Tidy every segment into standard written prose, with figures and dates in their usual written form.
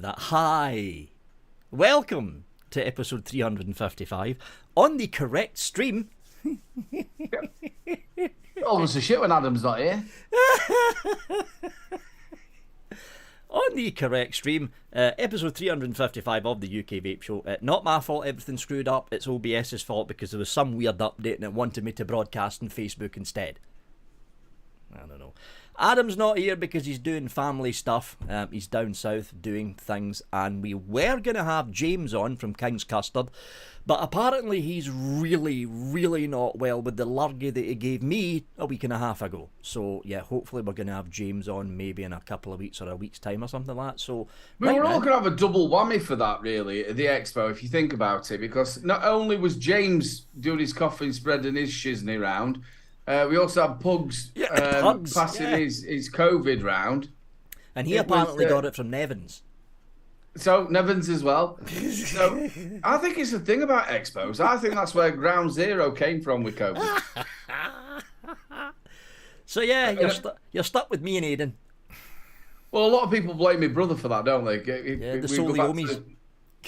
that. Hi. Welcome to episode 355 on the correct stream. Almost a shit when Adam's not here. On the correct stream, episode 355 of the UK Vape Show. Not my fault, everything screwed up. It's OBS's fault because there was some weird update and it wanted me to broadcast on Facebook instead. I don't know. Adam's not here because he's doing family stuff. He's down south doing things, and we were going to have James on from King's Custard, but apparently he's really not well with the lurgy that he gave me a week and a half ago. So yeah, hopefully we're going to have James on maybe in a couple of weeks or a week's time or something like that. So we're all going to have a double whammy for that, really, at the expo, if you think about it, because not only was James doing his coughing, spreading his shizney round, we also had Pugs, passing his COVID round. And he apparently got it from Nevins. So, Nevins as well. So, I think it's the thing about expos. I think that's where ground zero came from with COVID. So, yeah, you're stuck with me and Aidan. Well, a lot of people blame my brother for that, don't they? The Soliomies.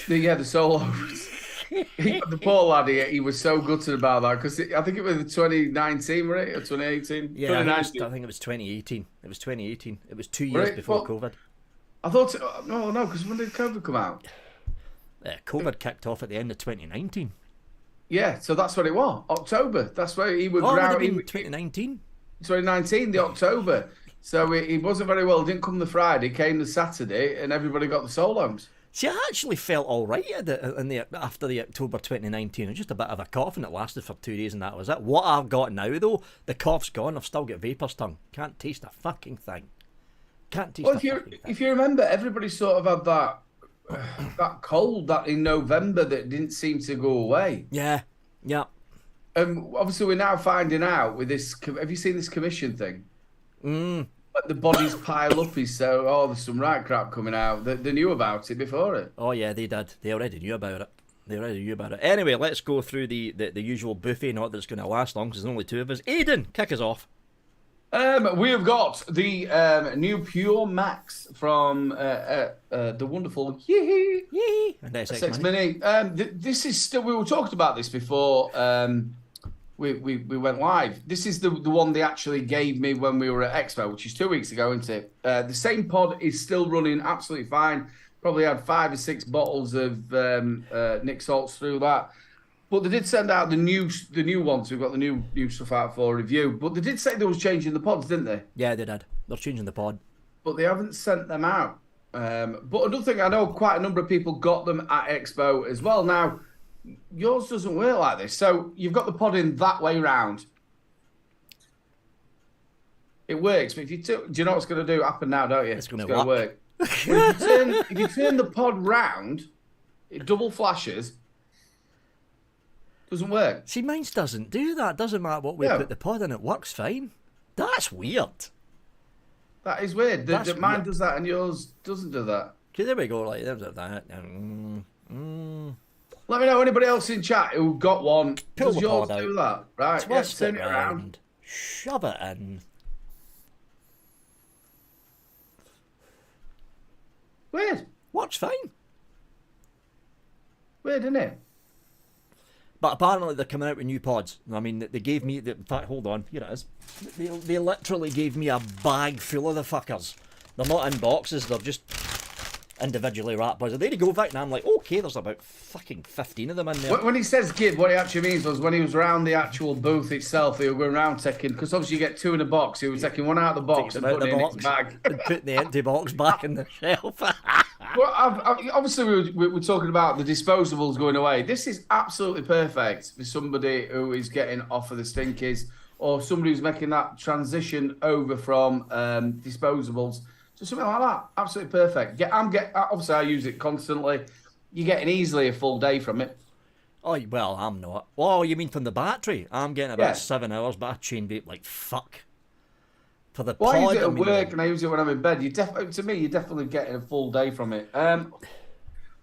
The solos. The poor lad, he was so gutted about that because I think it was 2019, right? Or 2018? Yeah, I think it was 2018. It was 2018. It was 2 years before COVID. I thought, no, because when did COVID come out? COVID kicked off at the end of 2019. Yeah, so that's what it was. October. That's where he was. 2019. 2019, the October. So he wasn't very well. Didn't come the Friday, came the Saturday, and everybody got the solos. See, I actually felt all right after the October 2019. It was just a bit of a cough, and it lasted for 2 days, and that was it. What I've got now, though, the cough's gone. I've still got vapor's tongue. Can't taste a fucking thing. If you remember, everybody sort of had that cold that in November that didn't seem to go away. Yeah. Obviously, we're now finding out with this. Have you seen this commission thing? The bodies pile up. So, there's some right crap coming out. They knew about it before it. Oh yeah, they did. They already knew about it. Anyway, let's go through the usual buffet. Not that it's going to last long because there's only two of us. Aidan, kick us off. We have got the new Pure Max from the wonderful SX Mini. This is still. We were talking about this before. We went live. This is the one they actually gave me when we were at Expo, which is 2 weeks ago, isn't it? The same pod is still running absolutely fine. Probably had 5 or 6 bottles of Nick Salts through that. But they did send out the new ones. We've got the new stuff out for review. But they did say they was changing the pods, didn't they? Yeah, they did. They're changing the pod. But they haven't sent them out. But another thing, I know quite a number of people got them at Expo as well. Now, yours doesn't work like this. So you've got the pod in that way round. It works, but do you know what's going to happen now, don't you? It's going to work. If you turn the pod round, it double flashes. Doesn't work. See, mine doesn't do that. Doesn't matter what we put the pod in, it works fine. That's weird. That is weird. Mine does that and yours doesn't do that. Okay, there we go. Like that. Let me know anybody else in chat who got one. Pull does yours do that? Right, turn it around. Shove it in. Weird. Works fine. Weird, isn't it? But apparently they're coming out with new pods. I mean, they gave me... In fact, hold on. Here it is. They literally gave me a bag full of the fuckers. They're not in boxes. They're just individually wrapped pods. There you go, Vic. And I'm like, okay, there's about fucking 15 of them in there. When he says give, what he actually means was when he was around the actual booth itself, he was going around taking... Because obviously you get 2 in a box. He was taking one out of the box and putting it in his bag. And putting the empty box back in the shelf. Well, obviously, we're talking about the disposables going away. This is absolutely perfect for somebody who is getting off of the stinkies or somebody who's making that transition over from disposables to something like that. Absolutely perfect. Obviously, I use it constantly. You're getting easily a full day from it. Oh, well, I'm not. Oh, you mean from the battery? I'm getting about 7 hours, but I chain vape like fuck. For the pod, I use it at work and I use it when I'm in bed. To me, you're definitely getting a full day from it.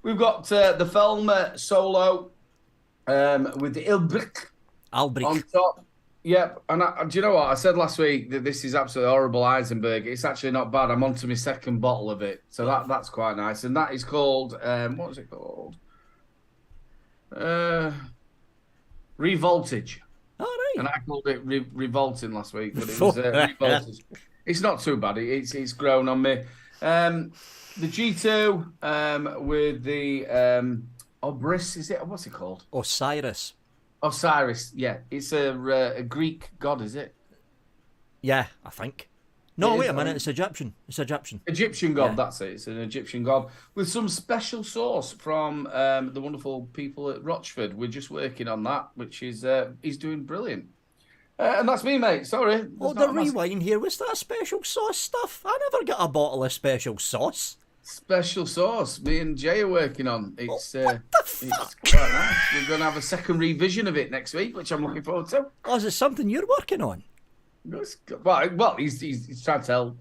We've got the Felmer Solo with the Albrick on top. Yep, and do you know what? I said last week that this is absolutely horrible Eisenberg. It's actually not bad. I'm on to my second bottle of it. So that's quite nice. And that is called, what is it called? Revoltage. All right. And I called it Revolting last week, but it was Revoltage. It's not too bad. It's grown on me. The G2 with the Obris, is it? What's it called? Osiris, yeah. It's a Greek god, is it? Yeah, I think. No, wait a minute. It's Egyptian. Egyptian god, yeah. That's it. It's an Egyptian god with some special sauce from the wonderful people at Rochford. We're just working on that, which is he's doing brilliant. And that's me, mate. Sorry. The rewind here. Was that special sauce stuff? I never got a bottle of special sauce. Special sauce. Me and Jay are working on. It's what the fuck? It's quite nice. We're going to have a second revision of it next week, which I'm looking forward to. Oh, is it something you're working on? Well, he's trying to help.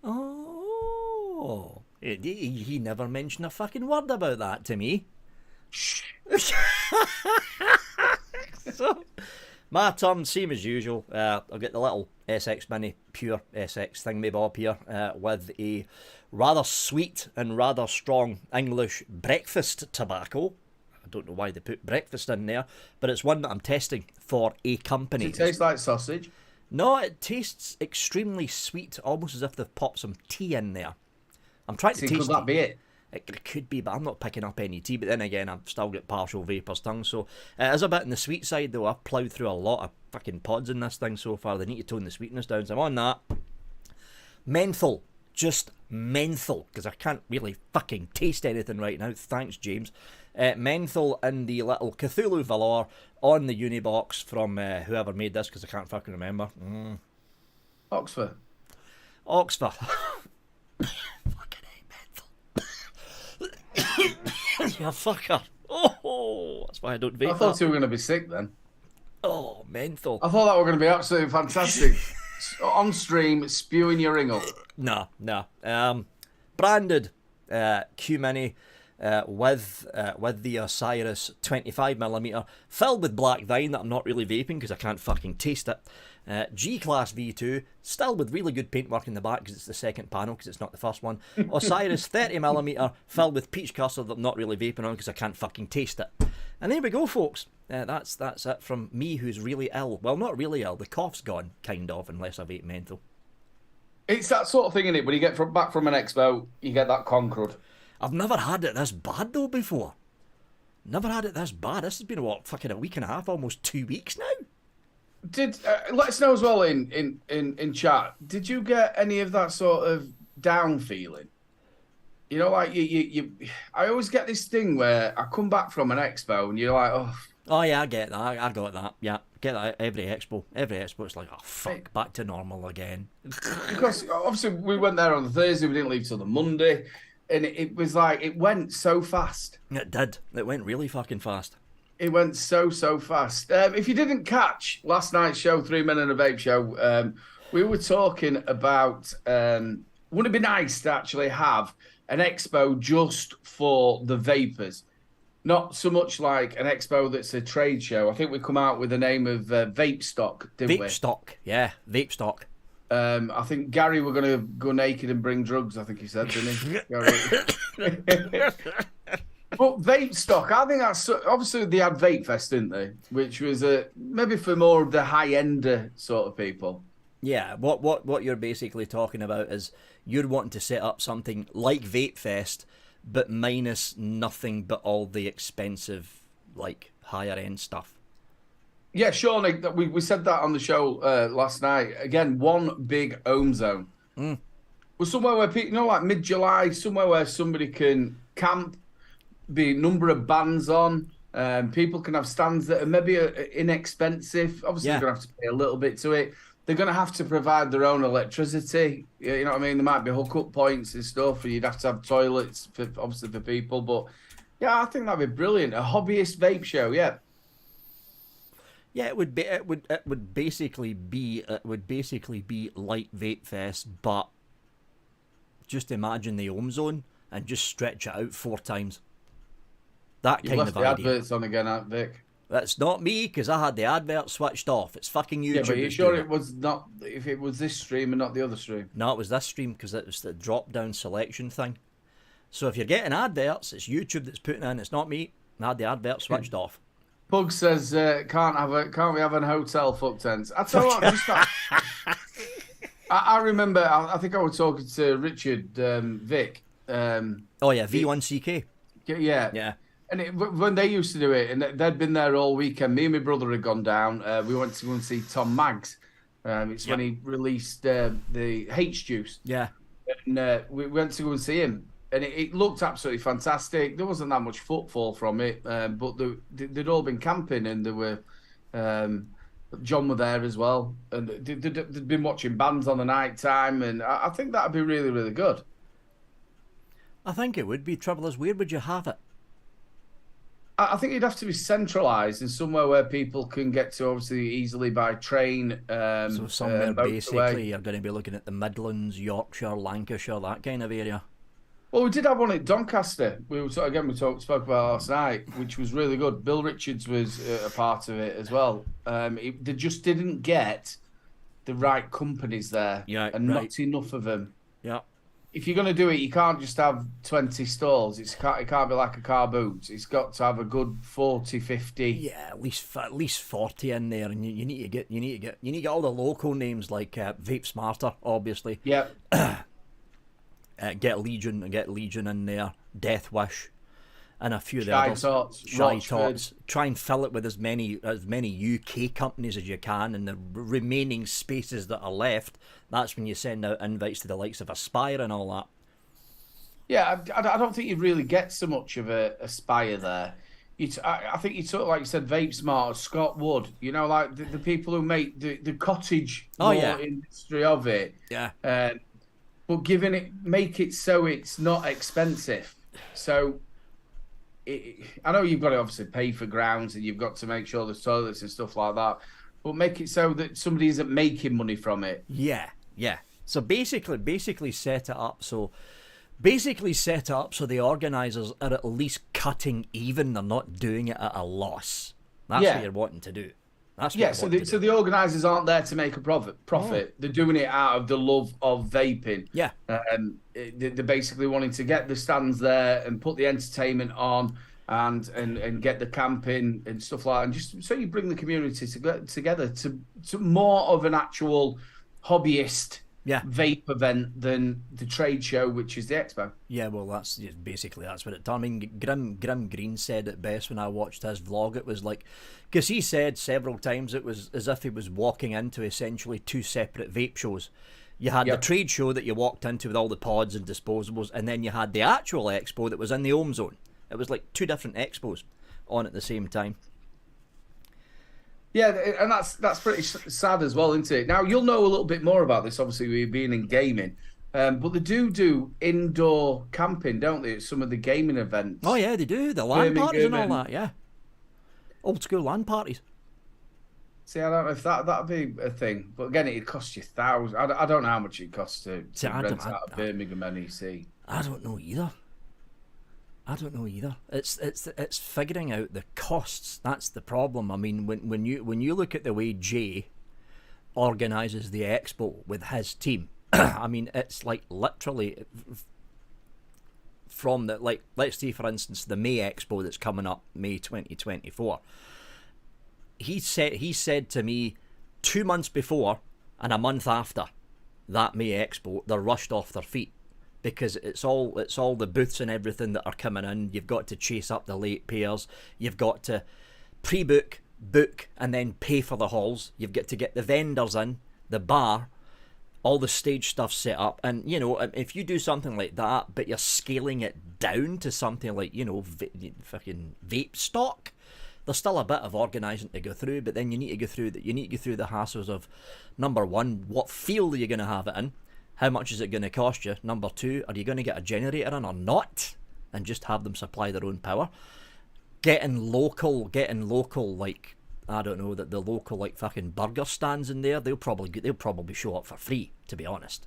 Oh, he never mentioned a fucking word about that to me. Shh. So, my turn, same as usual. I'll get the little SX Mini Pure SX thingamabob here with a rather sweet and rather strong English breakfast tobacco. I don't know why they put breakfast in there, but it's one that I'm testing for a company. Does it taste like sausage? No, it tastes extremely sweet, almost as if they've popped some tea in there. I'm trying to taste it. Could that be it? It could be, but I'm not picking up any tea. But then again, I've still got partial vapor's tongue, so it is a bit on the sweet side, though. I've ploughed through a lot of fucking pods in this thing so far. They need to tone the sweetness down, so I'm on that. Menthol. Just menthol, because I can't really fucking taste anything right now. Thanks, James. Menthol in the little Cthulhu Valor on the Unibox from whoever made this, because I can't fucking remember. Oxford. Fucking hate menthol. You fucker. Oh, that's why I don't vape. I thought you were going to be sick then. Oh, menthol. I thought that were going to be absolutely fantastic. On stream, spewing your ring up. No. Branded Q Mini with the Osiris 25mm, filled with black vine that I'm not really vaping because I can't fucking taste it. G-Class V2, still with really good paintwork in the back because it's the second panel because it's not the first one. Osiris 30mm, filled with peach custard that I'm not really vaping on because I can't fucking taste it. And there we go, folks. That's it from me, who's really ill. Well, not really ill. The cough's gone, kind of, unless I vape menthol. It's that sort of thing, innit? When you get back from an expo, you get that concrud. I've never had it this bad, though, before. Never had it this bad. This has been, fucking a week and a half, almost 2 weeks now. Let us know as well in chat. Did you get any of that sort of down feeling? You know, like I always get this thing where I come back from an expo and you're like, oh yeah, I get that. I got that. Yeah, get that every expo. It's like, oh fuck, back to normal again. Because obviously we went there on the Thursday, we didn't leave till the Monday, and it was like it went so fast. It did. It went really fucking fast. It went so fast. If you didn't catch last night's show, 3 Men and a Vape Show, we were talking about would it be nice to actually have an expo just for the vapors? Not so much like an expo that's a trade show. I think we come out with the name of Vape Stock, didn't we? Vape Stock, yeah, Vape Stock. I think Gary were going to go naked and bring drugs, I think he said, didn't he? But Vape Stock, I think that's... Obviously, they had Vape Fest, didn't they? Which was maybe for more of the high-end sort of people. Yeah, what you're basically talking about is you're wanting to set up something like Vape Fest, but minus nothing but all the expensive, like, higher-end stuff. Yeah, Sean, we said that on the show last night. Again, one big home zone. Well, somewhere where people, like mid-July, somewhere where somebody can camp, be a number of bands on. People can have stands that are maybe inexpensive. Obviously, They're going to have to pay a little bit to it. They're going to have to provide their own electricity. You know what I mean? There might be hookup points and stuff, and you'd have to have toilets, obviously, for people. But, yeah, I think that'd be brilliant. A hobbyist vape show, yeah. Yeah, it would basically be like Vape Fest, but just imagine the home zone and just stretch it out 4 times. That kind of idea. You've left the adverts on again, Vic. That's not me, because I had the advert switched off. It's fucking YouTube. Yeah, but you're sure it was not, if it was this stream and not the other stream? No, it was this stream, because it was the drop-down selection thing. So if you're getting adverts, it's YouTube that's putting in. It's not me. I had the advert switched off. Pug says, can't we have a hotel fuck tents? I tell you what, just I remember, I think I was talking to Richard Vic. Oh yeah, V1CK. Yeah. And when they used to do it, and they'd been there all weekend, me and my brother had gone down. We went to go and see Tom Maggs. It's when he released the H Juice. Yeah. And we went to go and see him. And it looked absolutely fantastic. There wasn't that much footfall from it, but they'd all been camping, and there were John were there as well, and they'd been watching bands on the night time, and I think that'd be really, really good. I think it would be. Trouble is, where would you have it? I think it'd have to be centralised in somewhere where people can get to, obviously, easily by train. So somewhere basically you're going to be looking at the Midlands, Yorkshire, Lancashire, that kind of area. Well, we did have one at Doncaster. We spoke about last night, which was really good. Bill Richards was a part of it as well. They just didn't get the right companies there, not enough of them. Yeah. If you're going to do it, you can't just have 20 stalls. It can't be like a car boot. It's got to have a good 40, 50. Yeah, at least 40 in there, and you need to get all the local names like Vape Smarter, obviously. Yeah. Get Legion in there, Death Wish, and a few of the Shy others. Tots, Tots. Try and fill it with as many UK companies as you can, and the remaining spaces that are left, that's when you send out invites to the likes of Aspire and all that. Yeah, I don't think you really get so much of a Aspire there. I think you sort of, like you said, Vape Smart, Scott Wood, like the people who make the cottage industry of it. Yeah. But make it so it's not expensive. So I know you've got to obviously pay for grounds, and you've got to make sure there's toilets and stuff like that, but make it so that somebody isn't making money from it. Yeah. So basically set it up so the organisers are at least cutting even. They're not doing it at a loss. That's what you're wanting to do. So the organisers aren't there to make a profit. Oh. They're doing it out of the love of vaping. Yeah. They're basically wanting to get the stands there and put the entertainment on and get the camping and stuff like that. And just so you bring the community together to more of an actual hobbyist vape event than the trade show, which is the expo. Yeah, well, that's what it done. I mean, Grim Green said it best when I watched his vlog. It was like, because he said several times it was as if he was walking into essentially two separate vape shows. You had the trade show that you walked into with all the pods and disposables, and then you had the actual expo that was in the home zone. It was like two different expos on at the same time. Yeah, and that's pretty sad as well, isn't it? Now, you'll know a little bit more about this, obviously, with being in gaming. But they do indoor camping, don't they, at some of the gaming events? Oh, yeah, they do. The LAN parties and all that, yeah. Old school LAN parties. See, I don't know if that'd be a thing. But again, it'd cost you thousands. I don't know how much it costs to rent out a Birmingham NEC. I don't know either. It's figuring out the costs. That's the problem. I mean, when you look at the way Jay organises the expo with his team, I mean, it's like literally from the, like, let's say for instance the May Expo that's coming up, May 2024. He said to me 2 months before and a month after that May Expo, they're rushed off their feet. Because it's all the booths and everything that are coming in. You've got to chase up the late payers. You've got to pre-book, book, and then pay for the halls. You've got to get the vendors in, the bar, all the stage stuff set up. And, if you do something like that, but you're scaling it down to something like, fucking vape stock, there's still a bit of organising to go through. But then you need to go through the hassles of, number one, what field are you going to have it in? How much is it going to cost you? Number two, are you going to get a generator in or not? And just have them supply their own power. Getting local, like, I don't know, the local, like, fucking burger stands in there, they'll probably show up for free, to be honest.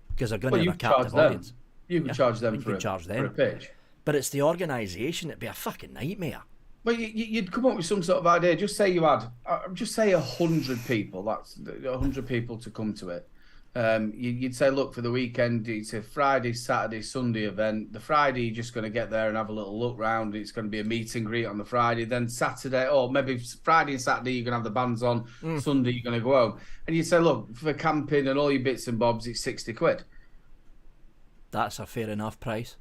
Because they're going to have a captive audience. You can charge them for a pitch. But it's the organisation, it'd be a fucking nightmare. But you'd come up with some sort of idea. Just say you had, just say 100 people. That's 100 people to come to it. You'd say, look, for the weekend, it's a Friday, Saturday, Sunday event. The Friday, you're just going to get there and have a little look round. It's going to be a meet and greet on the Friday. Then Saturday, or maybe Friday and Saturday, you're going to have the bands on. Sunday, you're going to go home. And you'd say, look, for camping and all your bits and bobs, it's 60 quid. That's a fair enough price.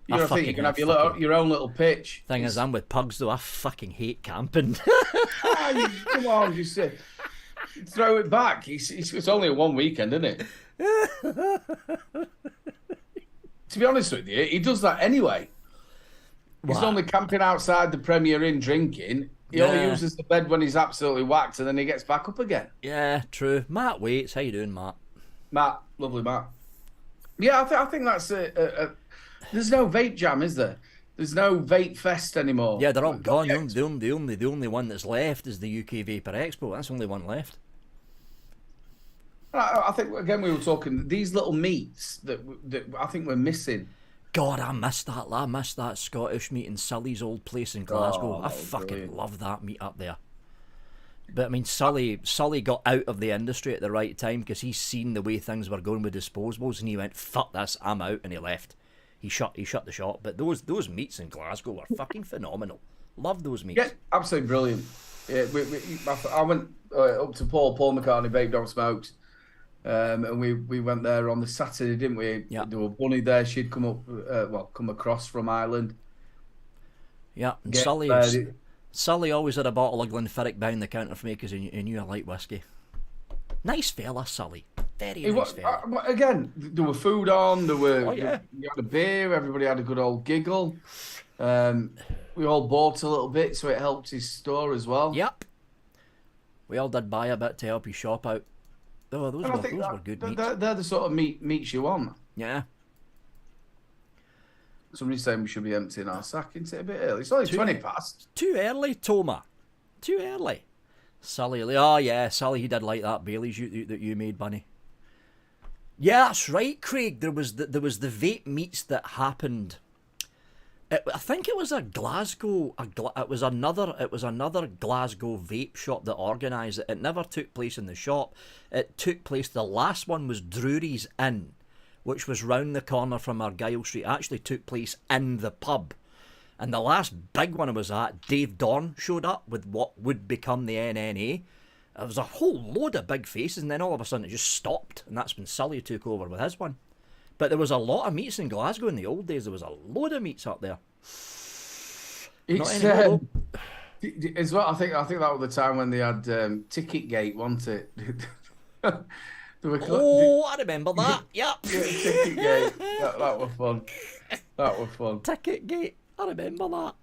You know, think you can have your own little pitch. Thing is, I'm with pugs, though. I fucking hate camping. Come on, just throw it back. It's only a one weekend, isn't it? To be honest with you, he does that anyway. He's only camping outside the Premier Inn drinking. He only uses the bed when he's absolutely whacked, and then he gets back up again. Yeah, true. Matt Waits, how you doing, Matt? Matt, lovely Matt. Yeah, I think that's there's no vape jam, is there? There's no vape fest anymore. Yeah, they're all gone. The only one that's left is the UK Vapor Expo. That's the only one left. I think, again, we were talking, these little meets that I think we're missing. God, I missed that. I missed that Scottish meet in Sully's old place in Glasgow. I fucking love that meet up there. But I mean, Sully got out of the industry at the right time because he's seen the way things were going with disposables, and he went, "Fuck this, I'm out," and he left. He shut the shop. But those meets in Glasgow were fucking phenomenal. Love those meets. Yeah, absolutely brilliant. Yeah, I went up to Paul McCartney Vape Don't Smokes, and we went there on the Saturday, didn't we? Yeah. There was Bunny there. She'd come across from Ireland. Yeah, and Sully always had a bottle of Glenfiddich behind the counter for me because he knew I liked whiskey. Nice fella, Sully. Very nice fella. Again, there were food on. You had a beer. Everybody had a good old giggle. We all bought a little bit, so it helped his store as well. Yep. We all did buy a bit to help his shop out. Oh, those were good meats. They're the sort of meats you want. Yeah. Somebody's saying we should be emptying our sack. Isn't it a bit early? It's only 20 past. Too early, Toma. Too early. Sully, oh yeah, Sully, he did like that Bailey's that you made, Bunny. Yeah, that's right, Craig. There was the vape meets that happened. I think it was a Glasgow. It was another Glasgow vape shop that organised it. It never took place in the shop. It took place. The last one was Drury's Inn, which was round the corner from Argyle Street. It actually took place in the pub. And the last big one I was at, Dave Dorn showed up with what would become the NNA. There was a whole load of big faces, and then all of a sudden it just stopped, and that's when Sully took over with his one. But there was a lot of meets in Glasgow in the old days. There was a load of meets up there. It's as well. I think that was the time when they had Ticket Gate, wasn't it? I remember that. Yep. Yeah, Ticket Gate. That was fun. That was fun. Ticket Gate. I remember that.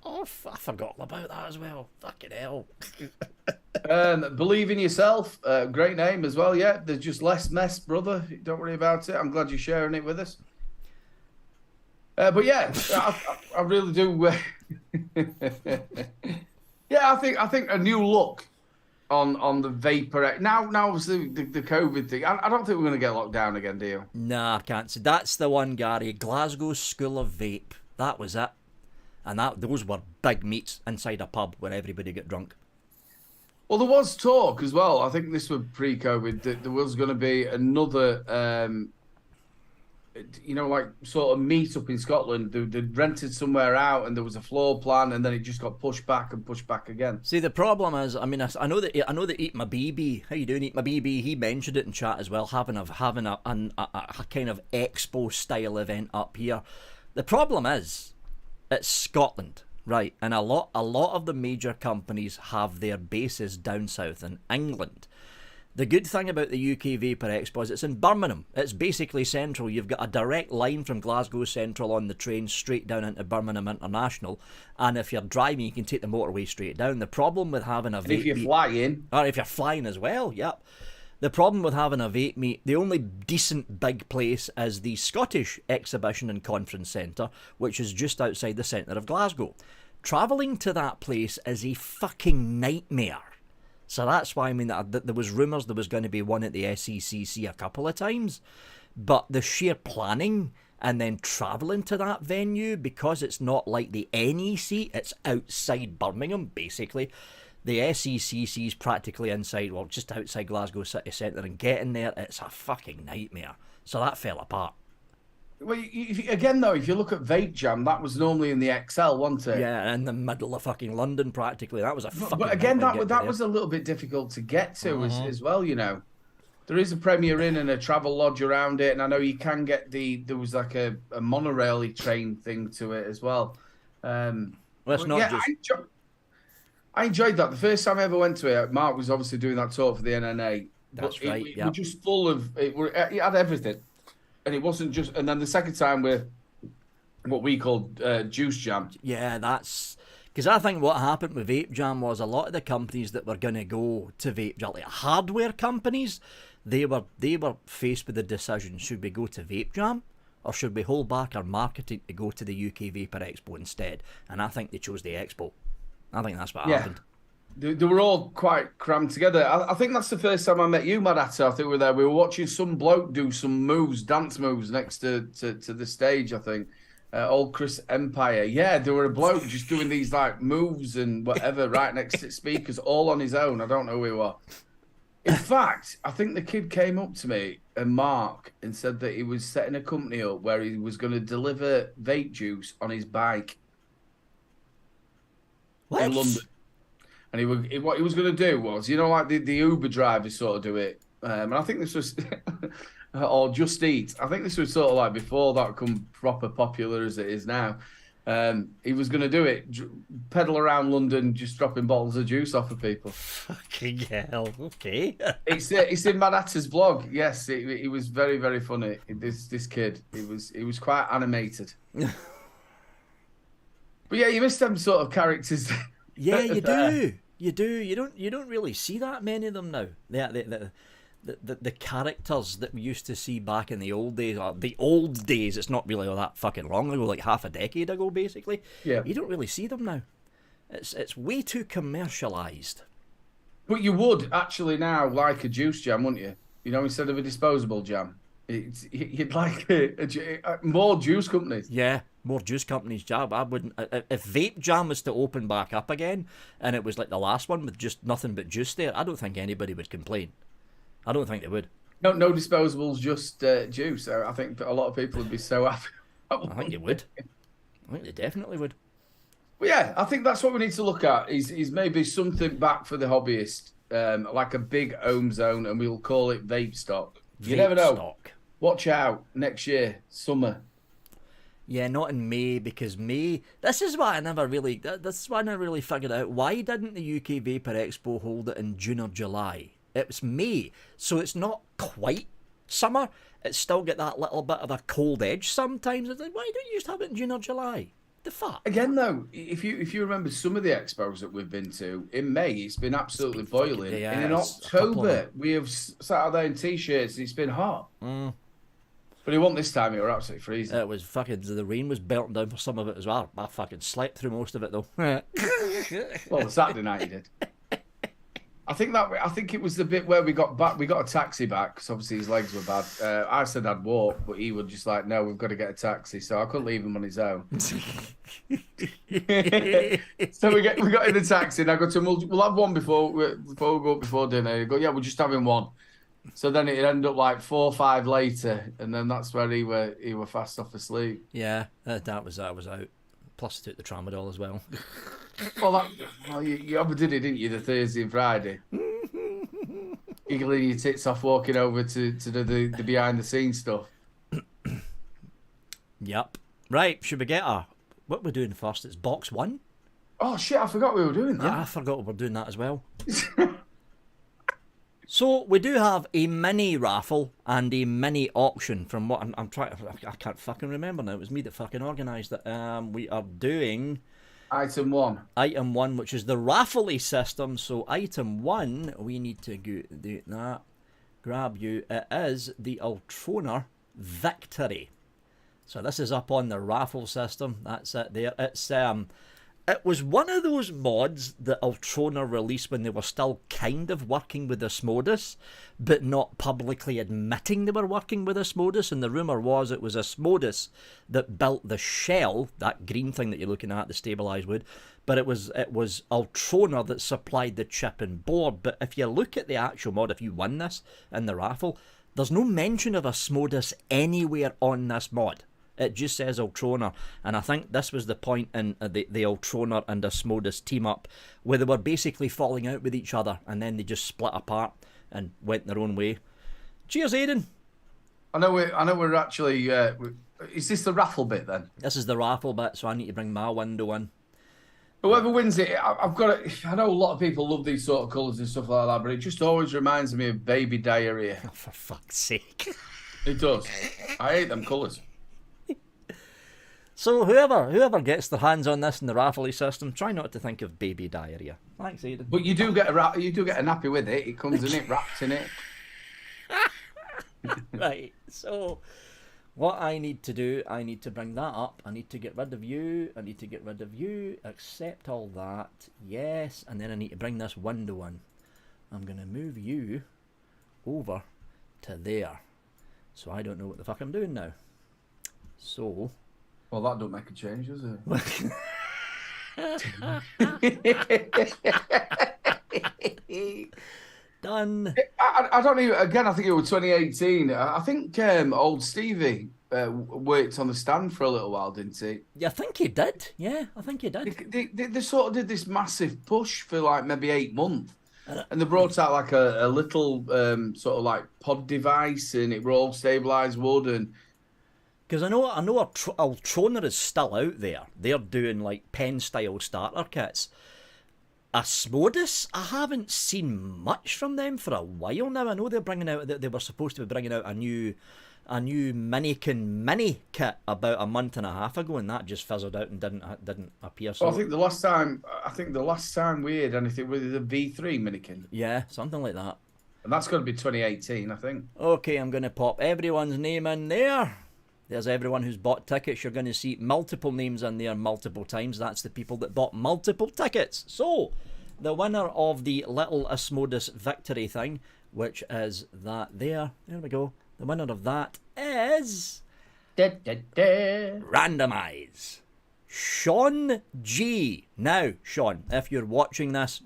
Oh, I forgot all about that as well. Fucking hell. Believe in Yourself. Great name as well. Yeah, there's just less mess, brother. Don't worry about it. I'm glad you're sharing it with us. But yeah, I really do. Yeah, I think a new look on the vapor. Now obviously the COVID thing. I don't think we're going to get locked down again, do you? Nah, I can't say. That's the one, Gary. Glasgow School of Vape. That was it. And those were big meets inside a pub where everybody got drunk. Well, there was talk as well. I think this was pre-COVID that there was going to be another, like sort of meet up in Scotland. They rented somewhere out, and there was a floor plan, and then it just got pushed back and pushed back again. See, the problem is, I mean, I know that Eat My BB. How you doing, Eat My BB? He mentioned it in chat as well, having a kind of expo style event up here. The problem is, it's Scotland, right? And a lot of the major companies have their bases down south in England. The good thing about the UK Vapour Expo is it's in Birmingham. It's basically central. You've got a direct line from Glasgow Central on the train straight down into Birmingham International. And if you're driving, you can take the motorway straight down. The problem with having a vape if you're flying. Or if you're flying as well, yep. The problem with having a vape meet, the only decent big place is the Scottish Exhibition and Conference Centre, which is just outside the centre of Glasgow. Travelling to that place is a fucking nightmare. So that's why, I mean, there was rumours there was going to be one at the SECC a couple of times, but the sheer planning and then travelling to that venue, because it's not like the NEC, it's outside Birmingham, basically. The SECC is practically inside, well, just outside Glasgow city centre, and getting there, it's a fucking nightmare. So that fell apart. Well, again, though, if you look at Vape Jam, that was normally in the XL, wasn't it? Yeah, in the middle of fucking London, practically. That was a fucking. But again, that was a little bit difficult to get to as well. You know, there is a Premier Inn and a travel lodge around it, and I know you can get there was like a monorail train thing to it as well. Well, it's not just. I enjoyed that. The first time I ever went to it, Mark was obviously doing that talk for the NNA. That's right. It was just full of it. It had everything. And it wasn't just, and then the second time we're what we called Juice Jam. Yeah, that's because I think what happened with Vape Jam was a lot of the companies that were going to go to Vape Jam, like hardware companies, they were faced with the decision: should we go to Vape Jam or should we hold back our marketing to go to the UK Vapor Expo instead? And I think they chose the Expo. I think that's what happened. They were all quite crammed together. I think that's the first time I met you, Mad Hatter. I think we were there. We were watching some bloke do some moves, dance moves next to the stage, I think. Old Chris Empire. Yeah, there were a bloke just doing these like moves and whatever right next to speakers, all on his own. I don't know who he was. In fact, I think the kid came up to me and Mark and said that he was setting a company up where he was going to deliver vape juice on his bike in London. And what he was going to do was, you know, like the Uber drivers sort of do it. And I think this was, or Just Eat. I think this was sort of like before that become proper popular as it is now. He was going to do it, pedal around London, just dropping bottles of juice off of people. Fucking hell, okay. It's in Mad Hatter's vlog. Yes, it was very, very funny. This kid, it was quite animated. But yeah, you missed them sort of characters. Yeah, you do. You do. You don't really see that many of them now. The characters that we used to see back in the old days, or the old days, it's not really all that fucking long ago, like half a decade ago, basically. Yeah. You don't really see them now. It's way too commercialised. But you would actually now like a juice jam, wouldn't you? You know, instead of a disposable jam. You'd like more juice companies. Yeah, more juice companies. Jam. I wouldn't. If Vape Jam was to open back up again, and it was like the last one with just nothing but juice there, I don't think anybody would complain. I don't think they would. No disposables, just juice. I think a lot of people would be so happy. I think they would. I think they definitely would. Well, yeah, I think that's what we need to look at. Is maybe something back for the hobbyist, like a big home zone, and we'll call it Vape Stock. You never know. Stock. Watch out next year, summer. Yeah, not in May, because May. This is why I never really. This is why I never really figured out why didn't the UK Vapor Expo hold it in June or July? It was May, so it's not quite summer. It's still got that little bit of a cold edge sometimes. It's like, why don't you just have it in June or July? The fuck. Again, though, if you remember some of the expos that we've been to in May, it's been absolutely boiling. Yeah, and in October, we have sat out there in t-shirts. And it's been hot. But it wasn't this time. It was absolutely freezing. It was fucking. The rain was belting down for some of it as well. I fucking slept through most of it though. Well, Saturday night you did. I think it was the bit where we got back. We got a taxi back because obviously his legs were bad. I said I'd walk, but he was just like, "No, we've got to get a taxi." So I couldn't leave him on his own. So we got in the taxi, and I go to him, "We'll have one before we go before dinner." He go, "Yeah, we're just having one." So then it ended up like 4 or 5 later, and then that's where he were fast off asleep. Yeah, that was out. Plus took the tramadol as well. Well, you overdid it, didn't you? The Thursday and Friday, giggling your tits off, walking over to the behind the scenes stuff. Yep. Right. Should we get what we're doing first? It's box 1. Oh shit! I forgot we were doing that. Yeah, I forgot we were doing that as well. So we do have a mini raffle and a mini auction. From what I'm trying, I can't fucking remember now. It was me that fucking organised it. We are doing item 1. Item 1, which is the raffle system. So item 1, we need to do that. Grab you. It is the Ultroner Victory. So this is up on the raffle system. That's it there. It's It was one of those mods that Ultrona released when they were still kind of working with Asmodus, but not publicly admitting they were working with Asmodus. And the rumour was it was Asmodus that built the shell, that green thing that you're looking at, the stabilised wood, but it was Ultrona that supplied the chip and board. But if you look at the actual mod, if you win this in the raffle, there's no mention of Asmodus anywhere on this mod. It just says Ultrona, and I think this was the point in the Ultrona and Asmodus team up where they were basically falling out with each other, and then they just split apart and went their own way. Cheers, Aidan. I know we're actually. Is this the raffle bit then? This is the raffle bit, so I need to bring my window in. Whoever wins it, I've got it. I know a lot of people love these sort of colours and stuff like that, but it just always reminds me of baby diarrhea. Oh, for fuck's sake! It does. I hate them colours. So whoever gets their hands on this in the raffle system, try not to think of baby diarrhea. Thanks, Aidan. But you do get a nappy with it. It comes in it, wrapped in it. Right. So what I need to do, I need to bring that up. I need to get rid of you. I need to get rid of you. Accept all that. Yes. And then I need to bring this window in. I'm going to move you over to there. So I don't know what the fuck I'm doing now. So... Well, that don't make a change, does it? Done. I don't even. Again, I think it was 2018. I think old Stevie worked on the stand for a little while, didn't he? Yeah, I think he did. Yeah, I think he did. They sort of did this massive push for like maybe 8 months. And they brought out like a little sort of like pod device, and it were all stabilised wood and. Because I know Ultrona is still out there. They're doing like pen-style starter kits. Asmodus, I haven't seen much from them for a while now. I know they're bringing out that they were supposed to be bringing out a new Minikin mini kit about a month and a half ago, and that just fizzled out and didn't appear. So well, I think the last time we had anything with the V3 Minikin. Yeah, something like that. And that's going to be 2018, I think. Okay, I'm going to pop everyone's name in there. There's everyone who's bought tickets. You're going to see multiple names in there multiple times. That's the people that bought multiple tickets. So, the winner of the little Asmodus victory thing, which is that there. There we go. The winner of that is... Randomise. Sean G. Now, Sean, if you're watching this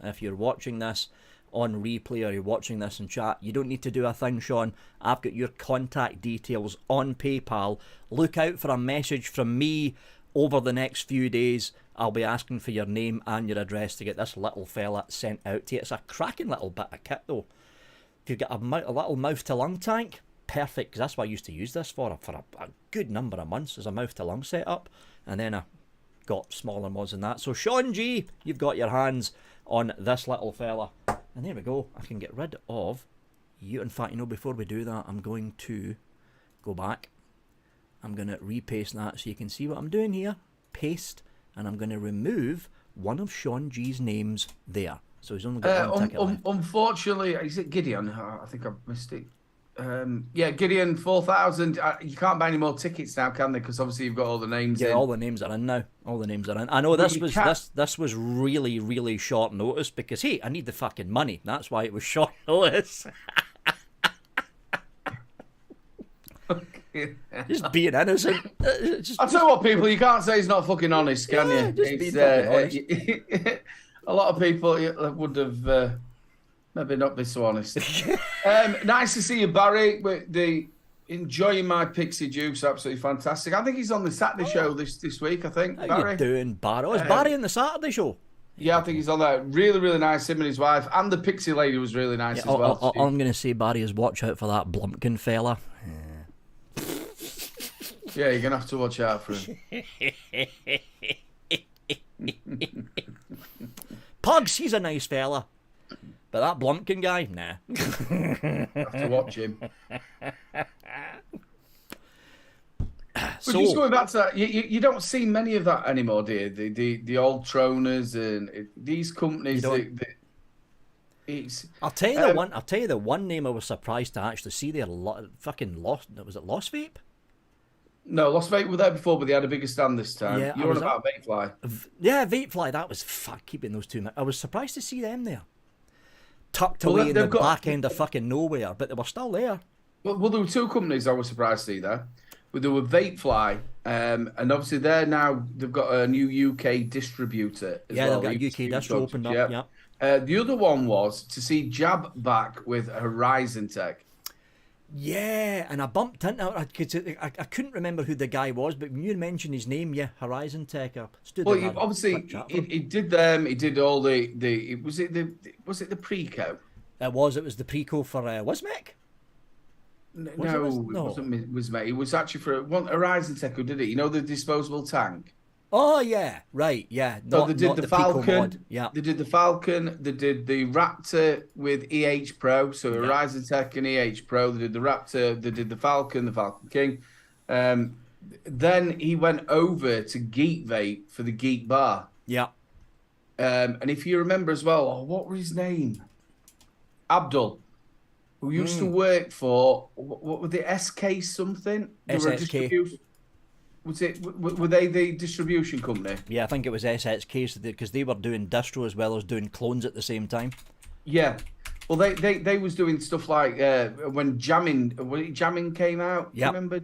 on replay or you're watching this in chat, you don't need to do a thing, Sean. I've got your contact details on PayPal. Look out for a message from me over the next few days. I'll be asking for your name and your address to get this little fella sent out to you. It's a cracking little bit of kit though. If you've got a little mouth to lung tank, perfect, because that's what I used to use this for a good number of months as a mouth to lung setup, and then I got smaller mods than that. So Sean G, you've got your hands on this little fella. And there we go. I can get rid of you. In fact, before we do that, I'm going to go back. I'm going to repaste that so you can see what I'm doing here. Paste. And I'm going to remove one of Sean G's names there. So he's only got one ticket left. Unfortunately, is it Gideon? I think I've missed it. Yeah, Gideon, 4,000. You can't buy any more tickets now, can they? Because obviously you've got all the names in. Yeah, all the names are in now. All the names are in. I know this was really, really short notice because, hey, I need the fucking money. That's why it was short notice. Just being innocent. I'll tell you what, people, you can't say he's not fucking honest, can you? Just being fucking honest. A lot of people would have... maybe not be so honest. Nice to see you, Barry. Enjoying my pixie juice, absolutely fantastic. I think he's on the Saturday show this week, I think. How Barry. you doing, Barry? Oh, is Barry in the Saturday show? Yeah, I think he's on there. Really, really nice. Him and his wife. And the pixie lady was really nice as well. All I'm going to say, Barry, is watch out for that Blumpkin fella. Yeah, you're going to have to watch out for him. Pugs, he's a nice fella. But that Blumpkin guy, nah. Have to watch him. So, but just going back to that, you don't see many of that anymore, do you? The old Troners and these companies. I'll tell you the one name I was surprised to actually see there. Fucking Lost. Was it Lost Vape? No, Lost Vape were there before, but they had a bigger stand this time. Yeah, You're on about Vatefly. Yeah, Vatefly, that was keeping those two. I was surprised to see them there. Tucked away in the back end of fucking nowhere, but they were still there. Well, there were two companies I was surprised to see there. There were Vatefly, and obviously they've got a new UK distributor as well. They've got a UK distro opened up, yeah. The other one was to see Jab back with Horizon Tech. Yeah, and I bumped into I couldn't remember who the guy was, but when you mentioned his name, yeah, Horizon Tech up. Well, he did them. He did all the. Was it the Preco? It was the Preco for Wismec. No, it wasn't Wismec. It was actually for Horizon Tech who did it. You know, the disposable tank. Oh yeah, right, yeah. So they did the Falcon. Yeah, they did the Falcon. They did the Raptor with Pro. So Horizon Tech and Pro. They did the Raptor. They did the Falcon King. Then he went over to Geek Vape for the Geek Bar. Yeah. And if you remember as well, what was his name? Abdul, who used to work for what were the SK something? SSK. Were they the distribution company? Yeah, I think it was SSK because they were doing distro as well as doing clones at the same time. Yeah, well, they was doing stuff like when Jamming came out. Yeah, remember?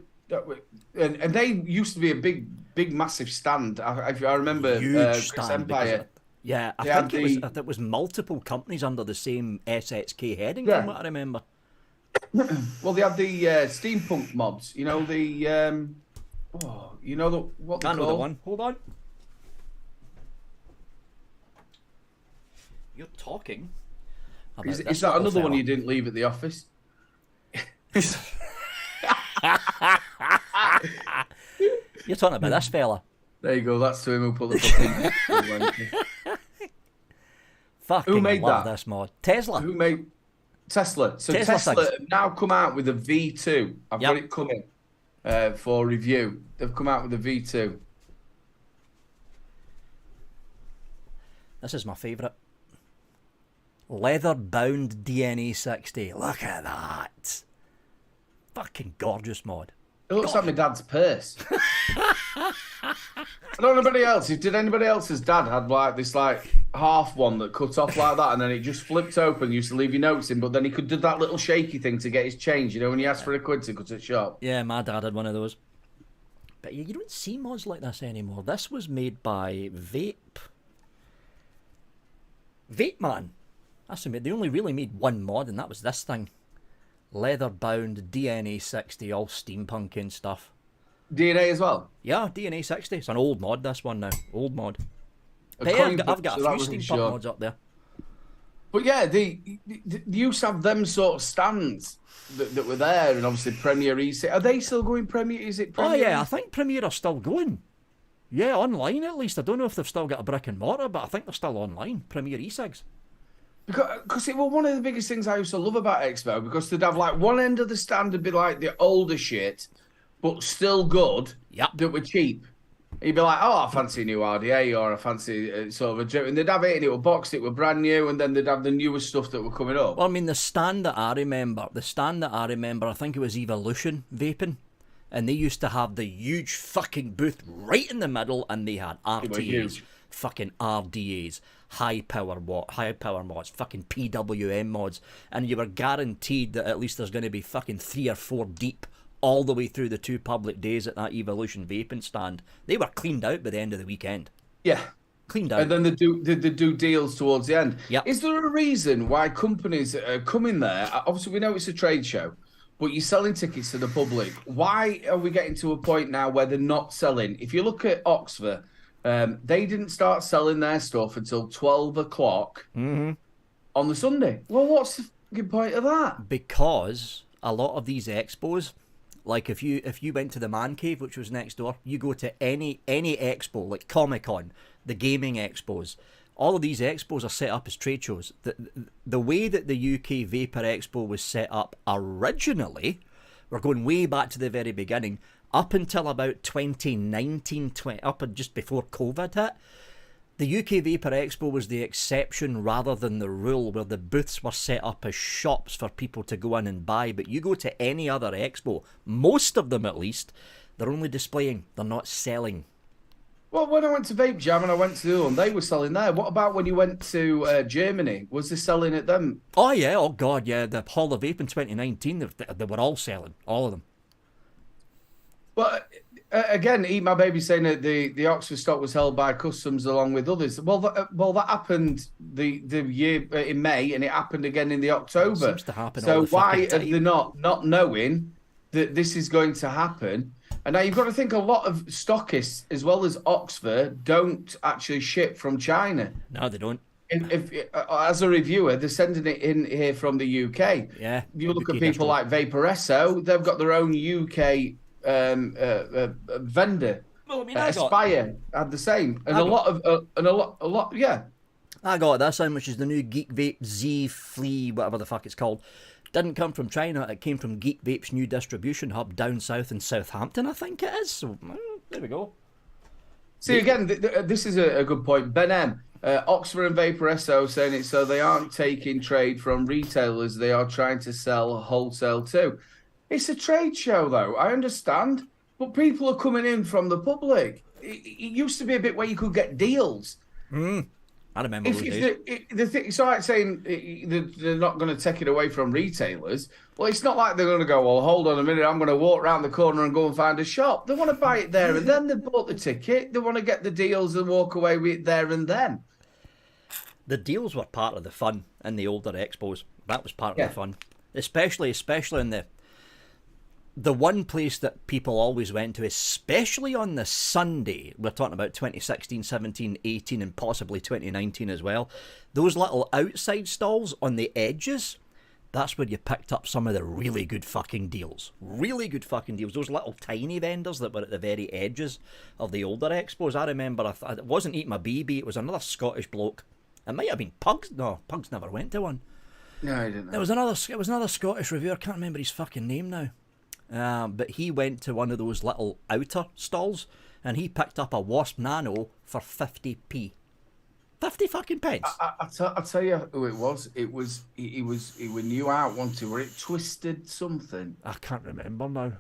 And they used to be a big massive stand. I remember huge Chris stand. Empire. Yeah, I think it was multiple companies under the same SXK heading, from what I remember. Well, they had the steampunk mods. You know the. You know what? I know the one. Hold on. You're talking. Is that another one you didn't leave at the office? You're talking about this fella. There you go. That's to him who put the fucking. Fucking who made love this mod? Tesla. Who made Tesla? So Tesla have now come out with a V2. I've got it coming for review. They've come out with a V2. This is my favourite. Leather-bound DNA 60. Look at that. Fucking gorgeous mod. It looks like my dad's purse. I don't know anybody else. Did anybody else's dad had like this half one that cut off like that and then it just flipped open? Used to leave your notes in, but then he could do that little shaky thing to get his change. You know when he asked for a quid to cut it short. Yeah, my dad had one of those. But you don't see mods like this anymore. This was made by Vape Man. They only really made one mod, and that was this thing. Leather-bound DNA 60, all steampunk and stuff. DNA as well? Yeah, DNA 60. It's an old mod, this one now. Old mod. But yeah, I've got a few steampunk mods up there. But yeah, they used to have them sort of stands that were there, and obviously Premier E6. Are they still going Premier? Is it Premier? Oh yeah, I think Premier are still going. Yeah, online at least. I don't know if they've still got a brick and mortar, but I think they're still online. Premier E6. Because it was one of the biggest things I used to love about Expo, because they'd have like one end of the stand would be like the older shit, but still good, that were cheap. And you'd be like, oh, I fancy a new RDA, or I fancy sort of a... And they'd have it and it were boxed, it were brand new, and then they'd have the newest stuff that were coming up. Well, I mean, the stand that I remember, I think it was Evolution Vaping, and they used to have the huge fucking booth right in the middle, and they had RTAs, fucking RDAs, high power mods, fucking PWM mods, and you were guaranteed that at least there's going to be fucking 3 or 4 deep all the way through the 2 public days at that Evolution Vaping stand. They were cleaned out by the end of the weekend. Yeah. Cleaned out. And then they do deals towards the end. Yep. Is there a reason why companies come in there? Obviously, we know it's a trade show, but you're selling tickets to the public. Why are we getting to a point now where they're not selling? If you look at Oxford, they didn't start selling their stuff until 12 o'clock on the Sunday. Well, what's the fucking point of that? Because a lot of these expos, like if you went to the Man Cave, which was next door, you go to any expo, like Comic-Con, the gaming expos, all of these expos are set up as trade shows. The way that the UK Vapor Expo was set up originally, we're going way back to the very beginning, up until about 2019, up just before COVID hit, the UK Vapour Expo was the exception rather than the rule, where the booths were set up as shops for people to go in and buy. But you go to any other expo, most of them at least, They're only displaying. They're not selling. Well, when I went to Vape Jam and I went to the one, they were selling there. What about when you went to Germany? Was they selling at them? Oh, yeah. Oh, God, yeah. The Hall of Vape in 2019, they were all selling. All of them. But again, Eat My Baby saying that the Oxford stock was held by customs along with others. Well, that happened the year in May, and it happened again in the October. It seems to happen. So why are they not knowing that this is going to happen? And now you've got to think a lot of stockists, as well as Oxford, don't actually ship from China. No, they don't. If as a reviewer, they're sending it in here from the UK. Yeah. You look at people like Vaporesso; they've got their own UK vendor. Well, I mean, Aspire had the same, and a lot. Yeah. I got this one, which is the new Geek Vape Z Flea, whatever the fuck it's called. Didn't come from China. It came from Geek Vape's new distribution hub down south in Southampton, I think it is. So there we go. See, again, this is a good point. Ben M. Oxford and Vaporesso saying it so they aren't taking trade from retailers. They are trying to sell wholesale too. It's a trade show, though. I understand. But people are coming in from the public. It used to be a bit where you could get deals. I remember those days. It's all right saying they're not going to take it away from retailers. Well, it's not like they're going to go, well, hold on a minute, I'm going to walk around the corner and go and find a shop. They want to buy it there and then. They bought the ticket. They want to get the deals and walk away with it there and then. The deals were part of the fun in the older expos. That was part of the fun. Especially in the one place that people always went to, especially on the Sunday, we're talking about 2016, 17, 18, and possibly 2019 as well, those little outside stalls on the edges, that's where you picked up some of the really good fucking deals. Really good fucking deals. Those little tiny vendors that were at the very edges of the older expos. I remember, it wasn't Eat My BB, it was another Scottish bloke. It might have been Pugs. No, Pugs never went to one. No, I didn't know. It was another Scottish reviewer, I can't remember his fucking name now. But he went to one of those little outer stalls and he picked up a Wasp Nano for 50p. 50 fucking pence. I'll tell you who it was. It was new out one too, where it twisted something. I can't remember now.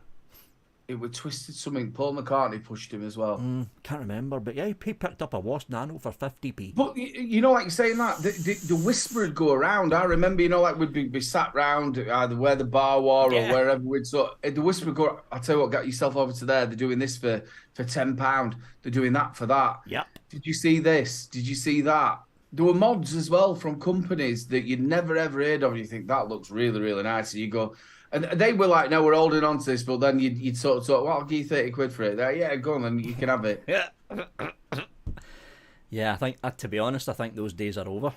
It was twisted something. Paul McCartney pushed him as well. Can't remember, but yeah, he picked up a Wasp Nano for 50p. But you know, like you're saying that, the whisper would go around. I remember, you know, like we'd be sat round either where the bar was or wherever we'd the whisper would go, I'll tell you what, get yourself over to there. They're doing this for £10. They're doing that for that. Yep. Did you see this? Did you see that? There were mods as well from companies that you'd never ever heard of. You think that looks really, really nice. And you go, and they were like, no, we're holding on to this. But then you'd sort of talk, well, I'll give you 30 quid for it. Yeah, go on, and you can have it. Yeah, I think, to be honest, I think those days are over.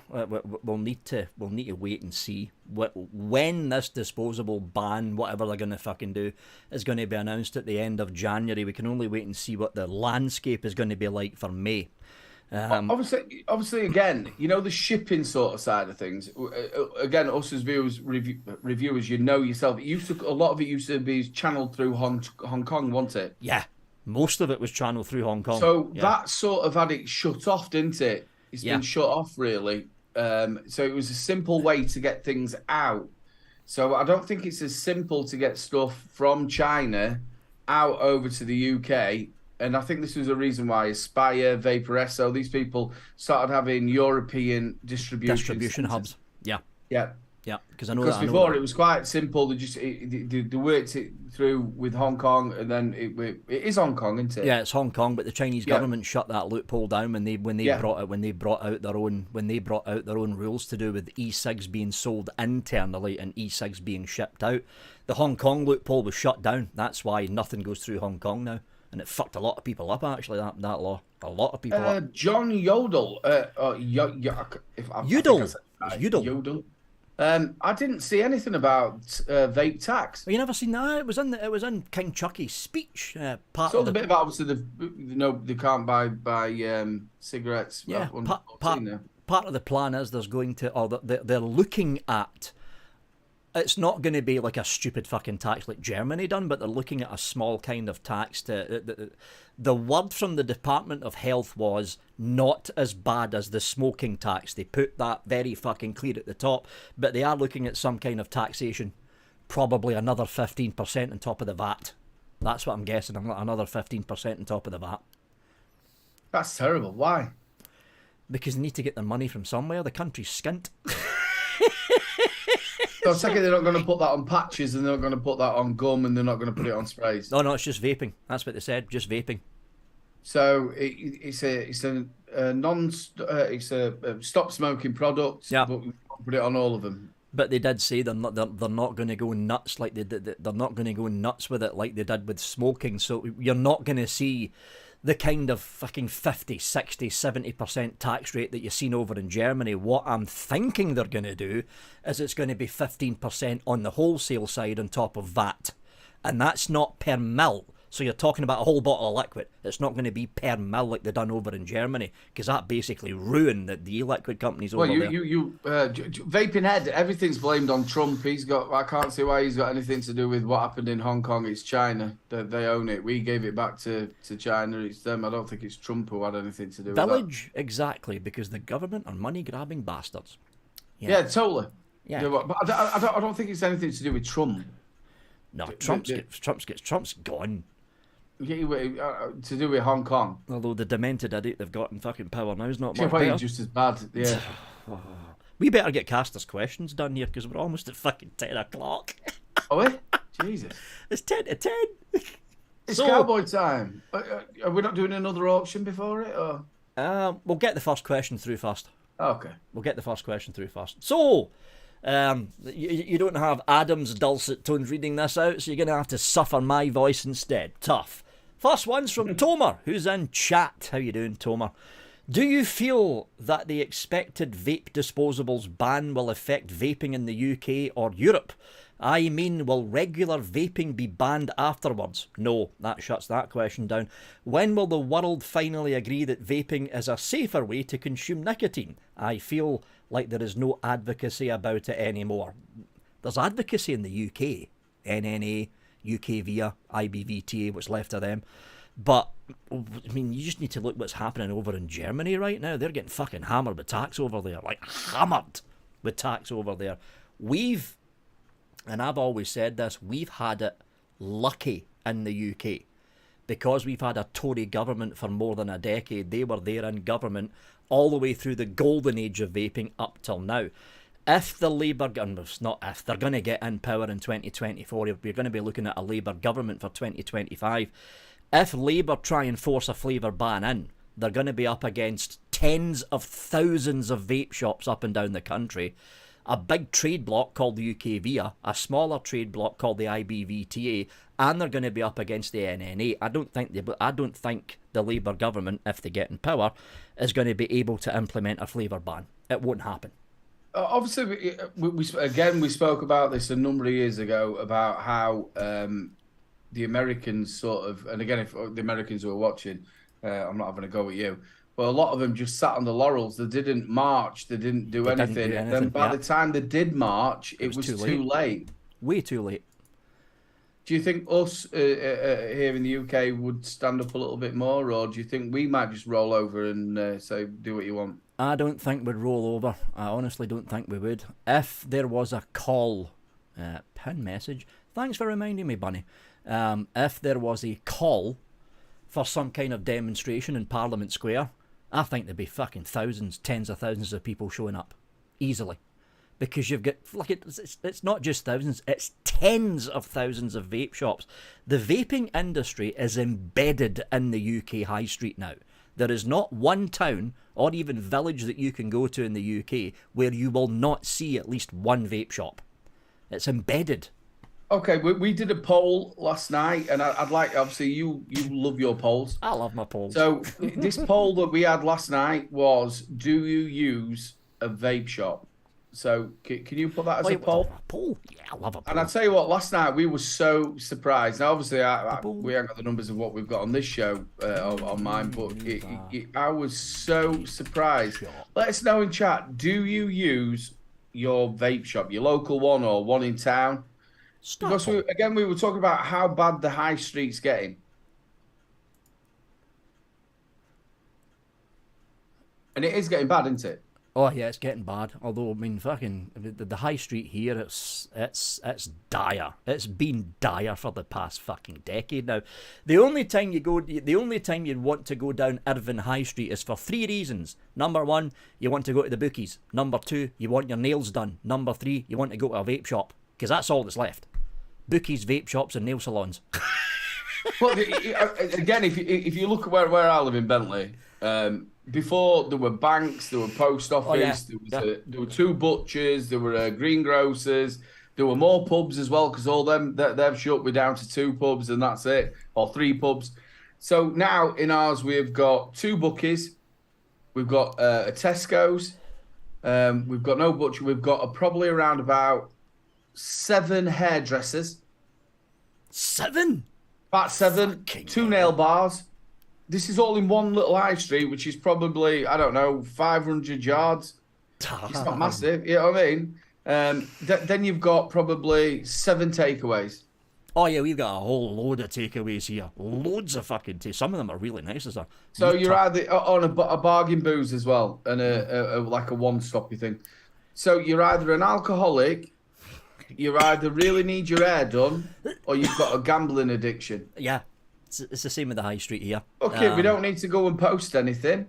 We'll need to wait and see when this disposable ban, whatever they're going to fucking do, is going to be announced at the end of January. We can only wait and see what the landscape is going to be like for May. Obviously, again, you know, the shipping sort of side of things. Again, us as reviewers, you know yourself. A lot of it used to be channeled through Hong Kong, wasn't it? Yeah, most of it was channeled through Hong Kong. So that sort of had it shut off, didn't it? It's been shut off, really. So it was a simple way to get things out. So I don't think it's as simple to get stuff from China out over to the UK. And I think this was a reason why Aspire, Vaporesso, these people started having European distribution hubs. Yeah. Because before it was quite simple. They worked it through with Hong Kong, and then it is Hong Kong, isn't it? Yeah, it's Hong Kong, but the Chinese government shut that loophole down when they brought out their own rules to do with e-cigs being sold internally and e-cigs being shipped out. The Hong Kong loophole was shut down. That's why nothing goes through Hong Kong now. And it fucked a lot of people up, actually, that law. A lot of people up. John Yodel. Yodel. I didn't see anything about vape tax. Well, you never seen that? It was in King Chucky's speech. Part of the bit about obviously they can't buy cigarettes. Yeah, part of the plan is they're looking at. It's not going to be like a stupid fucking tax like Germany done, but they're looking at a small kind of tax. The word from the Department of Health was not as bad as the smoking tax. They put that very fucking clear at the top, but they are looking at some kind of taxation, probably another 15% on top of the VAT. That's what I'm guessing. I'm another 15% on top of the VAT. That's terrible. Why? Because they need to get their money from somewhere. The country's skint. So I'm thinking they're not going to put that on patches, and they're not going to put that on gum, and they're not going to put it on sprays. No, it's just vaping. That's what they said. Just vaping. So it's a stop smoking product. Yeah. But we put it on all of them. But they did say they're not going to go nuts like they did. They're not going to go nuts with it like they did with smoking. So you're not going to see the kind of fucking 50, 60, 70% tax rate that you've seen over in Germany. What I'm thinking they're going to do is it's going to be 15% on the wholesale side on top of VAT. And that's not per mil. So you're talking about a whole bottle of liquid. It's not going to be per mil like they've done over in Germany, because that basically ruined the e-liquid companies over there. Vaping head, everything's blamed on Trump. I can't see why he's got anything to do with what happened in Hong Kong. It's China. They own it. We gave it back to China. It's them. I don't think it's Trump who had anything to do with that. Village, exactly, because the government are money-grabbing bastards. Yeah, totally. Yeah. But I don't think it's anything to do with Trump. No, Trump's gone. To do with Hong Kong. Although the demented idiot they've got in fucking power now is not much Probably better. just as bad, yeah. We better get casters' questions done here, because we're almost at fucking 10 o'clock. Are we? Jesus. It's 10 to 10. It's cowboy time. Are we not doing another auction before it? Or? We'll get the first question through first. Okay. We'll get the first question through first. So, you don't have Adam's dulcet tones reading this out, so you're going to have to suffer my voice instead. Tough. First one's from Tomer, who's in chat. How you doing, Tomer? Do you feel that the expected vape disposables ban will affect vaping in the UK or Europe? I mean, will regular vaping be banned afterwards? No, that shuts that question down. When will the world finally agree that vaping is a safer way to consume nicotine? I feel like there is no advocacy about it anymore. There's advocacy in the UK. NNA, UK VIA, IBVTA, what's left of them. But, I mean, you just need to look what's happening over in Germany right now. They're getting fucking hammered with tax over there. Like, hammered with tax over there. And I've always said this, we've had it lucky in the UK. Because we've had a Tory government for more than a decade. They were there in government all the way through the golden age of vaping up till now. If the Labour government, not if, they're going to get in power in 2024, we're going to be looking at a Labour government for 2025. If Labour try and force a flavour ban in, they're going to be up against tens of thousands of vape shops up and down the country, a big trade block called the UK VIA, a smaller trade block called the IBVTA, and they're going to be up against the NNA. I don't think the Labour government, if they get in power, is going to be able to implement a flavour ban. It won't happen. Obviously, we spoke about this a number of years ago about how the Americans sort of, and again, if the Americans who are watching, I'm not having a go at you, but a lot of them just sat on the laurels. They didn't march. They didn't do anything. And then by the time they did march, it was too late. Way too late. Do you think us here in the UK would stand up a little bit more, or do you think we might just roll over and say, do what you want? I don't think we'd roll over. I honestly don't think we would. If there was a call, pin message, thanks for reminding me, Bunny. If there was a call for some kind of demonstration in Parliament Square, I think there'd be fucking thousands, tens of thousands of people showing up. Easily. Because you've got, like, it's not just thousands, it's tens of thousands of vape shops. The vaping industry is embedded in the UK high street now. There is not one town or even village that you can go to in the UK where you will not see at least one vape shop. It's embedded. Okay, we did a poll last night, and I'd like, obviously, you love your polls. I love my polls. So this poll that we had last night was, do you use a vape shop? So can you put that as a poll? A poll? Yeah, I love a poll. And I tell you what, last night we were so surprised. Now, obviously, we haven't got the numbers of what we've got on this show on mine, but I was so surprised. Let us know in chat, do you use your vape shop, your local one or one in town? Because we were talking about how bad the high street's getting. And it is getting bad, isn't it? Oh yeah, it's getting bad. Although I mean, fucking the high street here, it's dire. It's been dire for the past fucking decade now. The only time you'd want to go down Irvine High Street is for 3 reasons. Number 1, you want to go to the bookies. Number 2, you want your nails done. Number 3, you want to go to a vape shop, because that's all that's left. Bookies, vape shops, and nail salons. Well, again, if you look at where I live in Bentley. Before there were banks, there were post office, there were 2 butchers, there were greengrocers, there were more pubs as well, because all them they've shut. We're down to 2 pubs and that's it, or 3 pubs. So now in ours we've got 2 bookies, we've got a Tesco's, we've got no butcher, we've got probably around about 7 hairdressers. 7? About 7, 2 nail bars. This is all in one little high street, which is probably, I don't know, 500 yards. It's not massive, you know what I mean? Then you've got probably 7 takeaways. Oh yeah, we've got a whole load of takeaways here. Loads of fucking some of them are really nice as well. So you're either on a bargain booze as well, and a like a one-stoppy thing. So you're either an alcoholic, you either really need your hair done, or you've got a gambling addiction. Yeah. It's the same with the high street here. Okay, we don't need to go and post anything.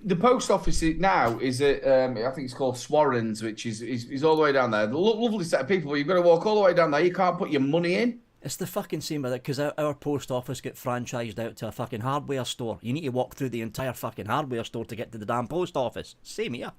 The post office now is at, I think it's called Swarrens, which is all the way down there. The lovely set of people, but you've got to walk all the way down there. You can't put your money in. It's the fucking same with it, because our post office get franchised out to a fucking hardware store. You need to walk through the entire fucking hardware store to get to the damn post office. Same here.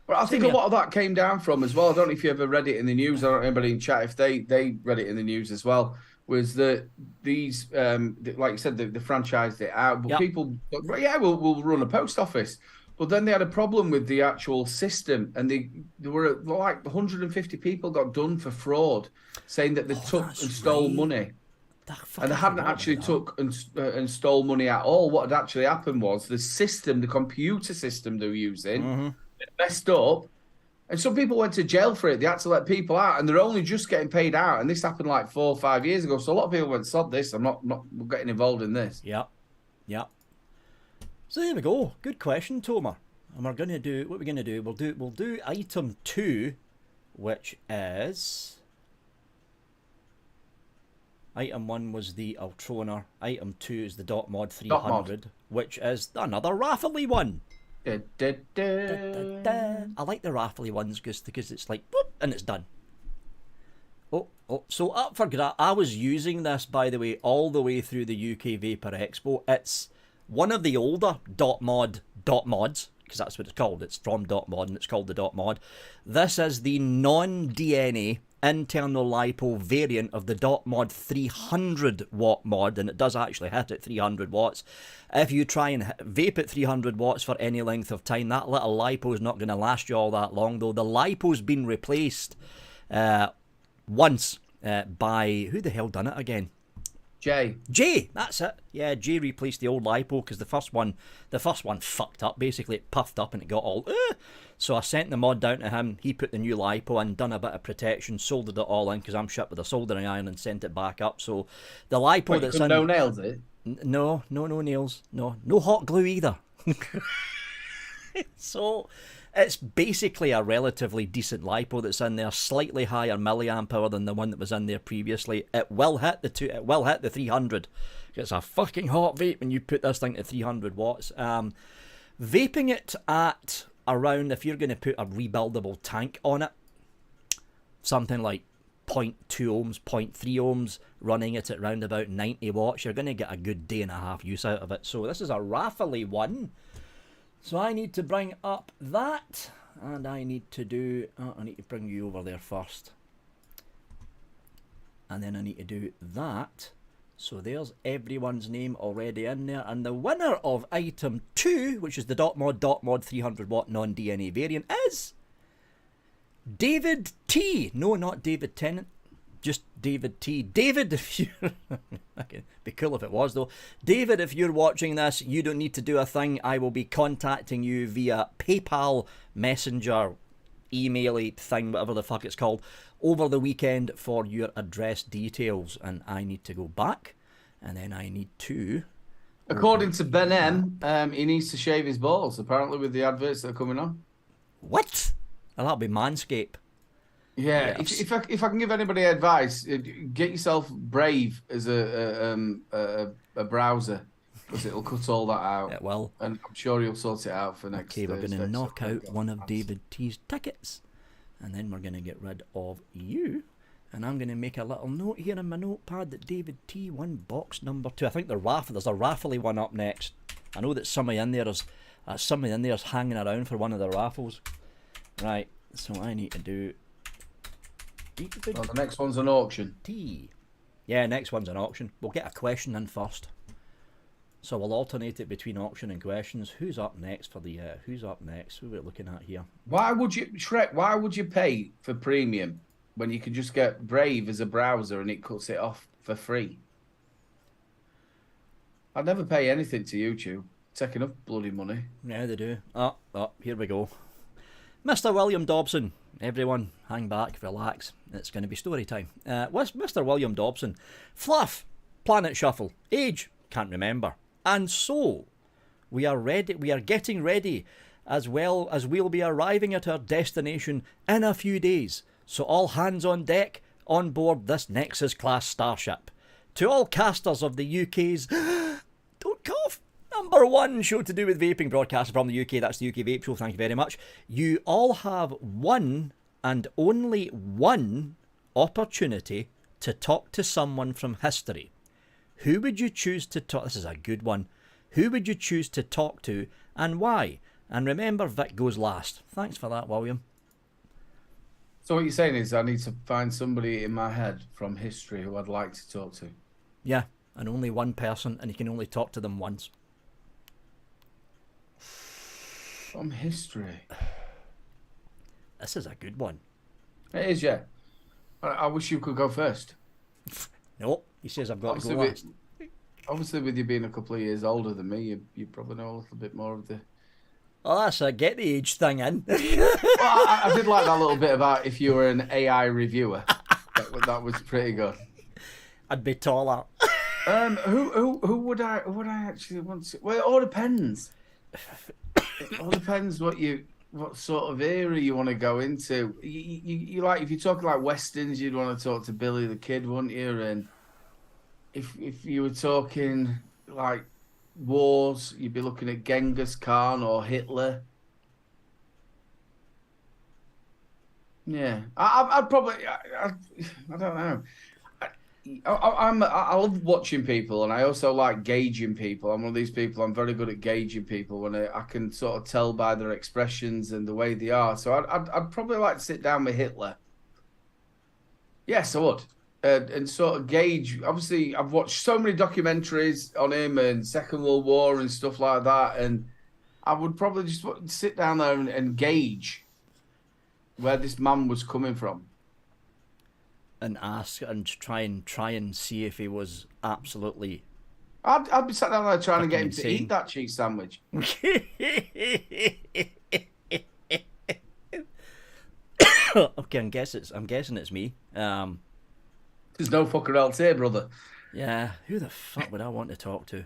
But I think a lot of that came down from as well. I don't know if you ever read it in the news. I don't know anybody in chat if they read it in the news as well. Was that these, like you said, they franchised it out, but people, we'll run a post office. But then they had a problem with the actual system, and there were like 150 people got done for fraud, saying that they took and stole money. And they hadn't actually took and stole money at all. What had actually happened was the system, the computer system they were using, messed up. And some people went to jail for it. They had to let people out, and they're only just getting paid out. And this happened like 4 or 5 years ago. So a lot of people went, "Sod this! I'm not getting involved in this." Yeah. So there we go. Good question, Tomer. And we're gonna do what we're gonna do. We'll do item 2, which is item 1 was the Ultroner. Item 2 is the Dot Mod 300, which is another raffly one. I like the raffly ones because it's like boop, and it's done. So up for grabs. I was using this, by the way, all the way through the UK Vapor Expo. It's one of the older Dot Mods, because that's what it's called. It's from Dot Mod and it's called the Dot Mod. This is the non-DNA internal LiPo variant of the Dot Mod 300 watt mod, and it does actually hit at 300 watts. If you try and vape at 300 watts for any length of time, that little LiPo is not going to last you all that long, though. The LiPo's been replaced once by, who the hell done it again? Jay, that's it. Yeah, Jay replaced the old LiPo because the first one fucked up. Basically, it puffed up and it got all. So I sent the mod down to him. He put the new LiPo in, done a bit of protection, soldered it all in because I'm shit with a soldering iron, and sent it back up. So the LiPo that's in. No nails, it? No nails. No hot glue either. So it's basically a relatively decent LiPo that's in there, slightly higher milliamp power than the one that was in there previously. It will hit the 300. It's a fucking hot vape when you put this thing to 300 watts. Vaping it at around, if you're going to put a rebuildable tank on it, something like 0.2 ohms, 0.3 ohms, running it at around about 90 watts, you're going to get a good day and a half use out of it. So this is a raffly one. So I need to bring up that, and I need to bring you over there first. And then I need to do that. So there's everyone's name already in there. And the winner of item 2, which is the Dot Mod 300 watt non-DNA variant, is David T. No, not David Tennant. Just David T. David, if you... Okay, be cool if it was, though. David, if you're watching this, you don't need to do a thing. I will be contacting you via PayPal, Messenger, email-y thing, whatever the fuck it's called, over the weekend for your address details. And I need to go back, and then I need to According to Ben M, he needs to shave his balls, apparently, with the adverts that are coming on. What? Well, that'll be Manscaped. Yeah, if I can give anybody advice, get yourself Brave as a browser, because it'll cut all that out. It will. And I'm sure you'll sort it out for next. Okay, we're going to knock out one of David T's tickets, and then we're going to get rid of you. And I'm going to make a little note here in my notepad that David T won box number 2. I think there's a raffly one up next. I know that somebody in there is hanging around for one of the raffles. Right, so I need to do. Well, the next one's an auction. T. Yeah, next one's an auction. We'll get a question in first. So we'll alternate it between auction and questions. Who's up next for the? Who's up next? Who are we looking at here? Why would you, Shrek? Why would you pay for premium when you could just get Brave as a browser and it cuts it off for free? I'd never pay anything to YouTube. Taking up bloody money. Yeah, they do. Oh, here we go. Mr. William Dobson. Everyone, hang back, relax. It's going to be story time. Mr. William Dobson. Fluff. Planet Shuffle. Age. Can't remember. And so, we are ready. We are getting ready, as well as we'll be arriving at our destination in a few days. So all hands on deck, on board this Nexus class starship. To all casters of the UK's don't cough, #1 show to do with vaping, broadcasted from the UK, that's the UK Vape Show, thank you very much. You all have one and only one opportunity to talk to someone from history. Who would you choose to talk? This is a good one. Who would you choose to talk to and why? And remember, Vic goes last. Thanks for that, William. So what you're saying is I need to find somebody in my head from history who I'd like to talk to. Yeah, and only one person, and you can only talk to them once. From history. This is a good one. It is, yeah. I wish you could go first. No, he says I've got obviously to go last. Obviously, with you being a couple of years older than me, you probably know a little bit more of the... Oh, that's a get the age thing in. Well, I did like that little bit about if you were an AI reviewer. That was pretty good. I'd be taller. Who would I actually want to? Well, it all depends. It all depends what sort of era you want to go into. You like, if you're talking like westerns, you'd want to talk to Billy the Kid, wouldn't you? And if you were talking like wars, you'd be looking at Genghis Khan or Hitler. Yeah, I'd probably. I don't know. I love watching people, and I also like gauging people. I'm one of these people. I'm very good at gauging people when I can sort of tell by their expressions and the way they are. So I'd probably like to sit down with Hitler. Yes, I would, and sort of gauge. Obviously, I've watched so many documentaries on him and Second World War and stuff like that, and I would probably just sit down there and gauge where this man was coming from. And ask and try and see if he was absolutely. I'd be sat down there trying to get him insane to eat that cheese sandwich. Okay, I'm guessing it's me. There's no fucker else here, brother. Yeah, who the fuck would I want to talk to?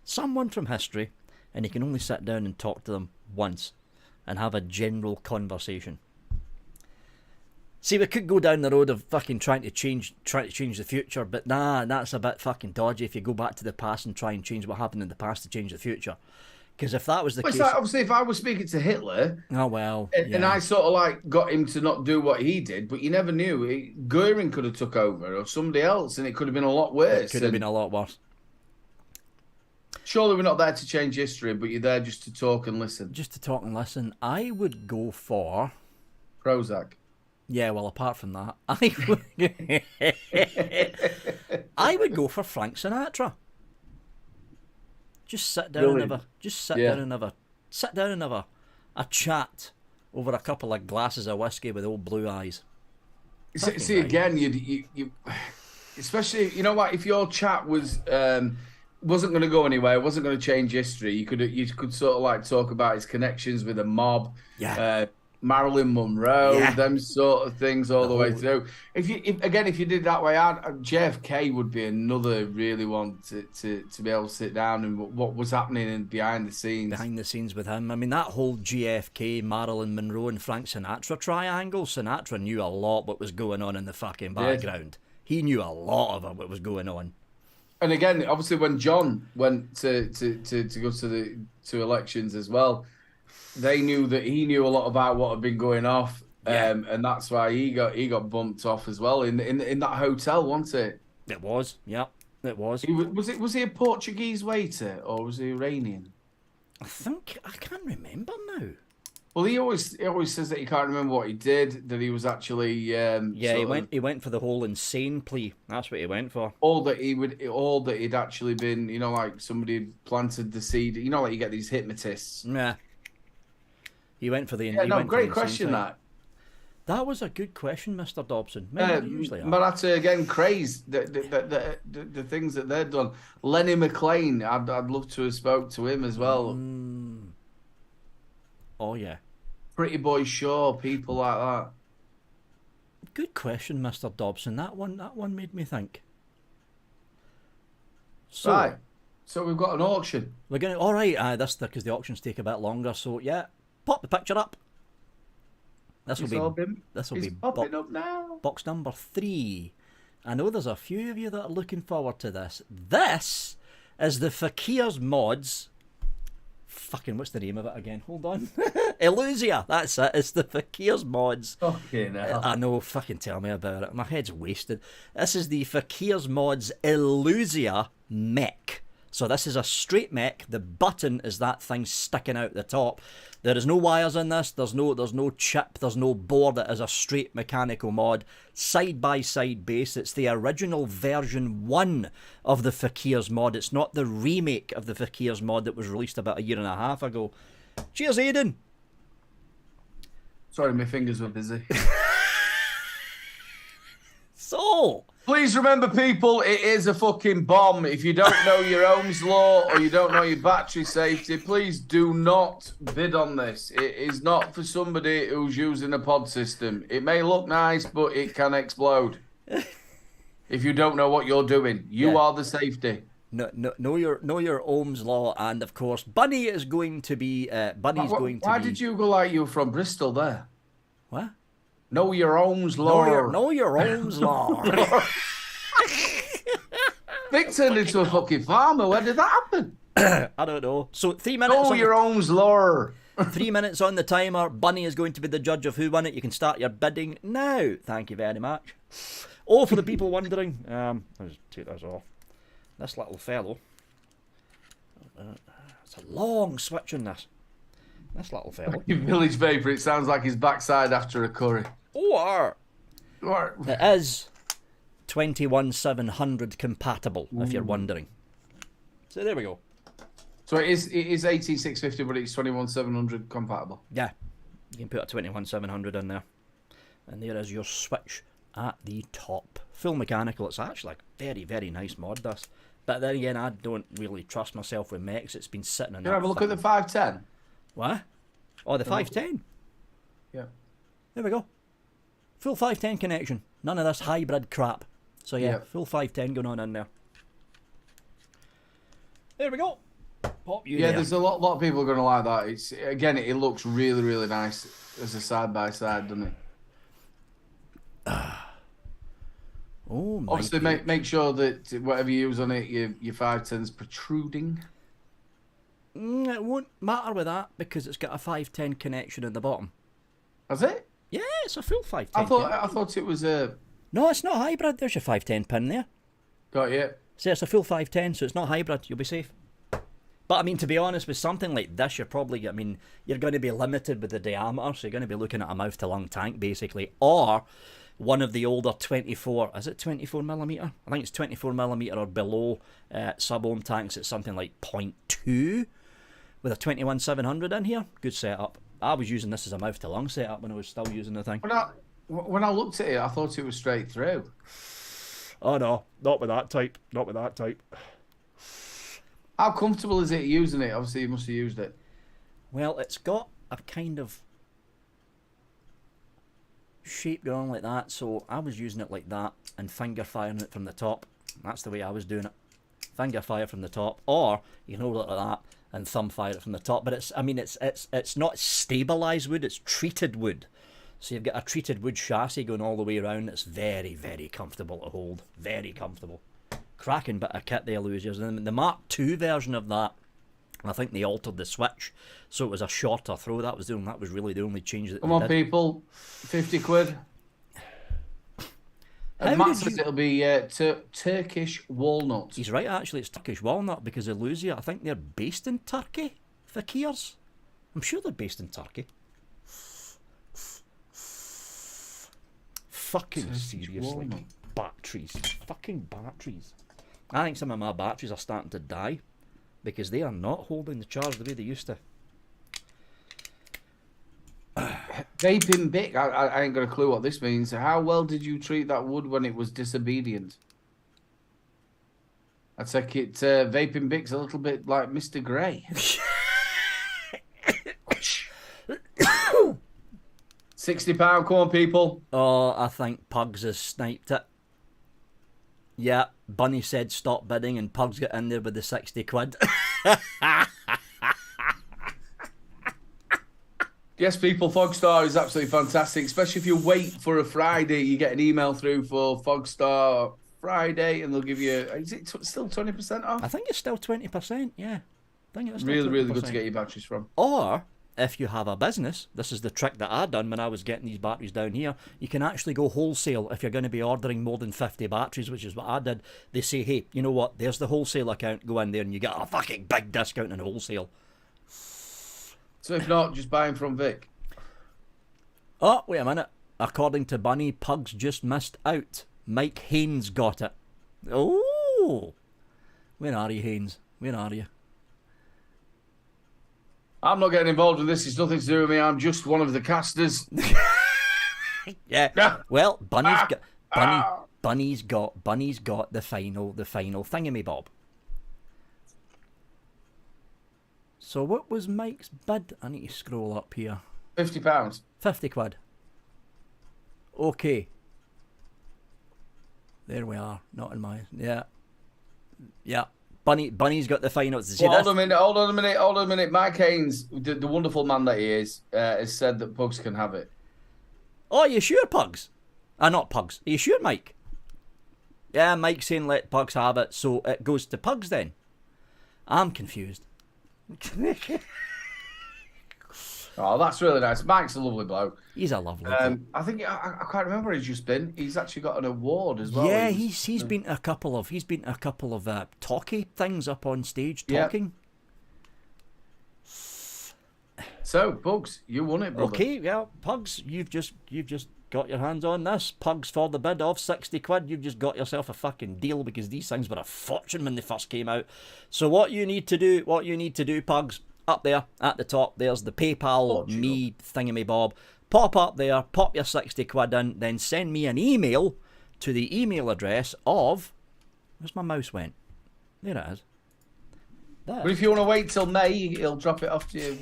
Someone from history, and you can only sit down and talk to them once, and have a general conversation. See, we could go down the road of fucking trying to change the future, but nah, that's a bit fucking dodgy if you go back to the past and try and change what happened in the past to change the future. Because if that was the case... Like, obviously, if I was speaking to Hitler... Oh, well, and I sort of, like, got him to not do what he did, but you never knew. Goering could have took over, or somebody else, and it could have been a lot worse. It could have been a lot worse. Surely we're not there to change history, but you're there just to talk and listen. Just to talk and listen. I would go for... Prozac. Yeah, well, apart from that, I would go for Frank Sinatra. Just sit down and have a chat over a couple of glasses of whiskey with old blue eyes. See again, you especially, you know what, if your chat wasn't going to go anywhere, wasn't going to change history, you could sort of like talk about his connections with a mob. Yeah. Marilyn Monroe, Yeah. them sort of things all the way whole- through. If you did that way, JFK would be another really one to be able to sit down and what was happening behind the scenes. Behind the scenes with him. I mean, that whole JFK, Marilyn Monroe and Frank Sinatra triangle, Sinatra knew a lot what was going on in the fucking background. He knew a lot of what was going on. And again, obviously, when John went to go to elections as well, they knew that he knew a lot about what had been going off, and that's why he got bumped off as well in that hotel, wasn't it? It was, yeah, it was. Was he a Portuguese waiter or was he Iranian? I can't remember now. Well, he always says that he can't remember what he did. That he was actually he went for the whole insane plea. That's what he went for. All that he'd actually been, like somebody had planted the seed. Like you get these hypnotists. Yeah. He went for the. Great question that. That was a good question, Mr. Dobson. Usually but that's again crazy. The things that they've done. Lenny McLean, I'd love to have spoke to him as well. Oh yeah. Pretty Boy Shaw, people like that. Good question, Mr. Dobson. That one made me think. So, right. So we've got an auction. We're gonna. All right. That's because the auctions take a bit longer. So yeah. Pop the picture up. This will be popping up now. Box number 3. I know there's a few of you that are looking forward to this. This is the Fakir's Mods. Fucking, what's the name of it again? Hold on. Illusia. That's it. It's the Fakir's Mods. Fucking hell. I know. Fucking tell me about it. My head's wasted. This is the Fakir's Mods Illusia mech. So this is a straight mech. The button is that thing sticking out the top. There is no wires in this. There's no chip. There's no board. It is a straight mechanical mod. Side-by-side base. It's the original version 1 of the Fakir's mod. It's not the remake of the Fakir's mod that was released about a year and a half ago. Cheers, Aidan. Sorry, my fingers were busy. So... Please remember, people, it is a fucking bomb. If you don't know your Ohm's law or you don't know your battery safety, please do not bid on this. It is not for somebody who's using a pod system. It may look nice, but it can explode. If you don't know what you're doing, you are the safety. Know your Ohm's law, and of course, Bunny is going to be. Why did you go like you were from Bristol there? What? Know your Ohm's law. Know your Ohm's law. Vic turned into a fucking farmer. When did that happen? I don't know. So 3 minutes. Know your Ohm's law. 3 minutes on the timer. Bunny is going to be the judge of who won it. You can start your bidding now. Thank you very much. Oh, for the people wondering, I'll just take this off. This little fellow. It's a long switch in this. This little fellow. Village Vapor. It sounds like his backside after a curry. Or it is 21700 compatible, if you're wondering. So there we go. So it is 18650, but it's 21700 compatible. Yeah, you can put a 21700 in there, and there is your switch at the top. Full mechanical. It's actually like very, very nice mod, this. But then again, I don't really trust myself with mechs. It's been sitting in. Can I have a look at the 510? What? Oh, the 510. Yeah. There we go. Full 510 connection. None of this hybrid crap. So yeah, full 510 going on in there. There we go. Pop you there. There's a lot of people are going to like that. It's again, it looks really, really nice as a side-by-side, doesn't it? Oh my. Obviously, make sure that whatever you use on it, your 510's protruding. It won't matter with that because it's got a 510 connection at the bottom. Has it? Yeah, it's a full 510. I thought it was a. No, it's not hybrid. There's your 510 pin there. Got you. So it's a full 510, so it's not hybrid. You'll be safe. But I mean, to be honest, with something like this, you're going to be limited with the diameter, so you're going to be looking at a mouth to lung tank basically, or one of the older 24. Is it 24 millimeter? I think it's 24 millimeter or below sub-ohm tanks. It's something like 0.2 with a 21700 in here. Good setup. I was using this as a mouth to lung setup when I was still using the thing. When I looked at it, I thought it was straight through. Oh no, not with that type. Not with that type. How comfortable is it using it? Obviously, you must have used it. Well, it's got a kind of shape going on like that, so I was using it like that and finger firing it from the top. That's the way I was doing it. Finger fire from the top, or you can hold it like that and thumb fire it from the top. But it's not stabilised wood, it's treated wood. So you've got a treated wood chassis going all the way around. It's very, very comfortable to hold. Very comfortable. Cracking bit of kit there, losers. And the Mark II version of that, I think they altered the switch, so it was a shorter throw. That was really the only change that. Come on, people, 50 quid. And Matt says it'll be Turkish walnut. He's right, actually, it's Turkish walnut because Illusia, I think they're based in Turkey. Fakirs, I'm sure they're based in Turkey. Fucking Turkish seriously, walnut. Batteries, fucking batteries. I think some of my batteries are starting to die because they are not holding the charge the way they used to. Vaping Bic, I ain't got a clue what this means. How well did you treat that wood when it was disobedient? I take it Vaping Bic's a little bit like Mr. Grey. £60, come on, people. Oh, I think Pugs has sniped it. Yeah, Bunny said stop bidding and Pugs got in there with the 60 quid. Yes, people, Fogstar is absolutely fantastic, especially if you wait for a Friday. You get an email through for Fogstar Friday and they'll give you, is it still 20% off? I think it's still 20%, yeah. I think it's really, really good to get your batteries from. Or, if you have a business, this is the trick that I done when I was getting these batteries down here, you can actually go wholesale if you're going to be ordering more than 50 batteries, which is what I did. They say, hey, you know what, there's the wholesale account, go in there and you get a fucking big discount in wholesale. So if not, just buy them from Vic. Oh, wait a minute. According to Bunny, Pugs just missed out. Mike Haynes got it. Oh! Where are you, Haynes? Where are you? I'm not getting involved in this. It's nothing to do with me. I'm just one of the casters. Yeah. Well, Bunny's got the final thingamabob. So what was Mike's bid? I need to scroll up here. £50. 50 quid. Okay. There we are. Not in my... Yeah. Yeah. Bunny's got the final... Well, hold on a minute. Mike Haynes, the wonderful man that he is, has said that Pugs can have it. Oh, are you sure, Pugs? Not Pugs. Are you sure, Mike? Yeah, Mike's saying let Pugs have it, so it goes to Pugs then. I'm confused. Oh, that's really nice. Mike's a lovely bloke. He's a lovely bloke. I think I can't remember where he's just been. He's actually got an award as well. Yeah, he's been a couple of talky things up on stage talking. Yep. So, Pugs, you won it, brother. Okay, yeah, Pugs, you've just got your hands on this. Pugs for the bid of 60 quid. You've just got yourself a fucking deal because these things were a fortune when they first came out. So what you need to do, Pugs, up there at the top, there's the PayPal me thingamabob. Pop up there, pop your 60 quid in, then send me an email to the email address of... Where's my mouse went? There it is. There. But if you want to wait till May, he'll drop it off to you.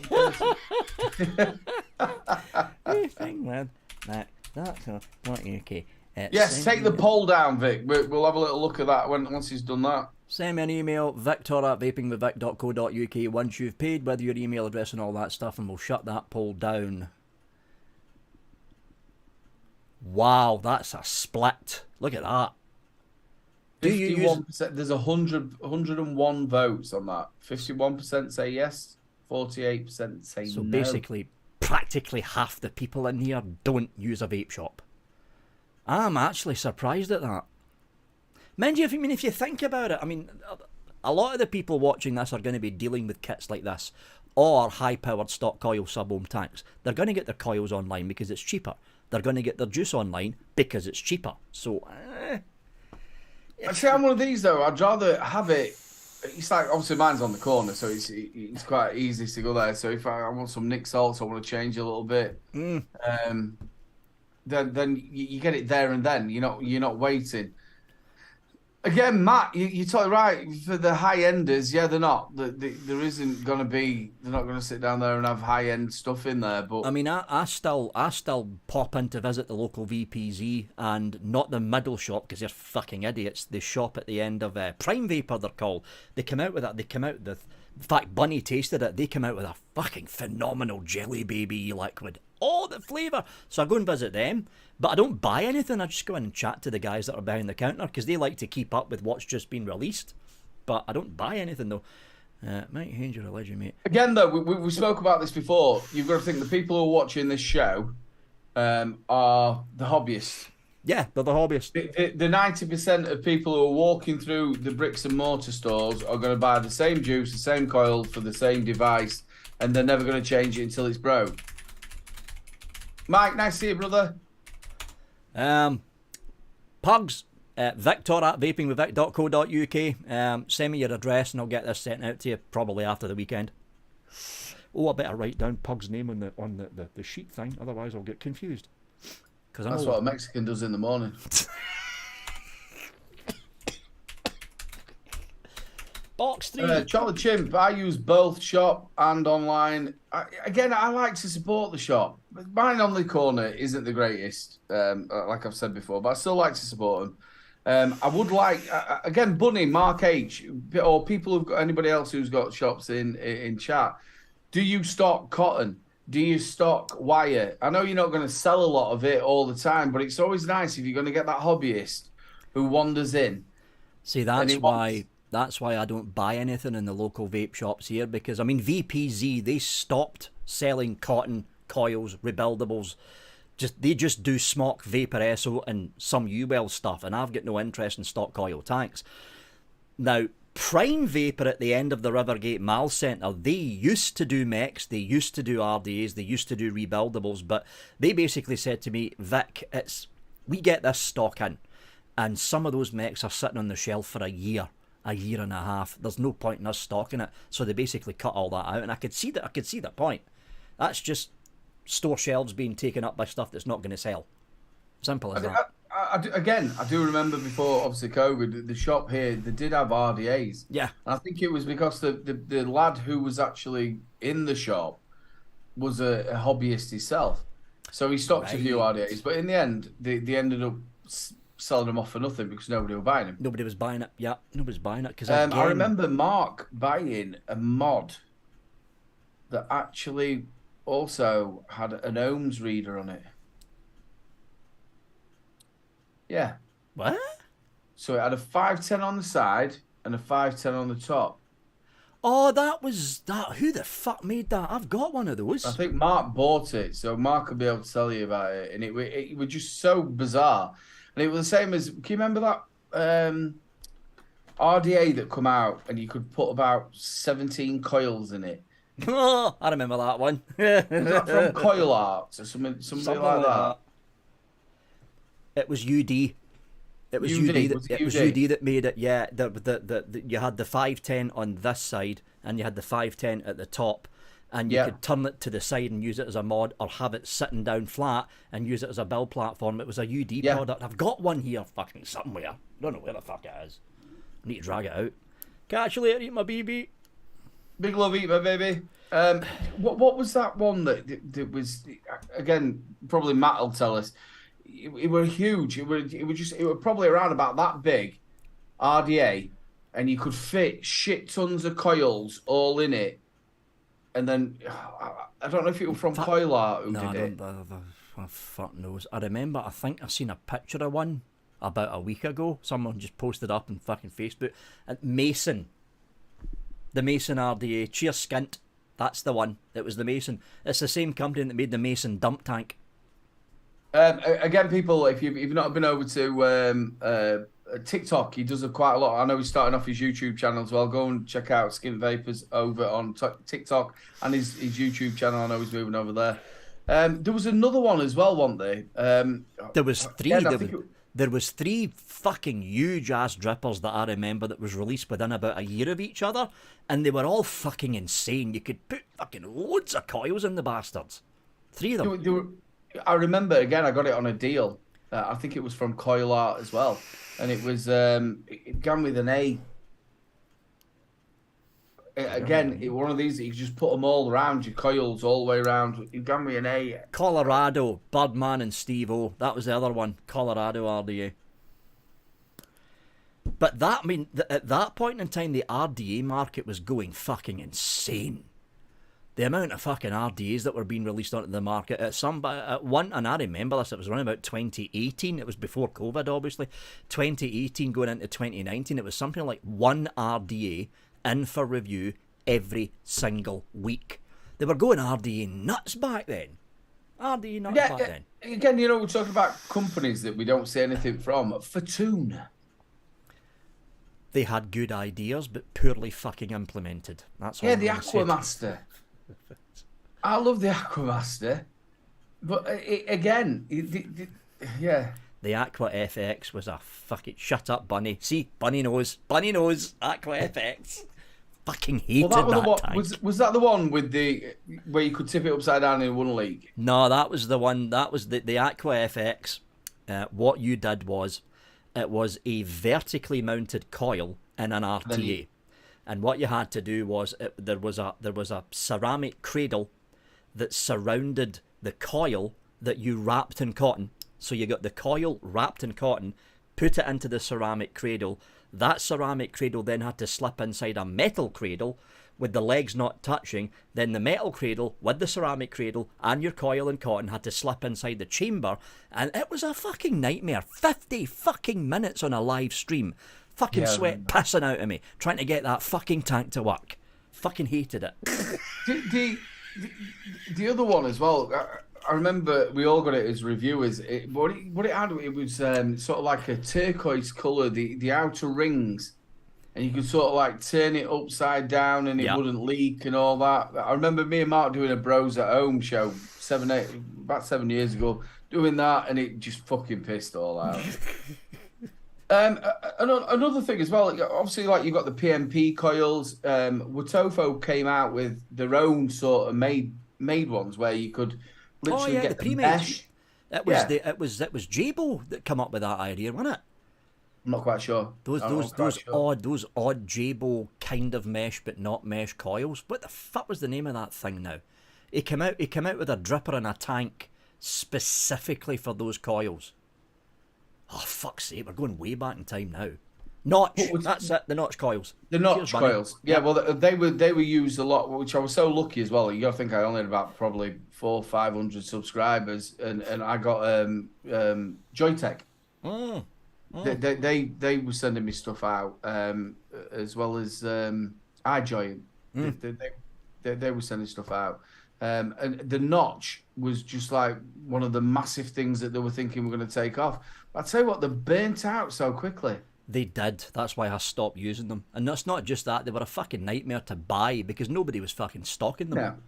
Anything with that. That's not UK. Yes, take the poll down, Vic. We'll have a little look at that once he's done that. Send me an email, victor@vapingwithvic.co.uk once you've paid with your email address and all that stuff, and we'll shut that poll down. Wow, that's a split. Look at that. 51%. There's 101 votes on that. 51% say yes, 48% say no. So basically, practically half the people in here don't use a vape shop. I'm actually surprised at that. Mind you, if you think about it, I mean, a lot of the people watching this are going to be dealing with kits like this or high-powered stock coil sub-ohm tanks. They're going to get their coils online because it's cheaper. They're going to get their juice online because it's cheaper. So, Actually, I'm one of these, though. I'd rather have it... It's like, obviously, mine's on the corner, so it's quite easy to go there. So if I want some Nick salts, I want to change a little bit, then you get it there and then. You're not waiting. Again, Matt, you're totally right. For the high enders, yeah, they're not. There isn't going to be. They're not going to sit down there and have high end stuff in there. But I mean, I still pop in to visit the local VPZ and not the middle shop because they're fucking idiots. They shop at the end of Prime Vapor. They're called. They come out with that. They come out with. In fact, Bunny tasted it. They come out with a fucking phenomenal jelly baby liquid. Oh, the flavour. So I go and visit them, but I don't buy anything. I just go in and chat to the guys that are behind the counter because they like to keep up with what's just been released. But I don't buy anything though. Might change your religion, mate. Again, though, we spoke about this before. You've got to think the people who are watching this show are the hobbyists. Yeah, they're the hobbyists. The 90% of people who are walking through the bricks and mortar stores are going to buy the same juice, the same coil for the same device, and they're never going to change it until it's broke. Mike, nice to see you, brother. Pugs, Victor at vapingwithvic.co.uk. Send me your address and I'll get this sent out to you probably after the weekend. Oh, I better write down Pug's name on the sheet thing, otherwise I'll get confused. That's what a Mexican does in the morning. Box 3. Chocolate Chimp, I use both shop and online. I like to support the shop. Mine on the corner isn't the greatest, like I've said before, but I still like to support them. I would like, again, Bunny, Mark H, or people who've got anybody else who's got shops in chat. Do you stock cotton? Do you stock wire? I know you're not going to sell a lot of it all the time, but it's always nice if you're going to get that hobbyist who wanders in. See, that's why I don't buy anything in the local vape shops here, because, I mean, VPZ, they stopped selling cotton, coils, rebuildables. They just do smock, vapor SO and some UL stuff, and I've got no interest in stock coil tanks. Now, Prime Vapor at the end of the Rivergate Mall Centre, they used to do mechs, they used to do RDAs, they used to do rebuildables, but they basically said to me, Vic, we get this stock in, and some of those mechs are sitting on the shelf for a year and a half. There's no point in us stocking it, so they basically cut all that out, and I could see the point. That's just store shelves being taken up by stuff that's not going to sell. Simple as that. I do remember before, obviously, COVID, the shop here, they did have RDAs. Yeah. And I think it was because the lad who was actually in the shop was a hobbyist himself. So he stocked a few RDAs, but in the end, they ended up selling them off for nothing because nobody was buying them. Nobody was buying it. Yeah, nobody was buying it. Cause I remember Mark buying a mod that actually also had an ohms reader on it. Yeah. What? So it had a 510 on the side and a 510 on the top. Oh, that was that. Who the fuck made that? I've got one of those. I think Mark bought it, so Mark will be able to tell you about it. And it was just so bizarre. And it was the same as, can you remember that RDA that come out and you could put about 17 coils in it? Oh, I remember that one. Was that from Coil Arts or something like that? It was UD. It was UD that made it. Yeah, you had the 510 on this side, and you had the 510 at the top, and you could turn it to the side and use it as a mod, or have it sitting down flat and use it as a build platform. It was a UD product. I've got one here, fucking somewhere. Don't know where the fuck it is. I need to drag it out. Catch you later, eat my BB. Big love, eat my baby. What was that one that was, again, probably Matt will tell us. It were huge. It were probably around about that big, RDA, and you could fit shit tons of coils all in it. And then I don't know if it was from Coil Art who did it. Fuck knows. I remember. I think I seen a picture of one about a week ago. Someone just posted up on fucking Facebook. And Mason, the Mason RDA. Cheers, Skint. That's the one. It was the Mason. It's the same company that made the Mason dump tank. Again, people, if you've not been over to TikTok, he does quite a lot. I know he's starting off his YouTube channel as well. Go and check out Skin Vapors over on TikTok and his YouTube channel. I know he's moving over there. There was another one as well, wasn't there? There was three. There was three fucking huge ass drippers that I remember that was released within about a year of each other, and they were all fucking insane. You could put fucking loads of coils in the bastards. Three of them. I remember, again, I got it on a deal. I think it was from Coil Art as well, and it was it began with an A. Again, one of these that you just put them all around your coils all the way around. It began with an A. Colorado, Birdman and Steve-O. That was the other one. Colorado RDA. But that, I mean, at that point in time, the RDA market was going fucking insane. The amount of fucking RDAs that were being released onto the market at one, and I remember this, it was around about 2018. It was before COVID, obviously. 2018 going into 2019, it was something like one RDA in for review every single week. They were going RDA nuts back then. RDA nuts back then. Again, we're talking about companies that we don't see anything from. Fortune. They had good ideas, but poorly fucking implemented. That's all. Yeah, the Aquamaster. I love the Aquamaster, but yeah. The Aqua FX was a fucking shut up bunny. See, bunny knows, Aqua FX. Fucking hated that tank. Was that the one with where you could tip it upside down in one league? No, that was the one. That was the Aqua FX. What you did was, it was a vertically mounted coil in an RTA. And what you had to do was there was a ceramic cradle that surrounded the coil that you wrapped in cotton. So you got the coil wrapped in cotton, put it into the ceramic cradle. That ceramic cradle then had to slip inside a metal cradle with the legs not touching. Then the metal cradle with the ceramic cradle and your coil and cotton had to slip inside the chamber. And it was a fucking nightmare. 50 fucking minutes on a live stream. Fucking sweat pissing out of me trying to get that fucking tank to work. Fucking hated it. The other one as well, I remember we all got it as reviewers. What it had, it was sort of like a turquoise colour, the outer rings, and you could sort of like turn it upside down and it wouldn't leak and all that. I remember me and Mark doing a Bros at Home show about 7 years ago, doing that, and it just fucking pissed all out. Another thing as well, obviously, like you've got the PMP coils. Watofo came out with their own sort of made ones where you could literally get the mesh. It was Jabo that come up with that idea, wasn't it? I'm not quite sure. Those odd Jabo kind of mesh but not mesh coils. What the fuck was the name of that thing now? He came out with a dripper and a tank specifically for those coils. Oh, fuck's sake, we're going way back in time now. Notch, that's it, the Notch coils. The Notch coils. Yeah, well, they were used a lot, which I was so lucky as well. You got to think I only had about probably 400-500 subscribers, and I got Joytech. They were sending me stuff out, as well as iJoy. They were sending stuff out. And the Notch was just like one of the massive things that they were thinking were going to take off. I'd tell you what, they burnt out so quickly. They did. That's why I stopped using them. And that's not just that. They were a fucking nightmare to buy because nobody was fucking stocking them.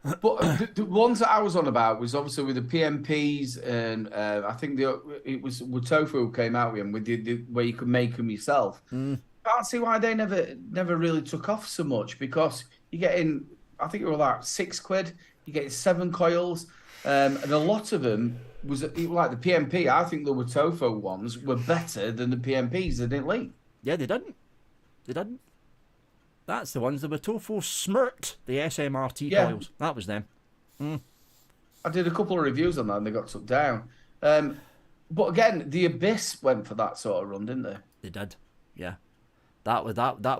Yeah. But the ones that I was on about was obviously with the PMPs, and I think it was Watofo who came out with them, with the where you could make them yourself. I can't see why they never really took off so much, because you get in, I think it was like £6. You get 7 coils, and a lot of them was like the PMP. I think the Watofo ones were better than the PMPs. They didn't leak. Yeah, they didn't. That's the ones that Watofo smirked, the SMRT coils. That was them. I did a couple of reviews on that and they got took down. But again, the Abyss went for that sort of run, didn't they? They did, yeah. That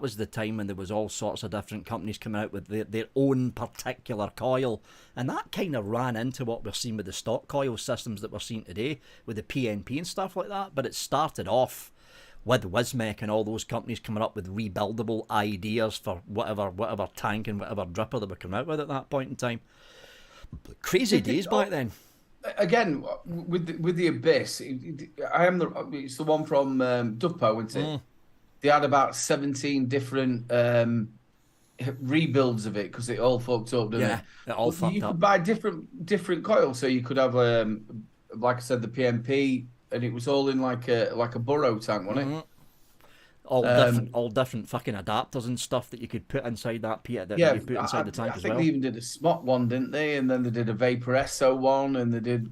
was the time when there was all sorts of different companies coming out with their own particular coil, and that kind of ran into what we're seeing with the stock coil systems that we're seeing today with the PNP and stuff like that. But it started off with Wismec and all those companies coming up with rebuildable ideas for whatever tank and whatever dripper they were coming out with at that point in time. Crazy days back then. Again, with the Abyss, it's the one from Dupo, isn't it? They had about 17 different rebuilds of it because it all fucked up, didn't it? Yeah, it all fucked up. You could buy different coils, so you could have, like I said, the PMP, and it was all in like a burrow tank, wasn't it? All different fucking adapters and stuff that you could put inside that you put inside the tank as well. I think they even did a Smot one, didn't they? And then they did a Vapor Esso one, and they did.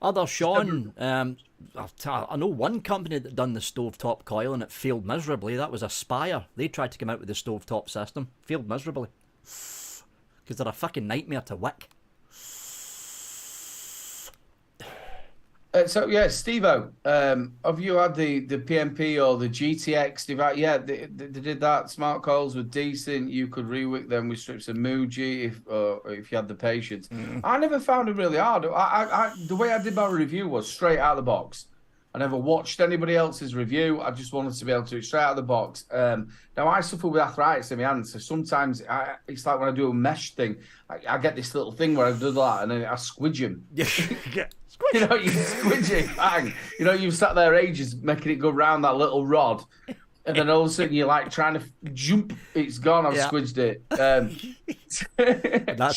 Other Sean, I know one company that done the stovetop coil and it failed miserably. That was Aspire. They tried to come out with the stovetop system. Failed miserably. Because they're a fucking nightmare to wick. So yeah, Steve-O, have you had the PMP or the GTX device? Yeah, they did that. Smart coils were decent. You could rewick them with strips of Muji if you had the patience. I never found it really hard. The way I did my review was straight out of the box. I never watched anybody else's review. I just wanted to be able to do it straight out of the box. Now, I suffer with arthritis in my hands, so sometimes it's like when I do a mesh thing, I get this little thing where I do that and then I squidge them. You know, you squidge it, bang. You know, you've sat there ages making it go round that little rod, and then all of a sudden you're like trying to jump. It's gone. I've squidged it. That's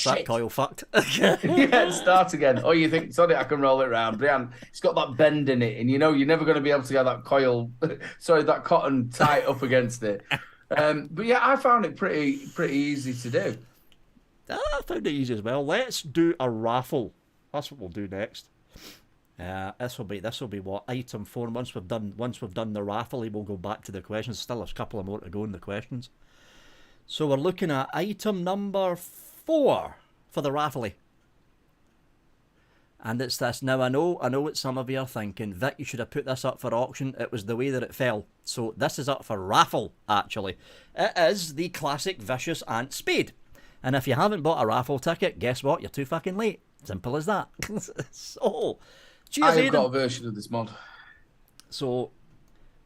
that coil fucked. Yeah, start again. Oh, you think, sorry, I can roll it round. Brian, it's got that bend in it, and you know you're never going to be able to get that coil, that cotton tight up against it. But yeah, I found it pretty easy to do. I found it easy as well. Let's do a raffle. That's what we'll do next. This will be what, item 4. Once we've done the raffle, we'll go back to the questions. Still a couple of more to go in the questions. So we're looking at item number 4 for the raffle. And it's this. Now I know what some of you are thinking. Vic, you should have put this up for auction. It was the way that it fell. So this is up for raffle, actually. It is the classic Vicious Ant Spade. And if you haven't bought a raffle ticket, guess what? You're too fucking late. Simple as that. So, cheers, I've got a version of this mod. So,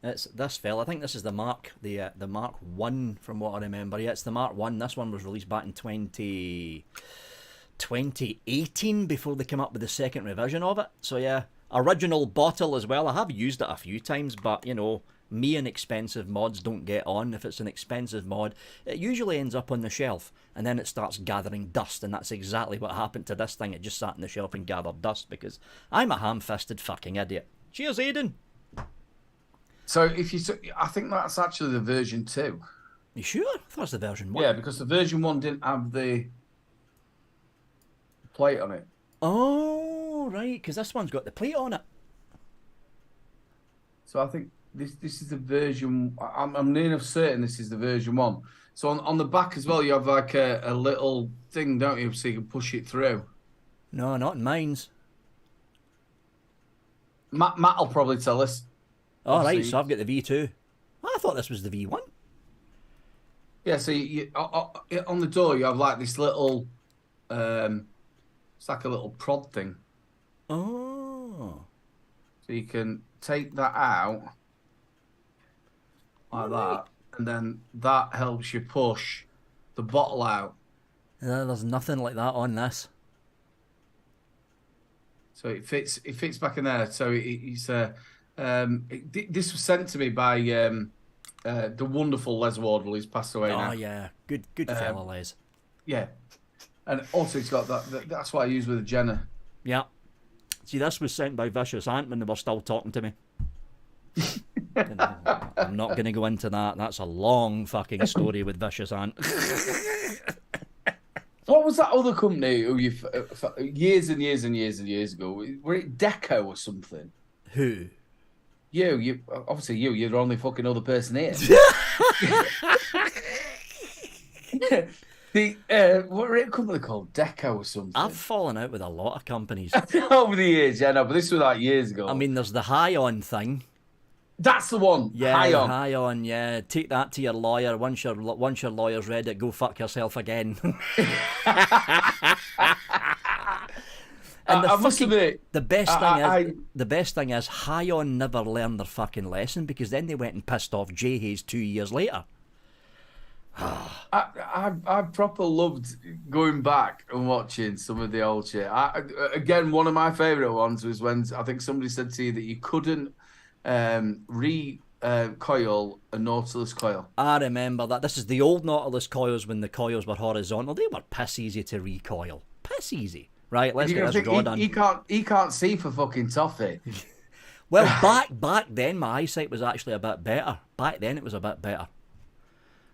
it's this fella. I think this is the Mark 1 from what I remember. Yeah, it's the Mark 1. This one was released back in 2018 before they came up with the second revision of it. So yeah, original bottle as well. I have used it a few times, but you know, me and expensive mods don't get on. If it's an expensive mod, it usually ends up on the shelf and then it starts gathering dust, and that's exactly what happened to this thing. It just sat on the shelf and gathered dust because I'm a ham-fisted fucking idiot. Cheers, Aidan. So I think that's actually the version 2. You sure? I thought it was the version 1. Yeah, because the version 1 didn't have the plate on it. Oh, right, because this one's got the plate on it. So I think this is the version. I'm near enough certain this is the version 1. So on the back as well, you have like a little thing, don't you, so you can push it through. No, not in mine's. Matt will probably tell us. All right, so I've got the V2. I thought this was the V1. Yeah, so you on the door you have like this little, it's like a little prod thing. Oh. So you can take that out like that, and then that helps you push the bottle out. Yeah, there's nothing like that on this. So it fits back in there. So this was sent to me by the wonderful Les Wardle, who's passed away now. Oh yeah, good fella, Les. Yeah, and also it's got that. That's what I use with a Jenner. Yeah. See, this was sent by Vicious Ant when they were still talking to me. I'm not going to go into that. That's a long fucking story with Vicious Ant. What was that other company who you years and years and years and years ago? Were it Deco or something? Who? You obviously you're the only fucking other person here. What were it a company called? Deco or something? I've fallen out with a lot of companies over the years, yeah, no, but this was like years ago. I mean, there's the High-On thing. That's the one. Yeah, High-On. High-On, yeah. Take that to your lawyer. Once your lawyer's read it, go fuck yourself again. And I must admit, the best thing is High-On never learned their fucking lesson, because then they went and pissed off J Hayes 2 years later. I proper loved going back and watching some of the old shit. Again, one of my favourite ones was when I think somebody said to you that you couldn't recoil a Nautilus coil. I remember that. This is the old Nautilus coils when the coils were horizontal. They were piss easy to recoil. Piss easy. Right, let's get this draw done. He can't see for fucking toffee. Well, back then my eyesight was actually a bit better. Back then it was a bit better.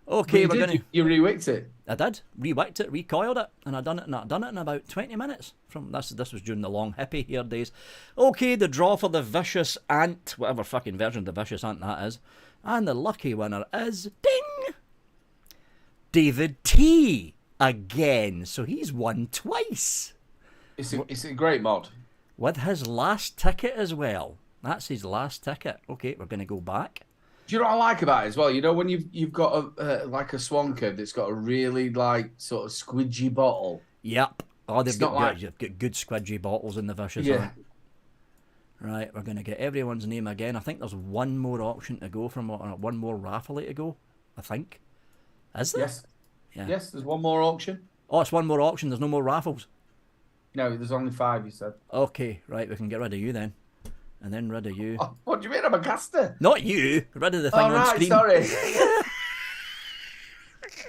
Okay, we're going to... You rewicked it? I did. Rewicked it, recoiled it, and I done it in about 20 minutes. This was during the long hippie hair days. Okay, the draw for the Vicious Ant, whatever fucking version of the Vicious Ant that is. And the lucky winner is... Ding! David T. Again. So he's won twice. It's a great mod. With his last ticket as well. That's his last ticket. Okay, we're going to go back. Do you know what I like about it as well? You know, when you've got like a Swanker that's got a really like sort of squidgy bottle. Yep. Oh, you've got good squidgy bottles in the Vicious. Yeah. Right, we're going to get everyone's name again. I think there's one more auction to go one more raffle to go. I think. Is there? Yes. Yeah. Yes, there's one more auction. Oh, it's one more auction. There's no more raffles. No, there's only 5. You said. Okay, right. We can get rid of you then. And then rid of you. Oh, what do you mean? I'm a caster. Not you. Rid of the thing on screen. Sorry.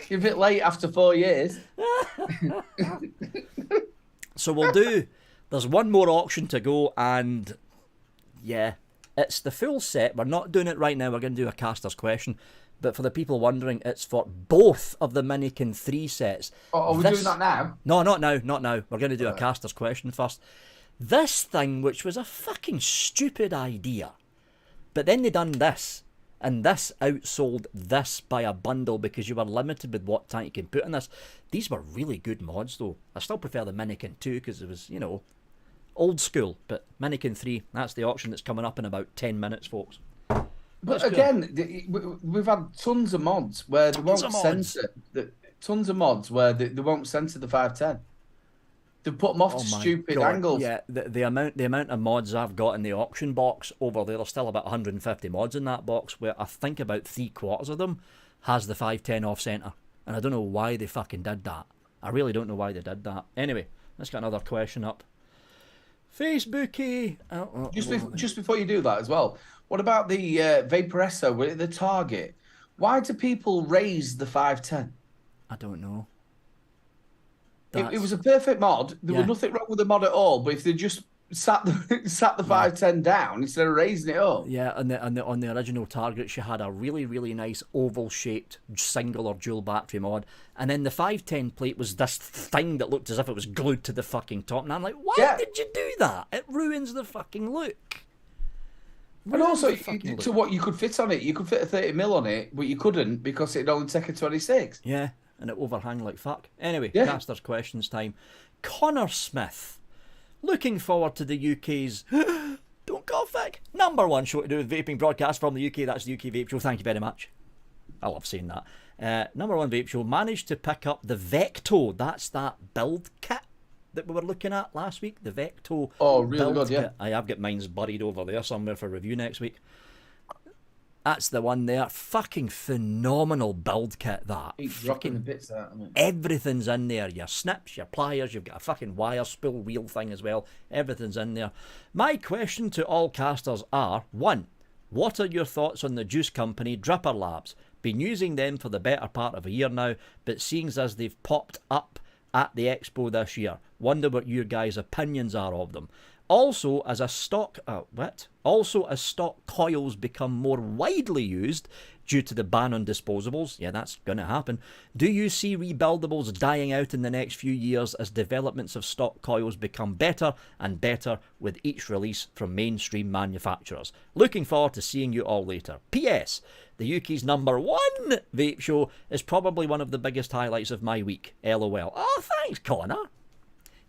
You're a bit late after 4 years. So we'll do... There's one more auction to go, and... Yeah. It's the full set. We're not doing it right now. We're going to do a caster's question. But for the people wondering, it's for both of the Minikin 3 sets. Oh, are we doing that now? No, not now. Not now. We're going to do a caster's question first. This thing, which was a fucking stupid idea, but then they done this, and this outsold this by a bundle because you were limited with what tank you can put in this. These were really good mods, though. I still prefer the Minikin 2 because it was, you know, old school. But Minikin 3, that's the auction that's coming up in about 10 minutes, folks. But again, we've had tons of mods where they won't censor. Tons of mods where they won't censor the 510. They put them off to stupid angles. Yeah, the amount of mods I've got in the auction box over there, there's still about 150 mods in that box, where I think about 3/4 of them has the 510 off centre. And I don't know why they fucking did that. I really don't know why they did that. Anyway, let's get another question up. Facebooky. Just before you do that as well, what about the Vaporesso with the Target? Why do people raise the 510? I don't know. It was a perfect mod. There was nothing wrong with the mod at all. But if they just sat the 510 down instead of raising it up. Yeah, on the original Target, she had a really, really nice oval-shaped single or dual battery mod. And then the 510 plate was this thing that looked as if it was glued to the fucking top. And I'm like, why did you do that? It ruins the fucking look. And also, to what you could fit on it, you could fit a 30mm on it, but you couldn't because it'd only take a 26. Yeah. And it overhang like fuck. Anyway, Caster's questions time. Connor Smith. Looking forward to the UK's Don't Cough Vic #1 show to do with vaping broadcast from the UK. That's the UK Vape Show. Thank you very much. I love saying that. #1 Vape Show managed to pick up the Vecto. That's that build kit that we were looking at last week. The Vecto. Oh, really good, yeah. I have got mine's buried over there somewhere for review next week. That's the one there. Fucking phenomenal build kit, that. Fucking bits out, everything's in there. Your snips, your pliers, you've got a fucking wire spool reel thing as well. Everything's in there. My question to all casters are, 1, what are your thoughts on the juice company Dripper Labs? Been using them for the better part of a year now, but seeing as they've popped up at the expo this year, wonder what your guys' opinions are of them. Also, as stock coils become more widely used due to the ban on disposables, yeah, that's going to happen, do you see rebuildables dying out in the next few years as developments of stock coils become better and better with each release from mainstream manufacturers? Looking forward to seeing you all later. P.S. The UK's #1 vape show is probably one of the biggest highlights of my week. LOL. Oh, thanks, Connor.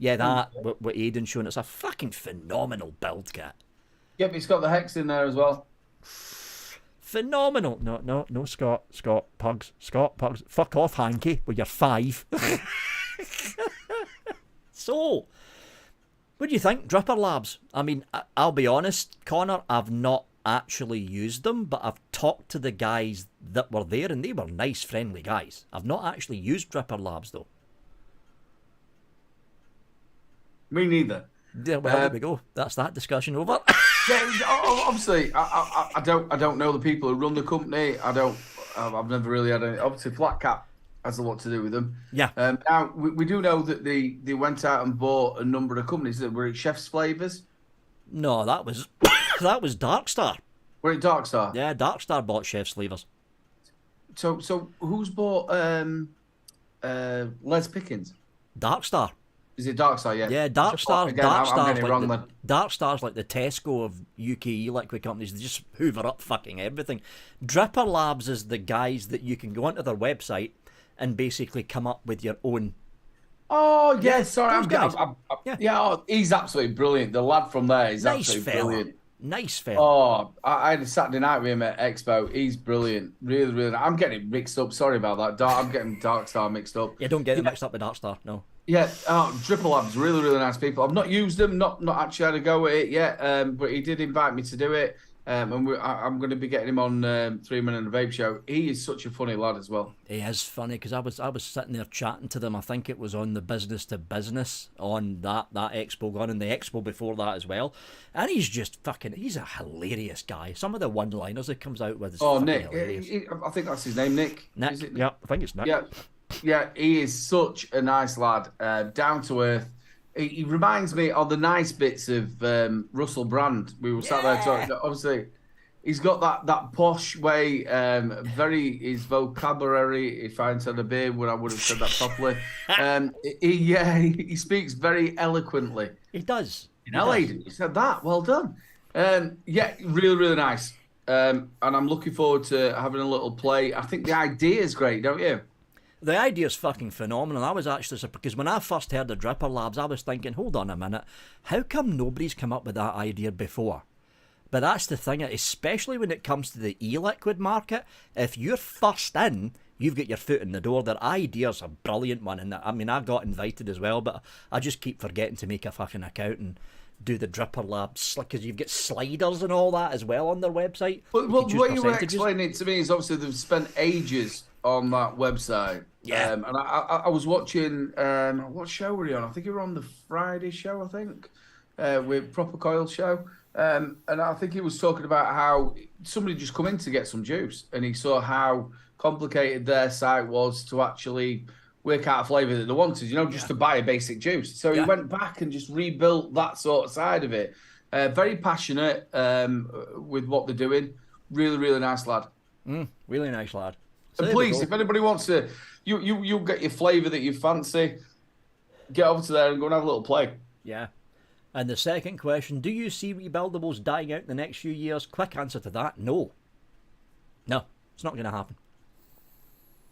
Yeah, that, what Aiden's showing, it's a fucking phenomenal build kit. Yep, it's got the hex in there as well. Phenomenal. No, Scott, Pugs. Fuck off, Hanky, with your 5. So, what do you think, Dripper Labs? I mean, I'll be honest, Connor, I've not actually used them, but I've talked to the guys that were there, and they were nice, friendly guys. I've not actually used Dripper Labs, though. Me neither. Yeah, well, there we go. That's that discussion over. Yeah, obviously, I don't know the people who run the company. I've never really had any. Obviously, Flat Cap has a lot to do with them. Yeah. Now we do know that they went out and bought a number of companies that were at Chef's Flavors. No, that was Darkstar. We're at Darkstar. Yeah, Darkstar bought Chef's Flavors. So who's bought Les Pickens? Darkstar. Is it Darkstar? Yeah. Yeah, Darkstar's Again, I'm getting it like wrong then. Darkstar's like the Tesco of UK e-liquid companies. They just hoover up fucking everything. Dripper Labs is the guys that you can go onto their website and basically come up with your own. Oh yeah, Yeah, sorry, yeah. He's absolutely brilliant. The lad from there is Nice absolutely fella. brilliant. Nice fella. Oh, I had a Saturday night with him at Expo. He's brilliant, really, really. I'm getting it mixed up. Sorry about that. I'm getting Darkstar mixed up. Yeah, don't get it mixed up with Darkstar. No. Yeah, Triple Labs, really, really nice people. I've not used them, not actually had a go at it yet, but he did invite me to do it. And I'm going to be getting him on 3 Men and a Vape Show. He is such a funny lad as well. He is funny because I was sitting there chatting to them. I think it was on the Business to Business on that Expo gone and the Expo before that as well. And he's a hilarious guy. Some of the one-liners he comes out with is Nick. I think that's his name, Nick. Nick. Is it? Yeah, I think it's Nick. Yeah, he is such a nice lad, down to earth. He reminds me of the nice bits of Russell Brand. We were sat there talking. Obviously, he's got that posh way. His vocabulary. If I hadn't said a beer, I would have said that properly. He speaks very eloquently. He does. He said that. Well done. Really, really nice. And I'm looking forward to having a little play. I think the idea is great, don't you? The idea is fucking phenomenal. I was actually surprised because when I first heard the Dripper Labs, I was thinking, hold on a minute, how come nobody's come up with that idea before? But that's the thing, especially when it comes to the e-liquid market. If you're first in, you've got your foot in the door. Their idea's a brilliant one, and I mean, I got invited as well, but I just keep forgetting to make a fucking account and do the Dripper Labs, because you've got sliders and all that as well on their website. But what you were explaining to me is obviously they've spent ages on that website. Yeah. And I was watching, what show were you on? I think you were on the Friday show, I think, with Proper Coil Show. And I think he was talking about how somebody just come in to get some juice, and he saw how complicated their site was to actually work out a flavour that they wanted, just to buy a basic juice. So he went back and just rebuilt that sort of side of it. Very passionate with what they're doing. Really, really nice lad. Really nice lad. So and please, if anybody wants to, you'll get your flavour that you fancy, get over to there and go and have a little play. Yeah. And the second question, do you see rebuildables dying out in the next few years? Quick answer to that, no. No, it's not going to happen.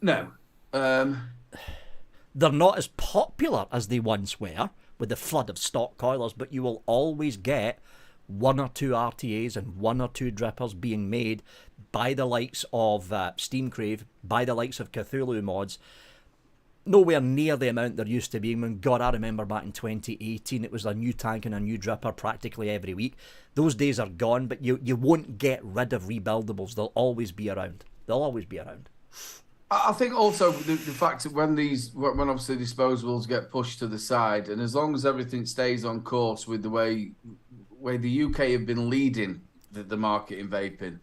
No. They're not as popular as they once were with the flood of stock coilers, but you will always get one or two RTAs and one or two drippers being made by the likes of Steam Crave, by the likes of Cthulhu Mods. Nowhere near the amount there used to be. God, I remember back in 2018, it was a new tank and a new dripper practically every week. Those days are gone, but you won't get rid of rebuildables. They'll always be around. They'll always be around. I think also the fact that when obviously disposables get pushed to the side, and as long as everything stays on course with the way the UK have been leading the market in vaping,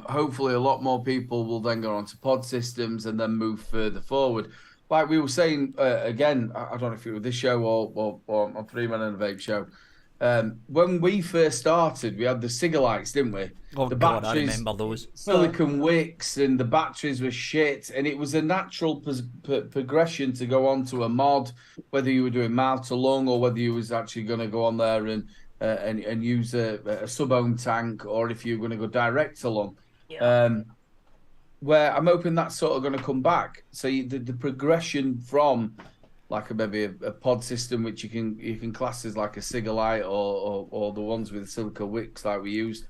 hopefully a lot more people will then go on to pod systems and then move further forward. Like we were saying, again, I don't know if it was this show or on 3 Men and a Vape Show. When we first started, we had the Cigalites, didn't we? Oh, the God, batteries, I remember those. Silicon wicks, and the batteries were shit. And it was a natural progression to go on to a mod, whether you were doing mouth to lung or whether you was actually going to go on there and use a sub-ohm tank, or if you're going to go direct to lung. Yeah. Where I'm hoping that's sort of going to come back. So the progression from like maybe a pod system, which you can class as like a Cigalite or the ones with the silica wicks like we used,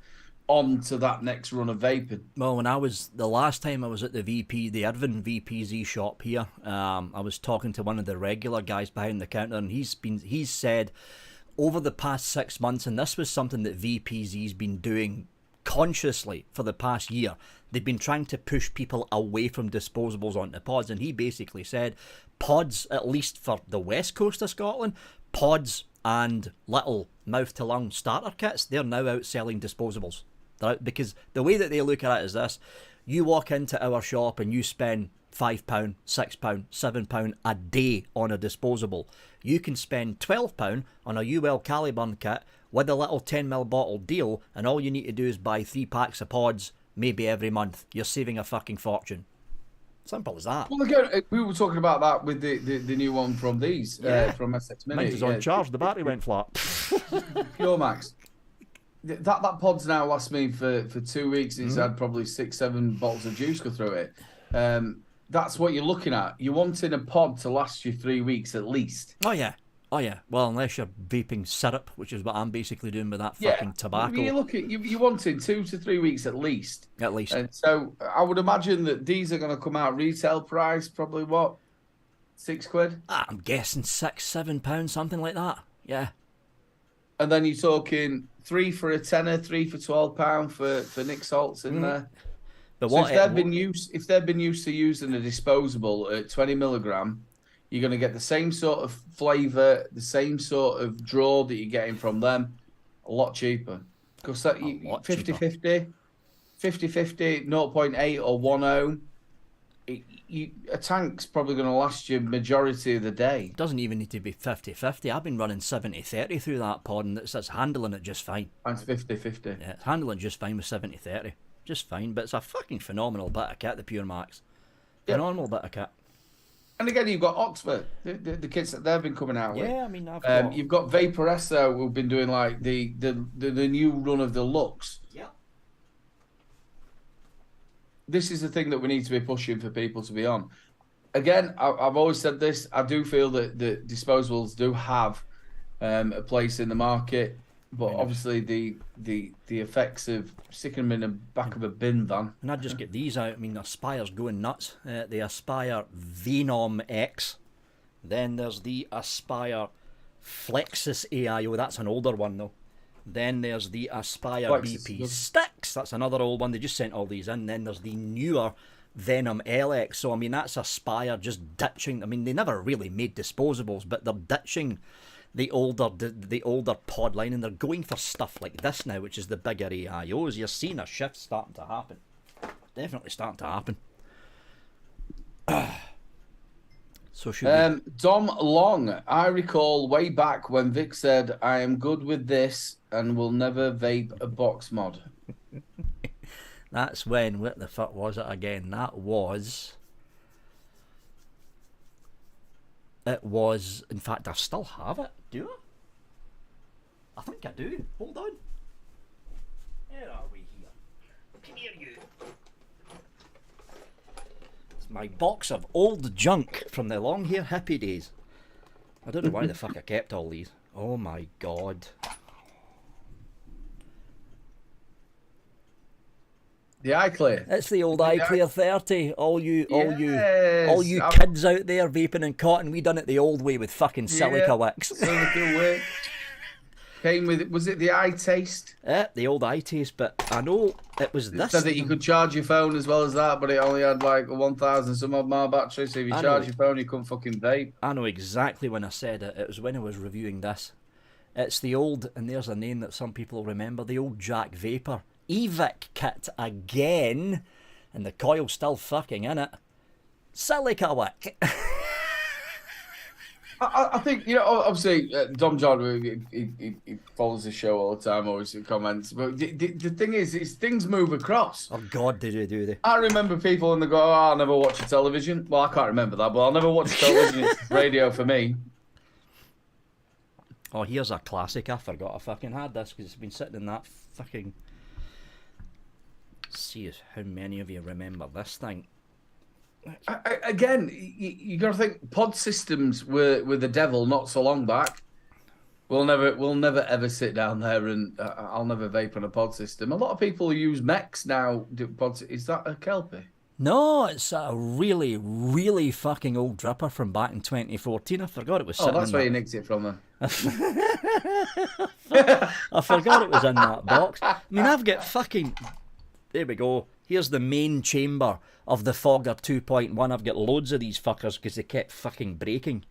on to that next run of vaping. Well, the last time I was at the Advin VPZ shop here, I was talking to one of the regular guys behind the counter, and he's said over the past 6 months, and this was something that VPZ's been doing consciously for the past year, they've been trying to push people away from disposables onto pods, and he basically said pods, at least for the west coast of Scotland, pods and little mouth-to-lung starter kits, they're now outselling disposables. Because the way that they look at it is this: you walk into our shop and you spend £5, £6, £7 a day on a disposable. You can spend £12 on a UL Caliburn kit with a little 10ml bottle deal, and all you need to do is buy 3 packs of pods, maybe every month. You're saving a fucking fortune. Simple as that. Well, again, we were talking about that with the new one from these, from SX Mini. Mine was on charge. The battery went flat. Pure Max. That pod's now last me for 2 weeks. It's had probably 6-7 bottles of juice go through it. That's what you're looking at. You're wanting a pod to last you 3 weeks at least. Oh yeah. Well, unless you're vaping syrup, which is what I'm basically doing with that fucking tobacco. You're wanting 2 to 3 weeks at least. At least. And so I would imagine that these are going to come out retail price, probably what, £6? I'm guessing £6-7, something like that. Yeah. And then you're talking 3 for a tenner, 3 for £12 for Nick Salts in there. But so if they've been used to using a disposable at 20 milligram, you're going to get the same sort of flavour, the same sort of draw that you're getting from them, a lot cheaper. Because that 50-50, 0.8 or 1.0, a tank's probably going to last you majority of the day. It doesn't even need to be 50-50. I've been running 70-30 through that pod, and it's handling it just fine. Mine's 50-50. Yeah, it's handling just fine with 70-30. Just fine, but it's a fucking phenomenal bit of kit, the Pure Max. Phenomenal bit of kit. And again, you've got Oxford, the kits that they've been coming out with. Yeah, I mean, you've got Vaporesso, who've been doing like the new run of the Lux. Yeah. This is the thing that we need to be pushing for people to be on. Again, I've always said this. I do feel that the disposables do have a place in the market, but obviously the effects of sticking them in the back of a bin van. And I'd just get these out. I mean, Aspire's going nuts. The Aspire Venom X. Then there's the Aspire Flexus AIO. That's an older one, though. Then there's the Aspire Flexus, BP Sticks. That's another old one. They just sent all these in. Then there's the newer Venom LX. So, I mean, that's Aspire just ditching. I mean, they never really made disposables, but they're ditching the older pod line, and they're going for stuff like this now, which is the bigger AIOs. You're seeing a shift starting to happen. Definitely starting to happen. So should Dom Long, I recall way back when Vic said, "I am good with this and will never vape a box mod." That's when, what the fuck was it again? It was, in fact, I still have it. Do I? I think I do. Hold on. Where are we here? Come here, you. It's my box of old junk from the long hair hippie days. I don't know why the fuck I kept all these. Oh my god. The iClear. It's the old iClear 30. All you kids out there vaping and cotton, we done it the old way with fucking silica wicks. Silica wick. Came with, was it the iTaste? Yeah, the old iTaste, but I know it was this. It said that you could charge your phone as well as that, but it only had like a 1,000 some odd mile battery, so if you charge your phone, you couldn't fucking vape. I know exactly when I said it. It was when I was reviewing this. It's the old, and there's a name that some people will remember, the old Jack Vapor Evic kit again, and the coil's still fucking in it. Silica wick. I think, you know, obviously, Dom John, he follows the show all the time, always comments. But the thing is things move across. Oh, God, do they? I remember people and they go, "Oh, I'll never watch a television." Well, I can't remember that, but I'll never watch television. It's radio for me. Oh, here's a classic. I forgot I fucking had this because it's been sitting in that fucking... See how many of you remember this thing. Again, you got to think pod systems were the devil not so long back. We'll never ever sit down there and I'll never vape on a pod system. A lot of people use mechs now. Is that a Kelpie? No, it's a really, really fucking old dripper from back in 2014. I forgot it was. Oh, that's where you nicked it from then. I forgot it was in that box. I mean, I've got fucking... There we go. Here's the main chamber of the Fogger 2.1. I've got loads of these fuckers because they kept fucking breaking.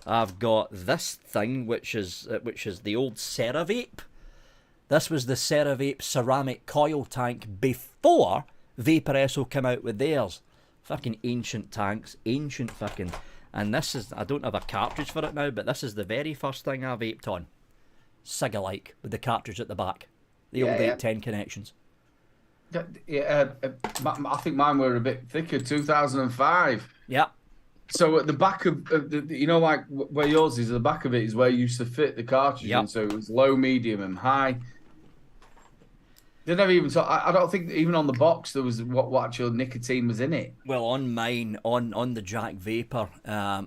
I've got this thing, which is the old CeraVape. This was the CeraVape ceramic coil tank before Vaporesso came out with theirs. Fucking ancient tanks, ancient fucking... And this is... I don't have a cartridge for it now, but this is the very first thing I vaped on. Sig-alike, with the cartridge at the back. The old 810 connections. I think mine were a bit thicker. 2005. Yeah. So at the back of the, you know, like where yours is, at the back of it is where you used to fit the cartridge in. So it was low, medium, and high. They never even saw. I don't think even on the box there was what actual nicotine was in it. Well, on mine, on the Jack Vapor,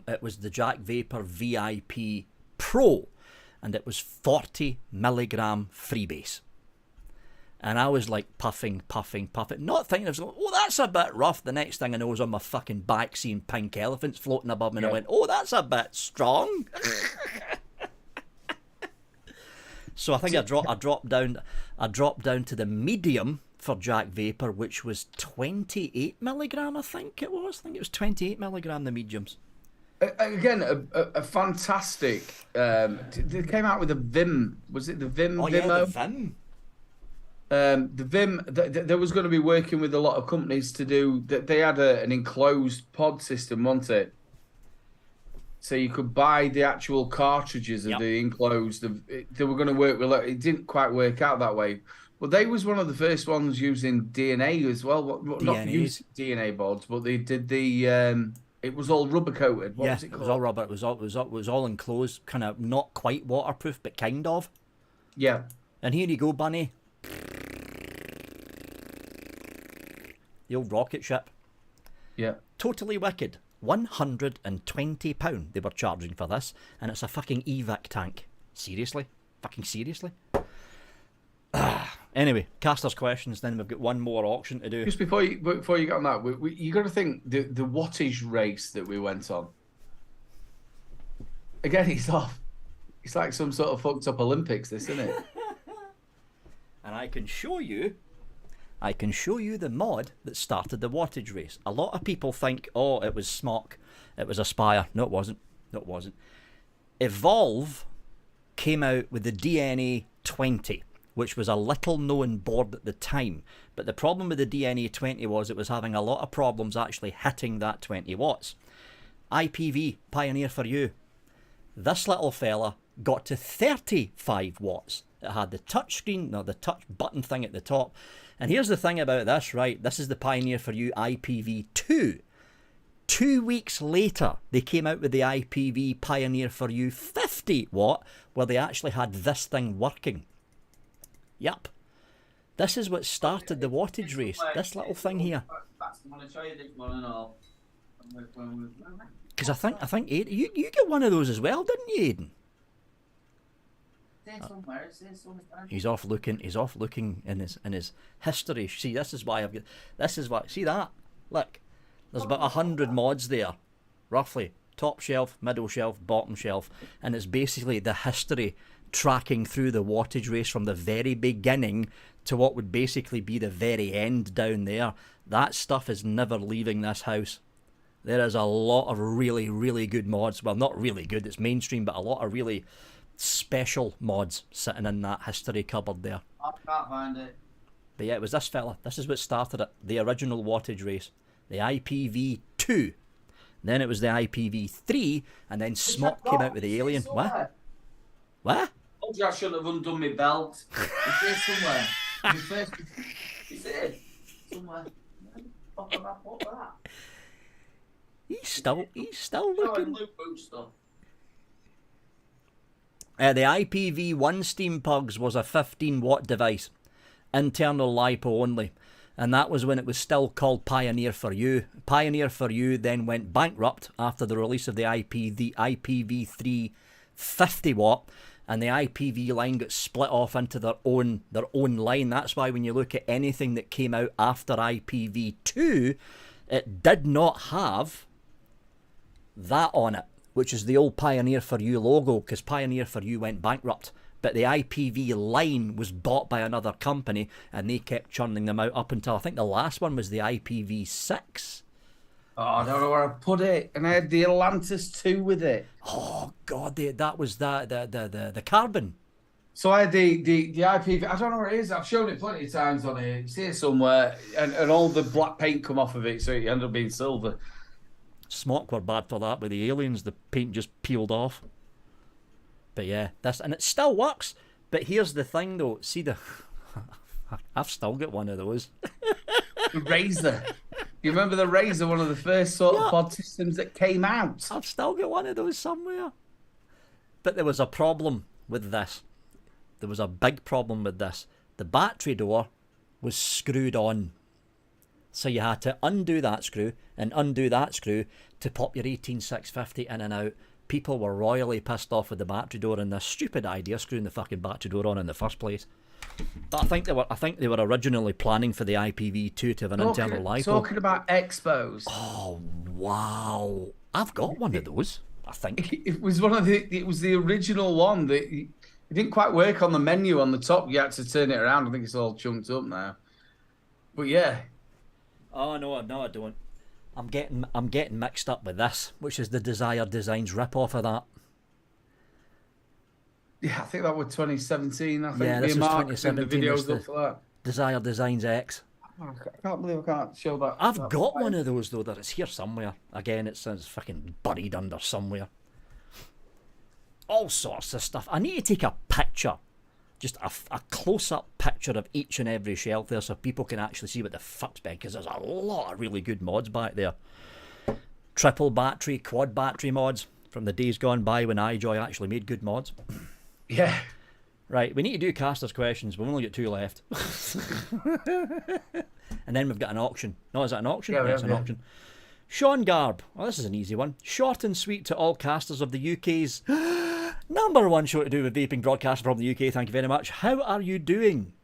it was the Jack Vapor VIP Pro, and it was 40 milligram freebase. And I was like puffing, not thinking, I was like, oh, that's a bit rough. The next thing I know was on my fucking back seeing pink elephants floating above me, and I went, oh, that's a bit strong. So I think I dropped down to the medium for Jack Vapor, which was 28 milligram. I think it was 28 milligram, the mediums. Again, a fantastic. They came out with a Vim. Was it the Vim? Oh Vimo? Yeah, the Vim. The Vim, there was going to be working with a lot of companies to do that. They had an enclosed pod system, wasn't it? So you could buy the actual cartridges of the enclosed. They were going to work with. It didn't quite work out that way. But they was one of the first ones using DNA as well. Not using DNA boards, but they did the. It was all rubber coated. What was it called? It was all rubber. It was all enclosed, kind of not quite waterproof, but kind of. Yeah. And here you go, Bunny. The old rocket ship. Yeah. Totally wicked. £120 they were charging for this, and it's a fucking evac tank. Seriously? Fucking seriously? Anyway, casters questions, then we've got one more auction to do. Just before you get on that, you got to think the wattage race that we went on. Again, it's off. It's like some sort of fucked up Olympics, this, isn't it? And I can show you the mod that started the wattage race. A lot of people think, oh, it was Smock, it was Aspire. No, it wasn't. Evolve came out with the DNA 20, which was a little known board at the time. But the problem with the DNA 20 was it was having a lot of problems actually hitting that 20 watts. IPV, Pioneer for you. This little fella got to 35 watts. It had the touch screen, the touch button thing at the top. And here's the thing about this, right? This is the Pioneer for You IPV2. 2 weeks later, they came out with the IPV Pioneer for You 50 watt, where they actually had this thing working. Yep. This is what started the wattage race. This little thing here. Because I think Aiden, you get one of those as well, didn't you, Aiden? He's off looking in his history. See, this is why see that? Look, there's about 100 mods there, roughly. Top shelf, middle shelf, bottom shelf, and it's basically the history tracking through the wattage race from the very beginning to what would basically be the very end down there. That stuff is never leaving this house. There is a lot of really, really good mods. Well, not really good, it's mainstream, but a lot of really special mods sitting in that history cupboard there. I can't find it. But yeah, it was this fella. This is what started it. The original wattage race. The IPV2. Then it was the IPV3. And then Smock came out with the Alien. What? What? Oh, I shouldn't have undone my belt. It's there somewhere. It's there. Somewhere. Fuck am I put that? He's still looking. The IPV1 Steam Pugs was a 15 watt device, internal LiPo only, and that was when it was still called Pioneer for You. Pioneer for You then went bankrupt after the release of the IPV3 50 watt, and the IPV line got split off into their own line. That's why when you look at anything that came out after IPV2, it did not have that on it, which is the old Pioneer for You logo, because Pioneer for You went bankrupt. But the IPV line was bought by another company, and they kept churning them out up until, I think the last one was the IPV6. Oh, I don't know where I put it. And I had the Atlantis 2 with it. Oh, God, that was the carbon. So I had the IPV. I don't know where it is. I've shown it plenty of times on here. It's here somewhere. And all the black paint come off of it, so it ended up being silver. Smock were bad for that with the Aliens. The paint just peeled off. But yeah, and it still works. But here's the thing though. See I've still got one of those. The Razor. You remember the Razor, one of the first sort of pod systems that came out? I've still got one of those somewhere. But there was a problem with this. There was a big problem with this. The battery door was screwed on. So you had to undo that screw and undo that screw to pop your 18650 in and out. People were royally pissed off with the battery door and this stupid idea screwing the fucking battery door on in the first place. But I think they were originally planning for the IPv2 to have an internal LiPo. Talking about expos. Oh wow! I've got one of those. I think it was the original one that it didn't quite work on the menu on the top. You had to turn it around. I think it's all chunked up now. But yeah. Oh no, I don't. I'm getting mixed up with this, which is the Desire Designs rip-off of that. Yeah, I think that was 2017. I think yeah, this was 2017. The videos up for that. Desire Designs X. Oh, I can't believe I can't show that. I've got one of those though. That it's here somewhere. Again, it's fucking buried under somewhere. All sorts of stuff. I need to take a picture, just a close-up picture of each and every shelf there, so people can actually see what the fuck's been. Because there's a lot of really good mods back there. Triple battery, quad battery mods from the days gone by when iJoy actually made good mods. Yeah. Right, we need to do casters' questions. We've only got 2 left. And then we've got an auction. No, is that an auction? Yeah, it's an auction. Sean Garb. Well, this is an easy one. Short and sweet to all casters of the UK's #1 show to do with vaping broadcaster from the UK. Thank you very much. How are you doing?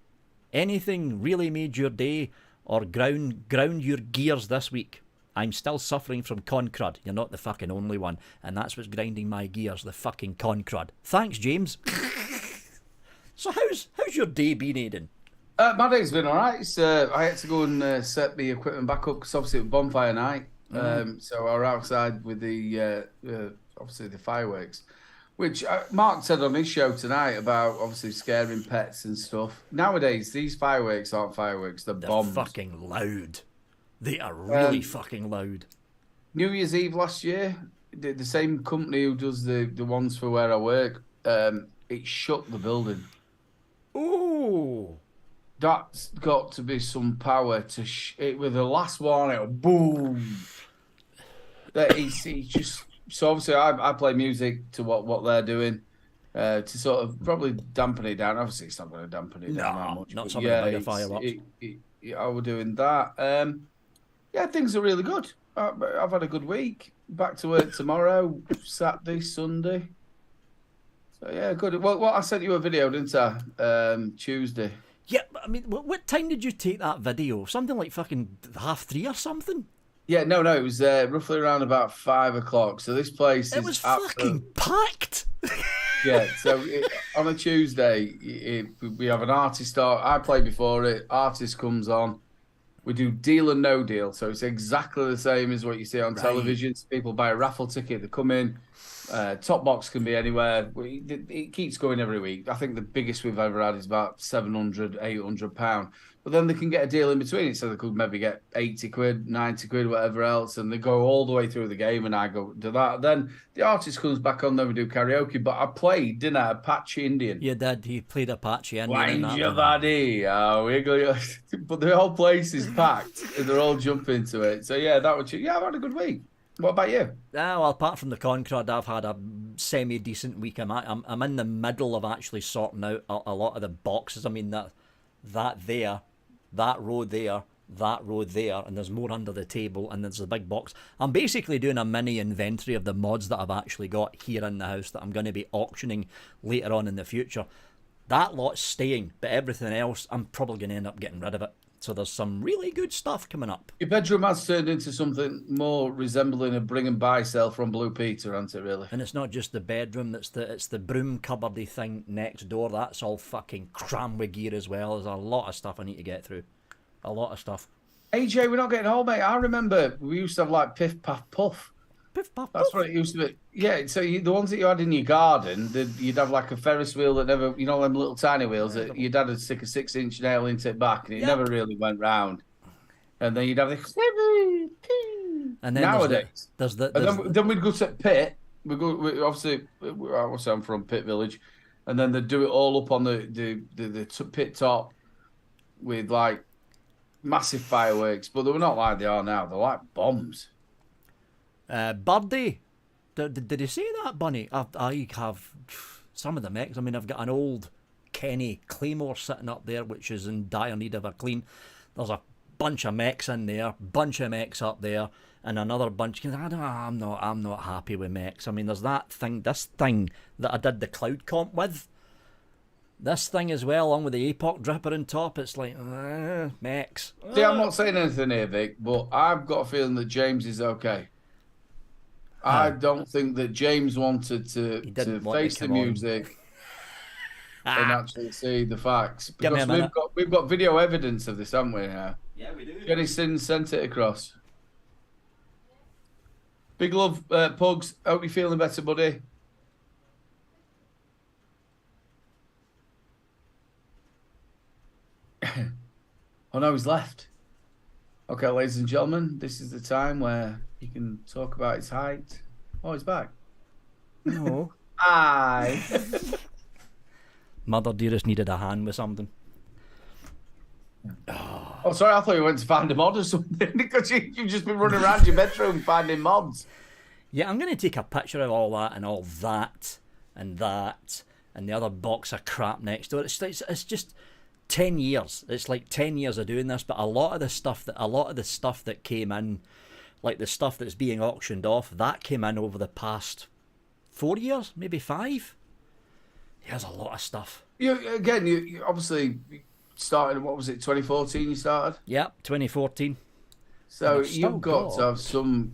Anything really made your day or ground your gears this week? I'm still suffering from con crud. You're not the fucking only one. And that's what's grinding my gears, the fucking con crud. Thanks, James. So how's your day been, Aidan? My day's been alright. I had to go and set the equipment back up because obviously it was bonfire night. So I was outside with the obviously the fireworks, which Mark said on his show tonight about obviously scaring pets and stuff. Nowadays, these fireworks aren't fireworks; they're bombs. They're fucking loud. They are really fucking loud. New Year's Eve last year, the same company who does the ones for where I work, it shut the building. Ooh. That's got to be some power to with the last one, it'll boom. It's just so obviously I play music to what they're doing to sort of probably dampen it down. Obviously, it's not going to dampen it down that much. Not something like a fireworks. I was doing that. Yeah, things are really good. I've had a good week. Back to work tomorrow, Saturday, Sunday. So yeah, good. Well, I sent you a video, didn't I? Tuesday. Yeah, I mean, what time did you take that video? Something like fucking 3:30 or something? Yeah, no, it was roughly around about 5 o'clock. So this place it was fucking packed. Yeah, so on a Tuesday, we have an artist start. I play before it. Artist comes on. We do deal and no deal. So it's exactly the same as what you see on television. People buy a raffle ticket, they come in. Top box can be anywhere. It keeps going every week. I think the biggest we've ever had is about £700, £800. But then they can get a deal in between it. So they could maybe get 80 quid, 90 quid, whatever else. And they go all the way through the game and I go to that. Then the artist comes back on, then we do karaoke. But I played, didn't I? Apache Indian. You did. You played Apache Indian. Wind your body. Oh, wiggle. But the whole place is packed and they're all jumping to it. So yeah, I've had a good week. What about you? Well, apart from the con crud, I've had a semi-decent week. I'm in the middle of actually sorting out a lot of the boxes. I mean, that there, that row there, that row there, and there's more under the table, and there's the big box. I'm basically doing a mini inventory of the mods that I've actually got here in the house that I'm going to be auctioning later on in the future. That lot's staying, but everything else, I'm probably going to end up getting rid of it. So there's some really good stuff coming up. Your bedroom has turned into something more resembling a bring and buy sale from Blue Peter, hasn't it, really? And it's not just the bedroom, it's the broom cupboardy thing next door. That's all fucking crammed with gear as well. There's a lot of stuff I need to get through. A lot of stuff. AJ, we're not getting old, mate. I remember we used to have like Piff Puff Puff. Piff Puff Puff? That's what it used to be. Yeah, so the ones that you had in your garden, you'd have like a Ferris wheel that never, you know, them little tiny wheels that your dad would stick a 6-inch nail into it back and it never really went round. And then you'd have the... And then nowadays, then we'd go to Pitt. Obviously, I'm from Pitt Village. And then they'd do it all up on the Pitt top. with like massive fireworks, but they were not like they are now. They're like bombs. Birdie, did he say that, Bunny? I have some of the mechs. I mean, I've got an old Kenny Claymore sitting up there, which is in dire need of a clean. There's a bunch of mechs in there, bunch of mechs up there, and another bunch. I'm not happy with mechs. I mean, there's this thing that I did the cloud comp with. This thing as well, along with the APOC dripper on top. It's like mechs. See, I'm not saying anything here, Vic, but I've got a feeling that James is okay. I don't think that James wanted to face the music and actually see the facts, because we've got video evidence of this, haven't we? Now? Yeah, we do. Jenny Sin sent it across. Big love, Pugs. Hope you're feeling better, buddy. Oh no, he's left. Okay, ladies and gentlemen, this is the time where he can talk about his height. Oh, he's back. No. Hi. Mother dearest needed a hand with something. Oh, sorry, I thought you went to find a mod or something, because you've just been running around your bedroom finding mods. Yeah, I'm going to take a picture of all that and and the other box of crap next to it. It's just 10 years. It's like 10 years of doing this, but a lot of the stuff that came in, like the stuff that's being auctioned off, that came in over the past 4 years, maybe 5. There's a lot of stuff. You obviously started, what was it, 2014 you started? Yeah, 2014. So you've got to have some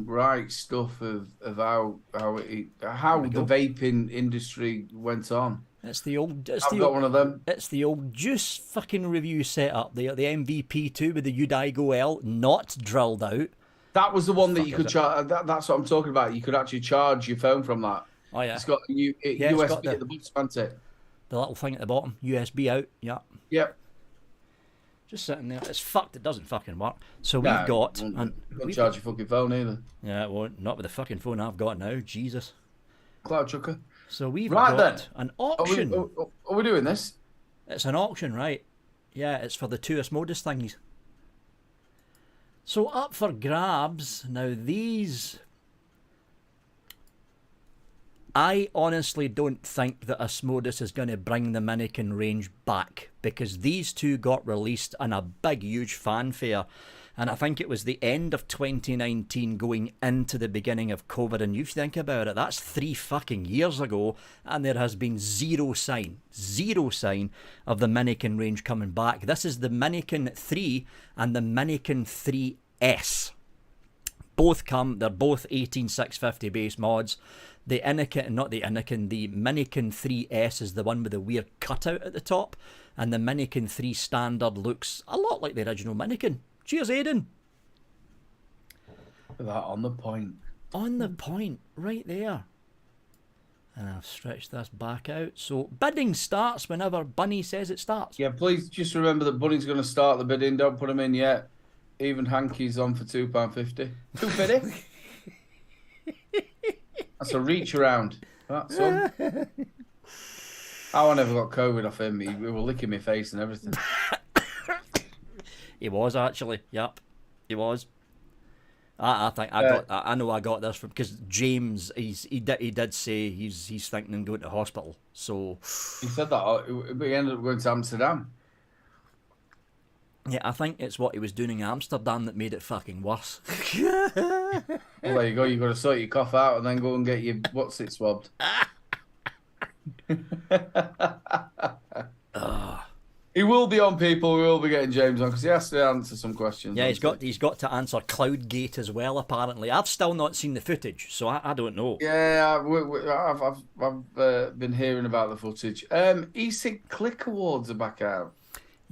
right stuff of how the vaping industry went on. It's the old. I've got one of them. It's the old juice fucking review setup. The MVP2 with the Udaigo L not drilled out. That was the one that you could charge. That's what I'm talking about. You could actually charge your phone from that. Oh yeah. It's got a USB at the bottom, hasn't it? The little thing at the bottom, USB out. Yeah. Yep. Just sitting there. It's fucked. It doesn't fucking work. So we've got. You can't charge your fucking phone either. Yeah, it won't. Not with the fucking phone I've got now. Jesus. Cloud chucker. So we've got an auction. Are we doing this? It's an auction, right? Yeah, it's for the two Osmodus things. So up for grabs. Now these... I honestly don't think that Osmodus is going to bring the Minikin range back, because these two got released in a big, huge fanfare. And I think it was the end of 2019 going into the beginning of COVID. And you think about it, that's 3 fucking years ago. And there has been zero sign of the Minikin range coming back. This is the Minikin 3 and the Minikin 3S. They're both 18650 base mods. The Minikin 3S is the one with the weird cutout at the top. And the Minikin 3 standard looks a lot like the original Minikin. Cheers, Aidan. Look at that, on the point. On the point, right there. And I've stretched this back out. So bidding starts whenever Bunny says it starts. Yeah, please just remember that Bunny's going to start the bidding. Don't put him in yet. Even Hanky's on for £2.50. £2.50? That's a reach around. That's all. I never got COVID off him. He was licking my face and everything. He was actually, yep, he was. I think I know I got this from, because James he did say he's thinking of going to hospital. So he said that, but he ended up going to Amsterdam. Yeah, I think it's what he was doing in Amsterdam that made it fucking worse. Well, there you go. You got to sort your cough out and then go and get your what's it swabbed. He will be on, people. We will be getting James on because he has to answer some questions. Yeah, he's got to answer Cloudgate as well. Apparently, I've still not seen the footage, so I don't know. Yeah, I've been hearing about the footage. E-Cig Click Awards are back out.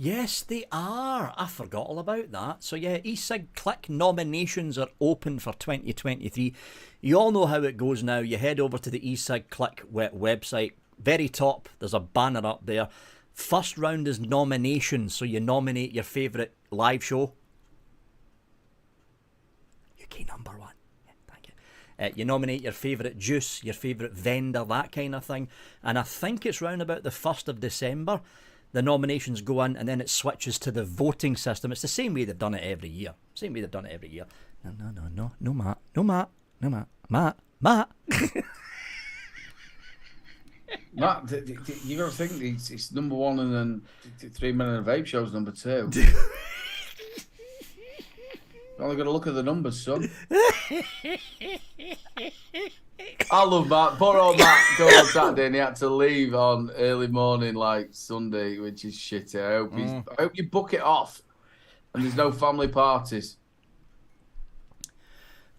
Yes, they are. I forgot all about that. So yeah, E-Cig Click nominations are open for 2023. You all know how it goes now. You head over to the E-Cig Click website. Very top, there's a banner up there. First round is nominations, so you nominate your favourite live show. UK number 1. Yeah, thank you. You nominate your favourite juice, your favourite vendor, that kind of thing. And I think it's round about the 1st of December. the nominations go in, and then it switches to the voting system. It's the same way they've done it every year. No, Matt. Matt, you got to think it's number one, and then 3 Men and a Vape Show's number 2. Only got to look at the numbers, son. I love Matt. Poor old Matt going on Saturday, and he had to leave on early morning like Sunday, which is shitty. I hope you book it off, and there's no family parties.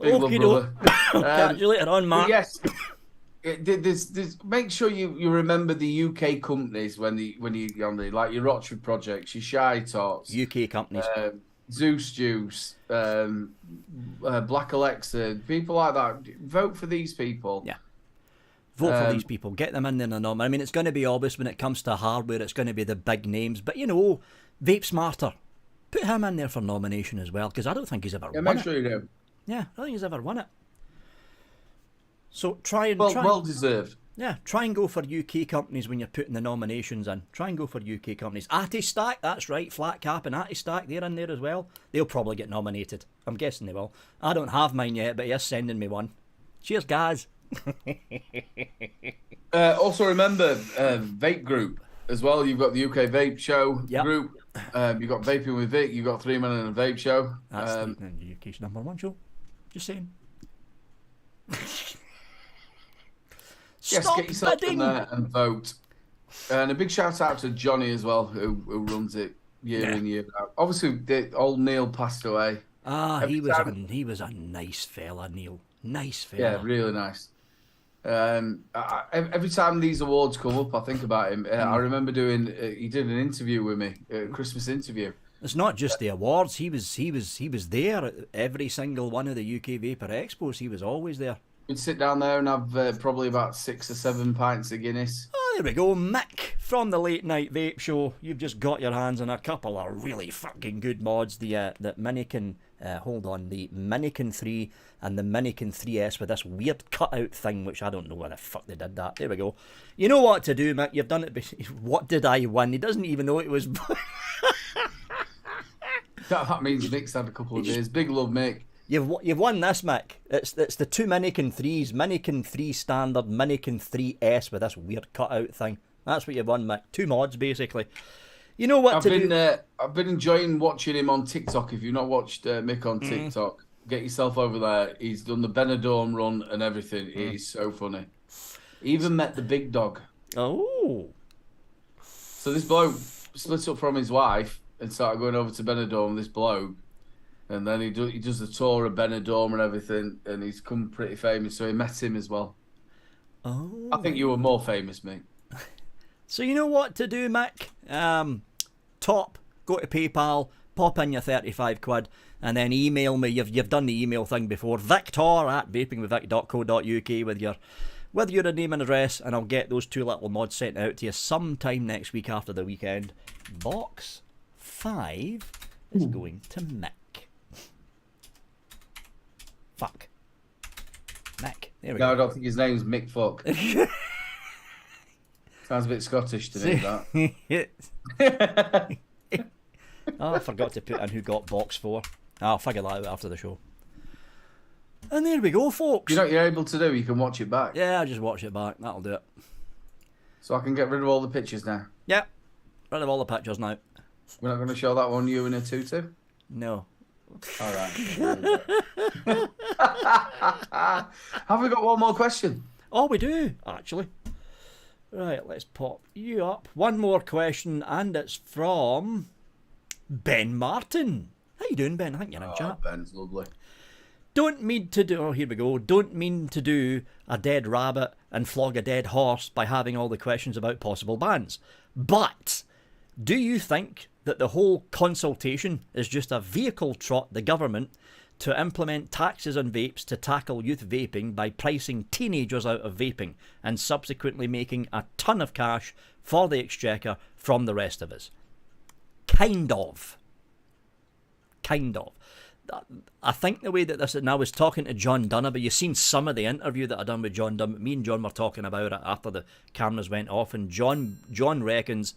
Big love, brother. Catch you later on, Matt. Yes. Make sure you remember the UK companies when you're on the, like your Rochford projects, your Shy Tots, UK companies, Zeus Juice, Black Alexa, people like that. Vote for these people. Yeah. Vote for these people. Get them in there. I mean, it's going to be obvious when it comes to hardware. It's going to be the big names, but Vape Smarter. Put him in there for nomination as well, because I don't think he's ever won make it. Sure you do. Yeah, I don't think he's ever won it. So well deserved. Yeah, try and go for UK companies when you're putting the nominations in. Try and go for UK companies. Stack, that's right. Flat Cap and Stack, they're in there as well. They'll probably get nominated. I'm guessing they will. I don't have mine yet, but he's sending me one. Cheers, guys. Also remember Vape Group as well. You've got the UK Vape Show group. You've got Vaping with Vic. You've got 3 Men and a Vape Show. That's the UK's number 1 show. Just saying. Yes, get yourself in there and vote. And a big shout out to Johnny as well, who runs it year in, year out. Obviously, old Neil passed away. He was a nice fella, Neil. Nice fella. Yeah, really nice. Every time these awards come up, I think about him. I remember he did an interview with me, a Christmas interview. It's not just the awards. He was there at every single one of the UK Vapor Expos. He was always there. We'd sit down there and have probably about 6 or 7 pints of Guinness. Oh, there we go. Mick from the Late Night Vape Show. You've just got your hands on a couple of really fucking good mods. The Minikin, the Minikin 3 and the Minikin 3S with this weird cutout thing, which I don't know where the fuck they did that. There we go. You know what to do, Mick. You've done it. What did I win? He doesn't even know it was... That means Mick's had a couple of days. Big love, Mick. You've won this, Mick. It's the 2 Minikin 3s, Minikin 3 Standard, Minikin 3S with this weird cutout thing. That's what you've won, Mick. 2 mods, basically. You know what do? I've been enjoying watching him on TikTok. If you've not watched Mick on TikTok, get yourself over there. He's done the Benidorm run and everything. He's so funny. He even met the big dog. Oh. So this bloke split up from his wife and started going over to Benidorm, this bloke. And then he does the tour of Benidorm and everything, and he's come pretty famous. So he met him as well. Oh, I think you were more famous, mate. So you know what to do, Mick? Go to PayPal, pop in your 35 quid, and then email me. You've done the email thing before. victor@vapingwithvic.co.uk with your name and address, and I'll get those 2 little mods sent out to you sometime next week after the weekend. Box 5 is going to Mick. Fuck. Mick. There we go. No, I don't think his name's Mick Fuck. Sounds a bit Scottish to me, that. Oh, I forgot to put in who got box 4. I'll figure that out after the show. And there we go, folks. You know what you're able to do? You can watch it back. Yeah, I'll just watch it back. That'll do it. So I can get rid of all the pictures now? Yep. Rid of all the pictures now. We're not going to show that one, you in a tutu? No. All right. Have we got one more question? Oh, we do, actually. Right, let's pop you up. One more question, and it's from Ben Martin. How you doing, Ben? I think you're in chat. Ben's lovely. Don't mean to do... Oh, here we go. Don't mean to do a dead rabbit and flog a dead horse by having all the questions about possible bans. But do you think that the whole consultation is just a vehicle trot the government to implement taxes on vapes to tackle youth vaping by pricing teenagers out of vaping and subsequently making a ton of cash for the exchequer from the rest of us? Kind of. I think the way that this, and I was talking to John Dunn, but you've seen some of the interview that I done with John Dunn. Me and John were talking about it after the cameras went off, and John reckons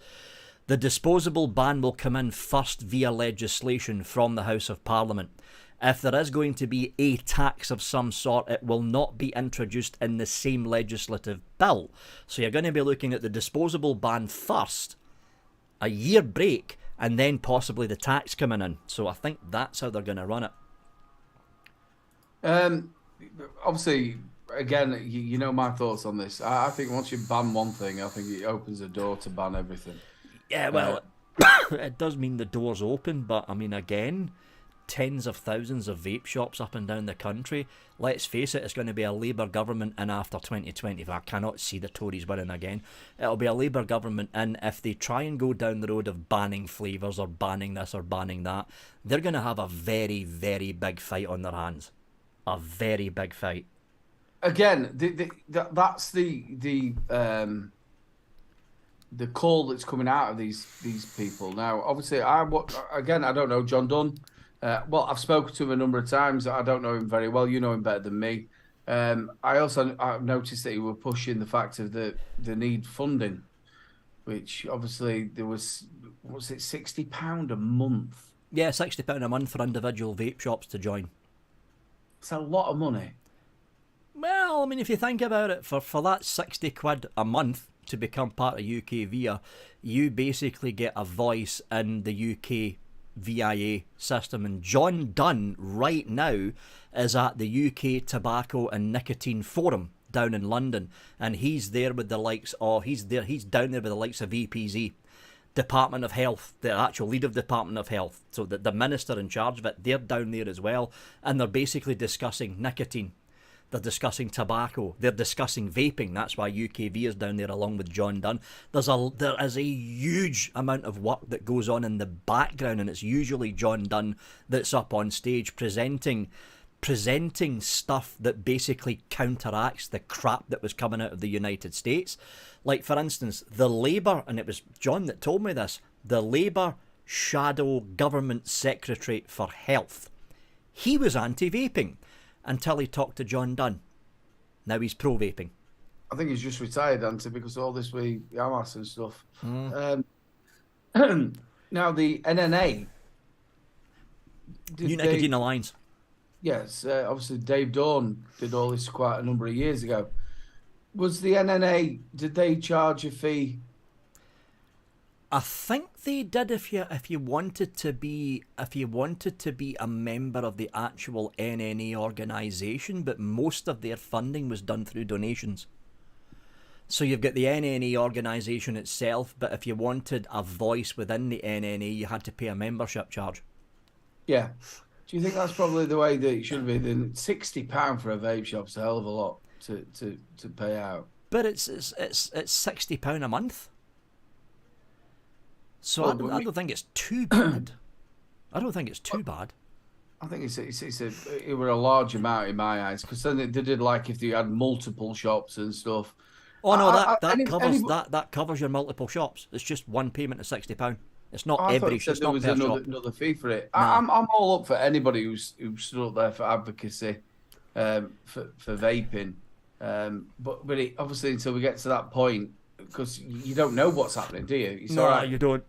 The disposable ban will come in first via legislation from the House of Parliament. If there is going to be a tax of some sort, it will not be introduced in the same legislative bill. So you're going to be looking at the disposable ban first, a year break, and then possibly the tax coming in. So I think that's how they're going to run it. Obviously, again, you know my thoughts on this. I think once you ban one thing, I think it opens the door to ban everything. Yeah, well, it does mean the door's open, but I mean, again, tens of thousands of vape shops up and down the country. Let's face it, it's going to be a Labour government in after 2020. I cannot see the Tories winning again. It'll be a Labour government, and if they try and go down the road of banning flavours or banning this or banning that, they're going to have a very, very big fight on their hands. A very big fight. Again, that's the call that's coming out of these people. Now, obviously, I don't know John Dunn. Well, I've spoken to him a number of times. I don't know him very well. You know him better than me. I've noticed that he was pushing the fact of the need funding, which obviously there was it £60 a month? Yeah, £60 a month for individual vape shops to join. It's a lot of money. Well, I mean, if you think about it, for that £60 a month to become part of UK VIA, you basically get a voice in the UK VIA system. And John Dunn right now is at the UK Tobacco and Nicotine Forum down in London, and he's there with the likes of he's down there with the likes of EPZ, Department of Health, the actual lead of Department of Health, so the minister in charge of it, they're down there as well, and they're basically discussing nicotine. They're discussing tobacco. They're discussing vaping. That's why UKV is down there along with John Dunn. There is a huge amount of work that goes on in the background, and it's usually John Dunn that's up on stage presenting stuff that basically counteracts the crap that was coming out of the United States. Like, for instance, the Labour, and it was John that told me this, the Labour Shadow Government Secretary for Health. He was anti-vaping until he talked to John Dunn. Now he's pro-vaping. I think he's just retired, Anti, because of all this with Hamas and stuff. Now, the NNA... New Nicotine Alliance. Yes, obviously Dave Dawn did all this quite a number of years ago. Was the NNA, did they charge a fee? I think they did if you wanted to be a member of the actual NNA organisation, but most of their funding was done through donations. So you've got the NNA organisation itself, but if you wanted a voice within the NNA, you had to pay a membership charge. Yeah. Do you think that's probably the way that it should be? Then £60 for a vape shop's a hell of a lot to pay out. But it's £60 a month. So I don't think it's too bad. I don't think it's too bad. I think it were a large amount in my eyes, because then they did like if you had multiple shops and stuff. Oh no, that covers your multiple shops. It's just one payment of £60. It's not every shop. There was another fee for it. No. I'm all up for anybody who's stood up there for advocacy, for vaping. But it, obviously until we get to that point, because you don't know what's happening, do you? It's no, all right. You don't.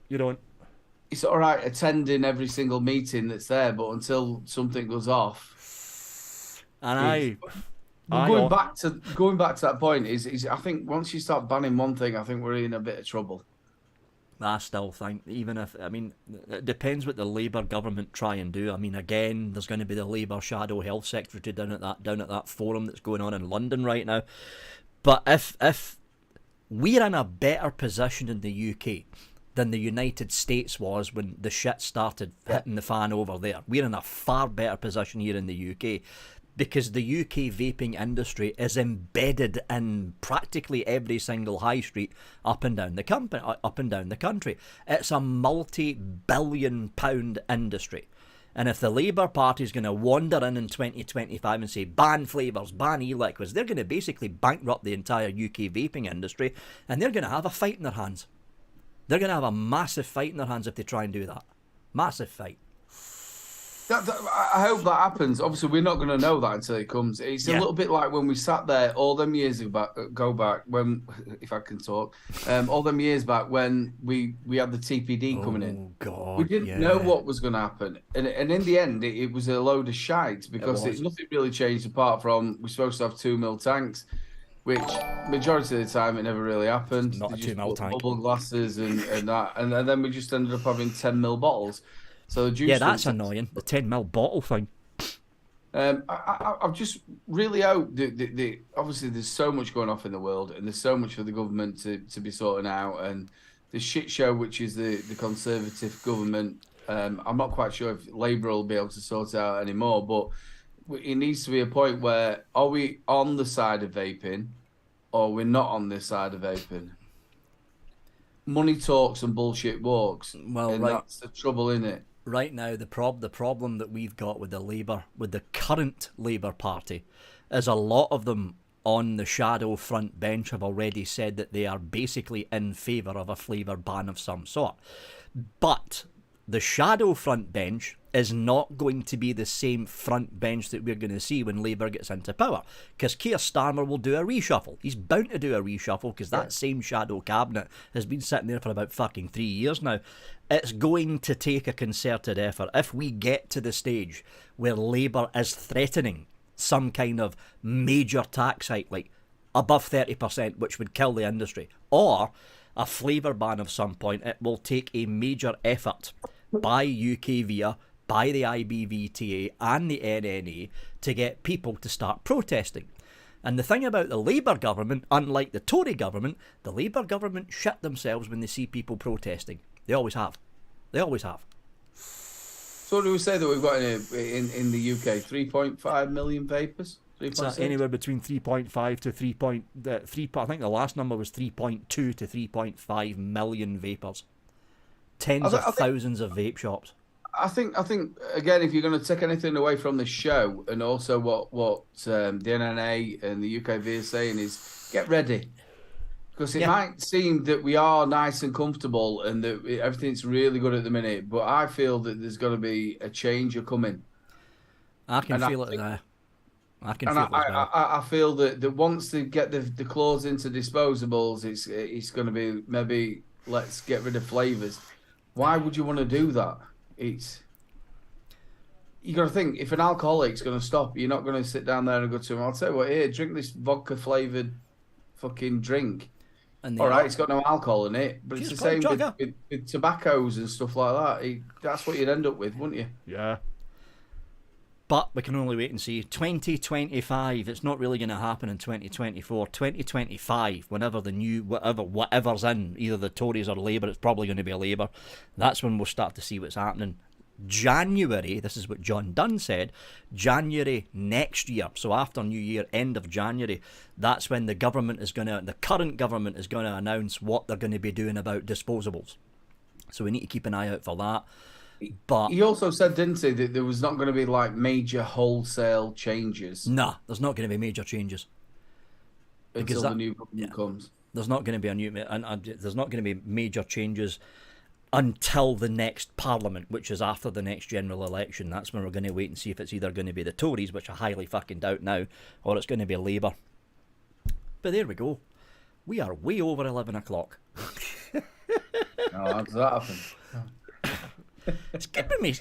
It's all right attending every single meeting that's there, but until something goes off. And going back to that point is I think once you start banning one thing, I think we're in a bit of trouble. I still think, it depends what the Labour government try and do. I mean, again, there's going to be the Labour Shadow Health Secretary down at that forum that's going on in London right now. But if we're in a better position in the UK than the United States was when the shit started hitting the fan over there, we're in a far better position here in the UK. Because the UK vaping industry is embedded in practically every single high street up and down the country. It's a multi-billion-pound industry. And if the Labour Party is going to wander in 2025 and say, ban flavours, ban e-liquids, they're going to basically bankrupt the entire UK vaping industry, and they're going to have a fight in their hands. They're going to have a massive fight in their hands if they try and do that. Massive fight. I hope that happens. Obviously, we're not going to know that until it comes. It's a little bit like when we sat there all them years go back when, if I can talk, all them years back when we had the TPD coming in. God, we didn't know what was going to happen, and in the end, it was a load of shite because nothing really changed apart from we're supposed to have 2 mil tanks, which majority of the time it never really happened. Not a 2 mil tank. Bubble glasses and that, and then we just ended up having 10 mil bottles. So the juice that's annoying. The 10 mil bottle thing. I've just really hoped that obviously there's so much going off in the world, and there's so much for the government to be sorting out, and the shit show which is the Conservative government. I'm not quite sure if Labour will be able to sort it out anymore, but it needs to be a point where are we on the side of vaping, or we're not on this side of vaping. Money talks and bullshit walks. Well, and that's the trouble in it. Right now, the problem that we've got with the current Labour Party, is a lot of them on the shadow front bench have already said that they are basically in favour of a flavour ban of some sort. But the shadow front bench is not going to be the same front bench that we're going to see when Labour gets into power, because Keir Starmer will do a reshuffle. He's bound to do a reshuffle because that same shadow cabinet has been sitting there for about fucking 3 years now. It's going to take a concerted effort. If we get to the stage where Labour is threatening some kind of major tax hike, like above 30%, which would kill the industry, or a flavour ban of some point, it will take a major effort by UK VIA, by the IBVTA and the NNA to get people to start protesting. And the thing about the Labour government, unlike the Tory government, the Labour government shit themselves when they see people protesting. They always have. They always have. So what do we say that we've got in the UK? 3.5 million vapors? Anywhere between 3.5 to 3.3. I think the last number was 3.2 to 3.5 million vapors. Tens of thousands of vape shops. I think again, if you're going to take anything away from the show, and also what the NNA and the UK VIA are saying is get ready, because it might seem that we are nice and comfortable and that everything's really good at the minute, but I feel that there's going to be a change coming. I can feel it there. I feel that once they get the clause into disposables, it's going to be maybe let's get rid of flavours. Why would you want to do that? You got to think, if an alcoholic's going to stop, you're not going to sit down there and go to him, I'll tell you what, here, drink this vodka flavoured fucking drink. All right, it's got no alcohol in it, but it's the same with tobaccos and stuff like that. That's what you'd end up with, wouldn't you? Yeah. But we can only wait and see. 2025, it's not really going to happen in 2024. 2025, whenever the new, whatever's in, either the Tories or Labour, it's probably going to be a Labour. That's when we'll start to see what's happening. January, this is what John Dunn said, January next year, so after New Year, end of January, that's when the current government is going to announce what they're going to be doing about disposables. So we need to keep an eye out for that. But he also said, didn't he, that there was not going to be like major wholesale changes? Nah, there's not going to be major changes until the new government comes. There's not going to be there's not going to be major changes until the next Parliament, which is after the next general election. That's when we're going to wait and see if it's either going to be the Tories, which I highly fucking doubt now, or it's going to be Labour. But there we go. We are way over 11 o'clock. How does that happen? It's giving me.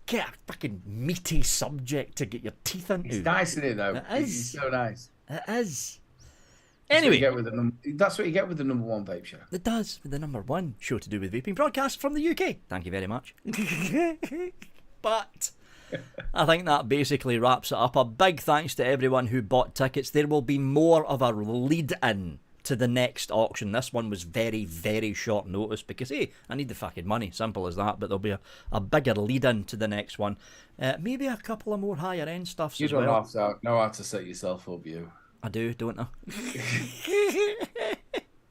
Get a fucking meaty subject to get your teeth into. It's nice, isn't it, though? It is. It's so nice. It is. Anyway. That's what you get with the number one vape show. It does, with the number one show to do with vaping, broadcast from the UK. Thank you very much. But I think that basically wraps it up. A big thanks to everyone who bought tickets. There will be more of a lead-in to the next auction. This one was very, very short notice because, hey, I need the fucking money. Simple as that. But there'll be a bigger lead-in to the next one. Maybe a couple of more higher-end stuffs as well. You don't know how to set yourself up, you. I do, don't I?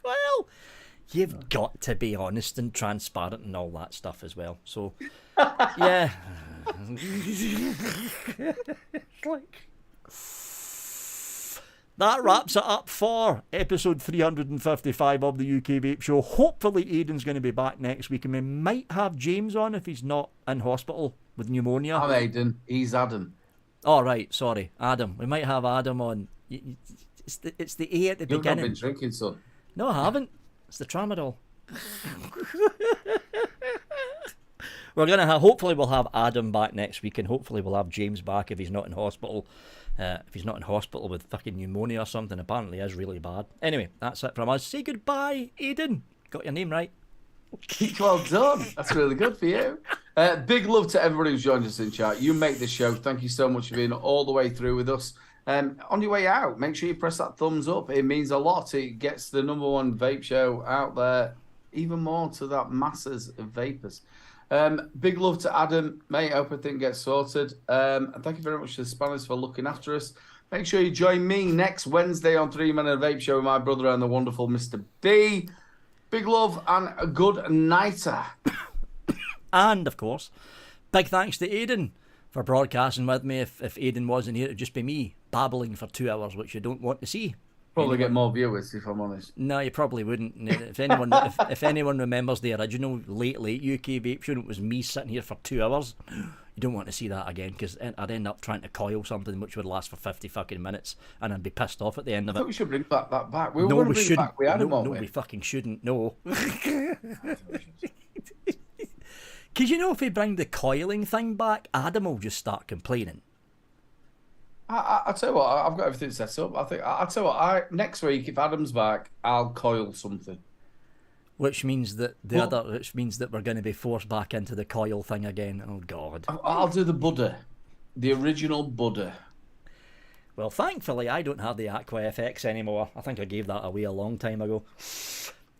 Well, you've got to be honest and transparent and all that stuff as well. So, yeah. That wraps it up for episode 355 of the UK Vape Show. Hopefully Aidan's going to be back next week, and we might have James on if he's not in hospital with pneumonia. I'm Aidan. He's Adam. Oh, right. Sorry. Adam. We might have Adam on. It's the A at the beginning. You've not been drinking, son. No, I haven't. It's the tramadol. We're going to have, hopefully we'll have Adam back next week, and hopefully we'll have James back if he's not in hospital. If he's not in hospital with fucking pneumonia or something, apparently is really bad. Anyway, that's it from us. Say goodbye, Aidan. Got your name right. Well done. That's really good for you. Big love to everybody who's joined us in chat. You make the show. Thank you so much for being all the way through with us. On your way out, make sure you press that thumbs up. It means a lot. It gets the #1 vape show out there, even more to that masses of vapors. Big love to Adam, mate. Hope everything gets sorted. And thank you very much to the Spanish for looking after us. Make sure you join me next Wednesday on 3 Men and a Vape Show with my brother and the wonderful Mr. B. Big love and a good nighter. And, of course, big thanks to Aidan for broadcasting with me. If Aidan wasn't here, it would just be me babbling for 2 hours, which you don't want to see. Probably get more viewers, if I'm honest. No, you probably wouldn't. If anyone if anyone remembers the original late UK Vape Show, it was me sitting here for 2 hours. You don't want to see that again, because I'd end up trying to coil something which would last for 50 fucking minutes, and I'd be pissed off at the end of I it. thought we should bring that back. We no, were we bring shouldn't. Back. We had him, no, we fucking shouldn't. No. Because you know, if we bring the coiling thing back, Adam will just start complaining. I tell you what, I've got everything set up. I tell you what, next week if Adam's back, I'll coil something. Which means that which means that we're going to be forced back into the coil thing again. Oh God! I'll do the Buddha, the original Buddha. Well, thankfully, I don't have the Aqua FX anymore. I think I gave that away a long time ago.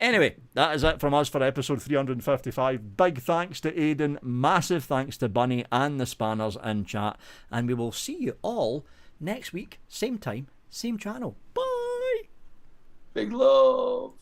Anyway, that is it from us for episode 355. Big thanks to Aidan, massive thanks to Bunny and the Spanners in chat, and we will see you all next week, same time, same channel. Bye! Big love!